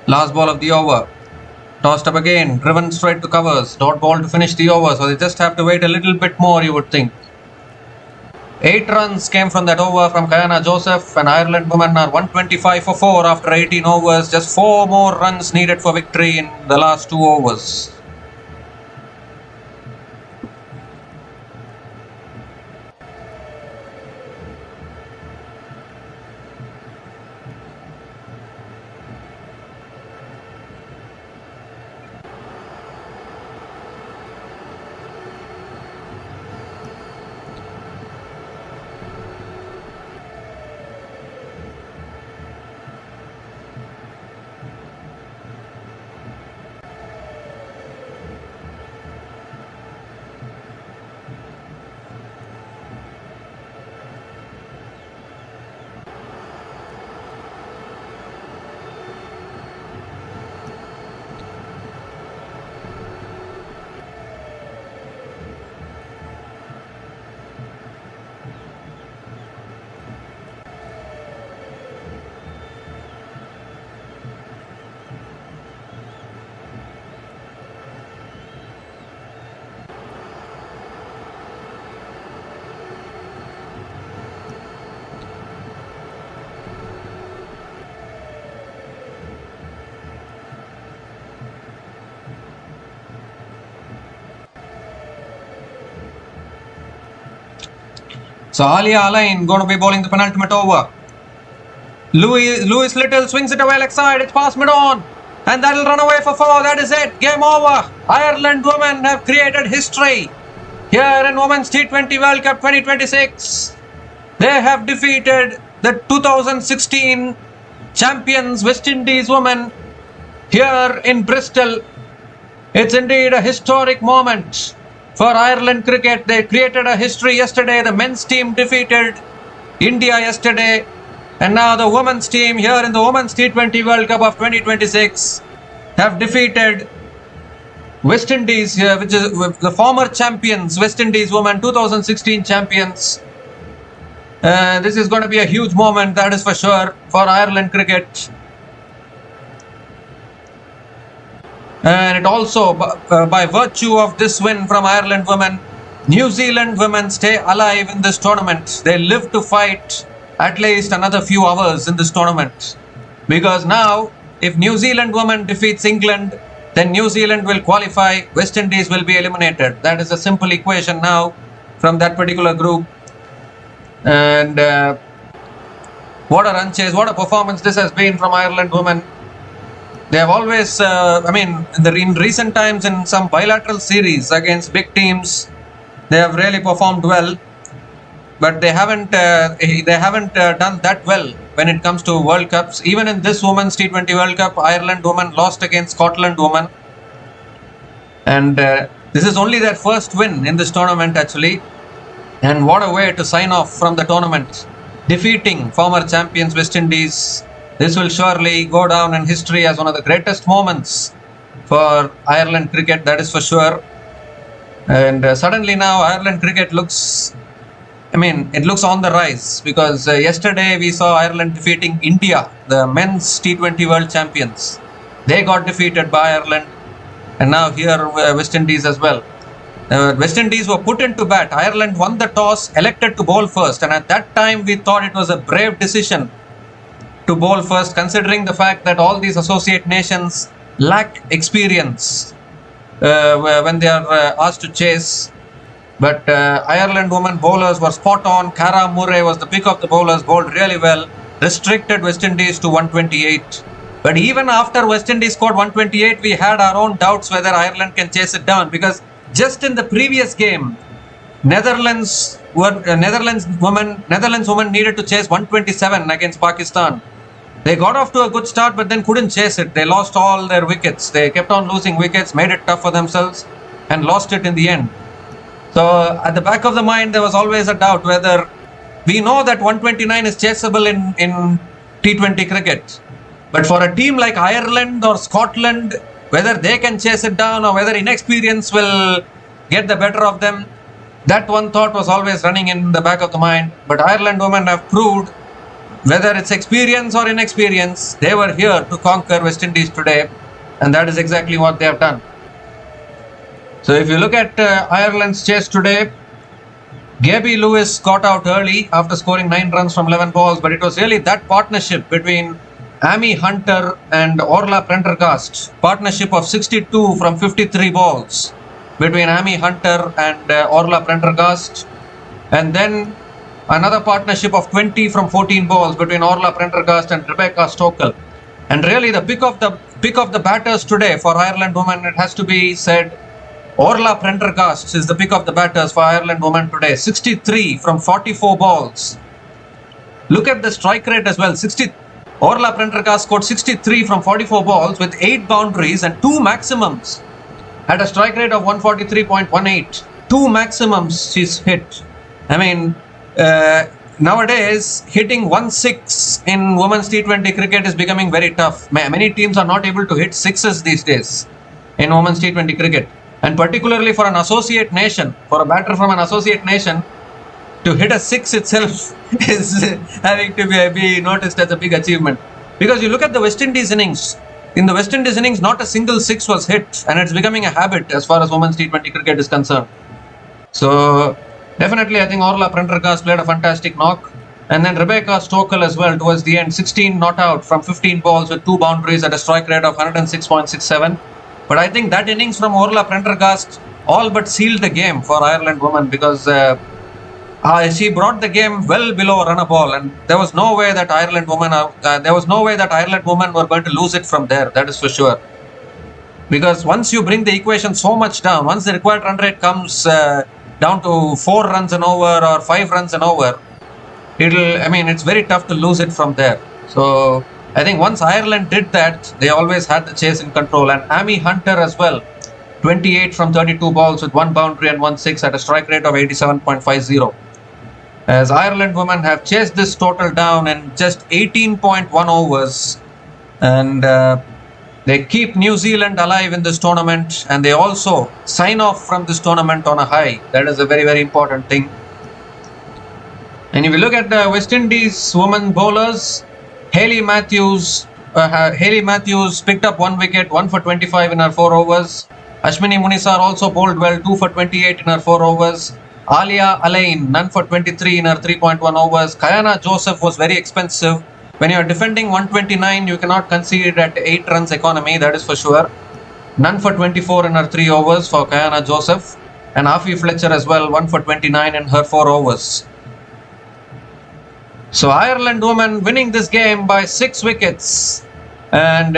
Last ball of the over. Tossed up again, driven straight to covers. Dot ball to finish the over, so they just have to wait a little bit more, you would think. 8 runs came from that over from Kayana Joseph, and Ireland women are 125 for 4 after 18 overs. Just 4 more runs needed for victory in the last 2 overs. So Alia Alain going to be bowling the penultimate over. Lewis Little swings it away leg side. It's past mid on. And that'll run away for 4. That is it. Game over. Ireland women have created history here in Women's T20 World Cup 2026. They have defeated the 2016 champions West Indies women here in Bristol. It's indeed a historic moment for Ireland cricket. They created a history yesterday. The men's team defeated India yesterday. And now the women's team here in the Women's T20 World Cup of 2026 have defeated West Indies here, which is the former champions, West Indies women, 2016 champions. This is going to be a huge moment, that is for sure, for Ireland cricket. And it also, by virtue of this win from Ireland women, New Zealand women stay alive in this tournament. They live to fight at least another few hours in this tournament. Because now, if New Zealand women defeats England, then New Zealand will qualify, West Indies will be eliminated. That is a simple equation now from that particular group. And what a run chase, what a performance this has been from Ireland women. They have always, in recent times in some bilateral series against big teams, they have really performed well. But they haven't done that well when it comes to World Cups. Even in this Women's T20 World Cup, Ireland women lost against Scotland women. And this is only their first win in this tournament actually. And what a way to sign off from the tournament, defeating former champions West Indies. This will surely go down in history as one of the greatest moments for Ireland cricket, that is for sure. And suddenly now Ireland cricket looks on the rise, because yesterday we saw Ireland defeating India, the men's T20 World Champions. They got defeated by Ireland, and now here West Indies as well. West Indies were put into bat. Ireland won the toss, elected to bowl first, and at that time we thought it was a brave decision to bowl first, considering the fact that all these associate nations lack experience when they are asked to chase. But Ireland women bowlers were spot on. Cara Murray was the pick of the bowlers, bowled really well, restricted West Indies to 128. But even after West Indies scored 128, we had our own doubts whether Ireland can chase it down, because just in the previous game, Netherlands women needed to chase 127 against Pakistan. They got off to a good start, but then couldn't chase it. They lost all their wickets. They kept on losing wickets, made it tough for themselves, and lost it in the end. So at the back of the mind, there was always a doubt whether, we know that 129 is chaseable in T20 cricket. But for a team like Ireland or Scotland, whether they can chase it down or whether inexperience will get the better of them, that one thought was always running in the back of the mind. But Ireland women have proved, whether it's experience or inexperience, they were here to conquer West Indies today, and that is exactly what they have done. So if you look at Ireland's chase today, Gabby Lewis got out early after scoring 9 runs from 11 balls, but it was really that partnership between Amy Hunter and Orla Prendergast, partnership of 62 from 53 balls between Amy Hunter and Orla Prendergast, and then another partnership of 20 from 14 balls between Orla Prendergast and Rebecca Stokel. And really the pick of the batters today for Ireland women, it has to be said, Orla Prendergast is the pick of the batters for Ireland women today. 63 from 44 balls. Look at the strike rate as well. Orla Prendergast scored 63 from 44 balls with 8 boundaries and 2 maximums at a strike rate of 143.18. 2 maximums she's hit. Nowadays, hitting 1-6 in women's T20 cricket is becoming very tough. Many teams are not able to hit sixes these days in women's T20 cricket. And particularly for an associate nation, for a batter from an associate nation, to hit a 6 itself is having to be noticed as a big achievement. Because you look at the West Indies innings. In the West Indies innings, not a single 6 was hit, and it's becoming a habit as far as women's T20 cricket is concerned. So definitely, I think Orla Prendergast played a fantastic knock. And then Rebecca Stokel as well towards the end, 16 not out from 15 balls with 2 boundaries at a strike rate of 106.67. But I think that innings from Orla Prendergast all but sealed the game for Ireland women, because she brought the game well below a run a ball, and there was no way that Ireland women were going to lose it from there. That is for sure. Because once you bring the equation so much down, once the required run rate comes down to 4 runs and over or 5 runs and over, it's very tough to lose it from there. So I think once Ireland did that, they always had the chase in control. And Amy Hunter as well, 28 from 32 balls with 1 boundary and 1 6 at a strike rate of 87.50. As Ireland women have chased this total down in just 18.1 overs, and they keep New Zealand alive in this tournament, and they also sign off from this tournament on a high. That is a very, very important thing. And if you look at the West Indies women bowlers, Hayley Matthews picked up 1 wicket, 1 for 25 in her 4 overs. Ashwini Munisar also bowled well, 2 for 28 in her 4 overs. Alia Alain, none for 23 in her 3.1 overs. Kayana Joseph was very expensive. When you are defending 129, you cannot concede at 8 runs economy, that is for sure. None for 24 in her 3 overs for Kayana Joseph. And Afi Fletcher as well, 1 for 29 in her 4 overs. So Ireland women winning this game by 6 wickets and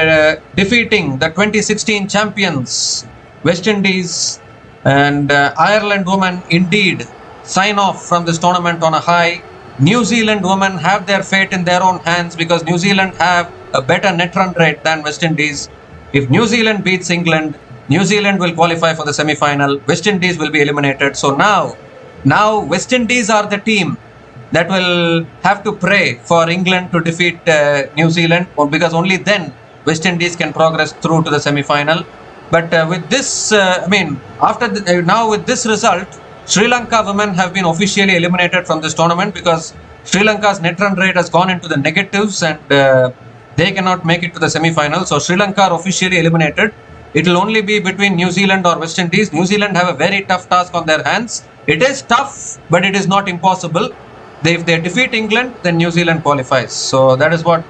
defeating the 2016 champions West Indies. And Ireland women indeed sign off from this tournament on a high. New Zealand women have their fate in their own hands because New Zealand have a better net run rate than West Indies. If New Zealand beats England, New Zealand will qualify for the semi-final. West Indies will be eliminated. So now West Indies are the team that will have to pray for England to defeat New Zealand, because only then West Indies can progress through to the semi-final. But with this, now with this result, Sri Lanka women have been officially eliminated from this tournament because Sri Lanka's net run rate has gone into the negatives and they cannot make it to the semi-final. So Sri Lanka are officially eliminated. It will only be between New Zealand or West Indies. New Zealand have a very tough task on their hands. It is tough, but it is not impossible. If they defeat England, then New Zealand qualifies. So that is what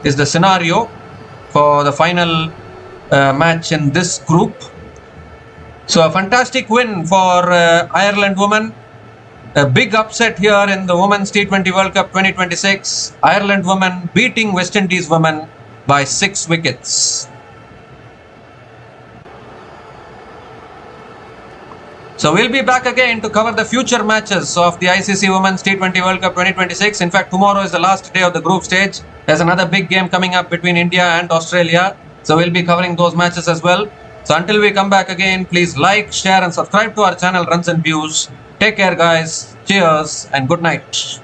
is the scenario for the final match in this group. So a fantastic win for Ireland women. A big upset here in the Women's T20 World Cup 2026. Ireland women beating West Indies women by 6 wickets. So we'll be back again to cover the future matches of the ICC Women's T20 World Cup 2026. In fact, tomorrow is the last day of the group stage. There's another big game coming up between India and Australia. So we'll be covering those matches as well. So until we come back again, please like, share and subscribe to our channel Runs and Views. Take care guys. Cheers and good night.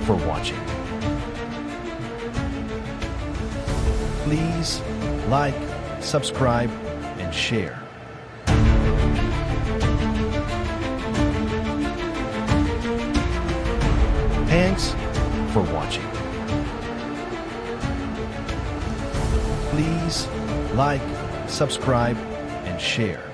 for watching. Please like, subscribe, and share. Thanks for watching. Please like, subscribe, and share.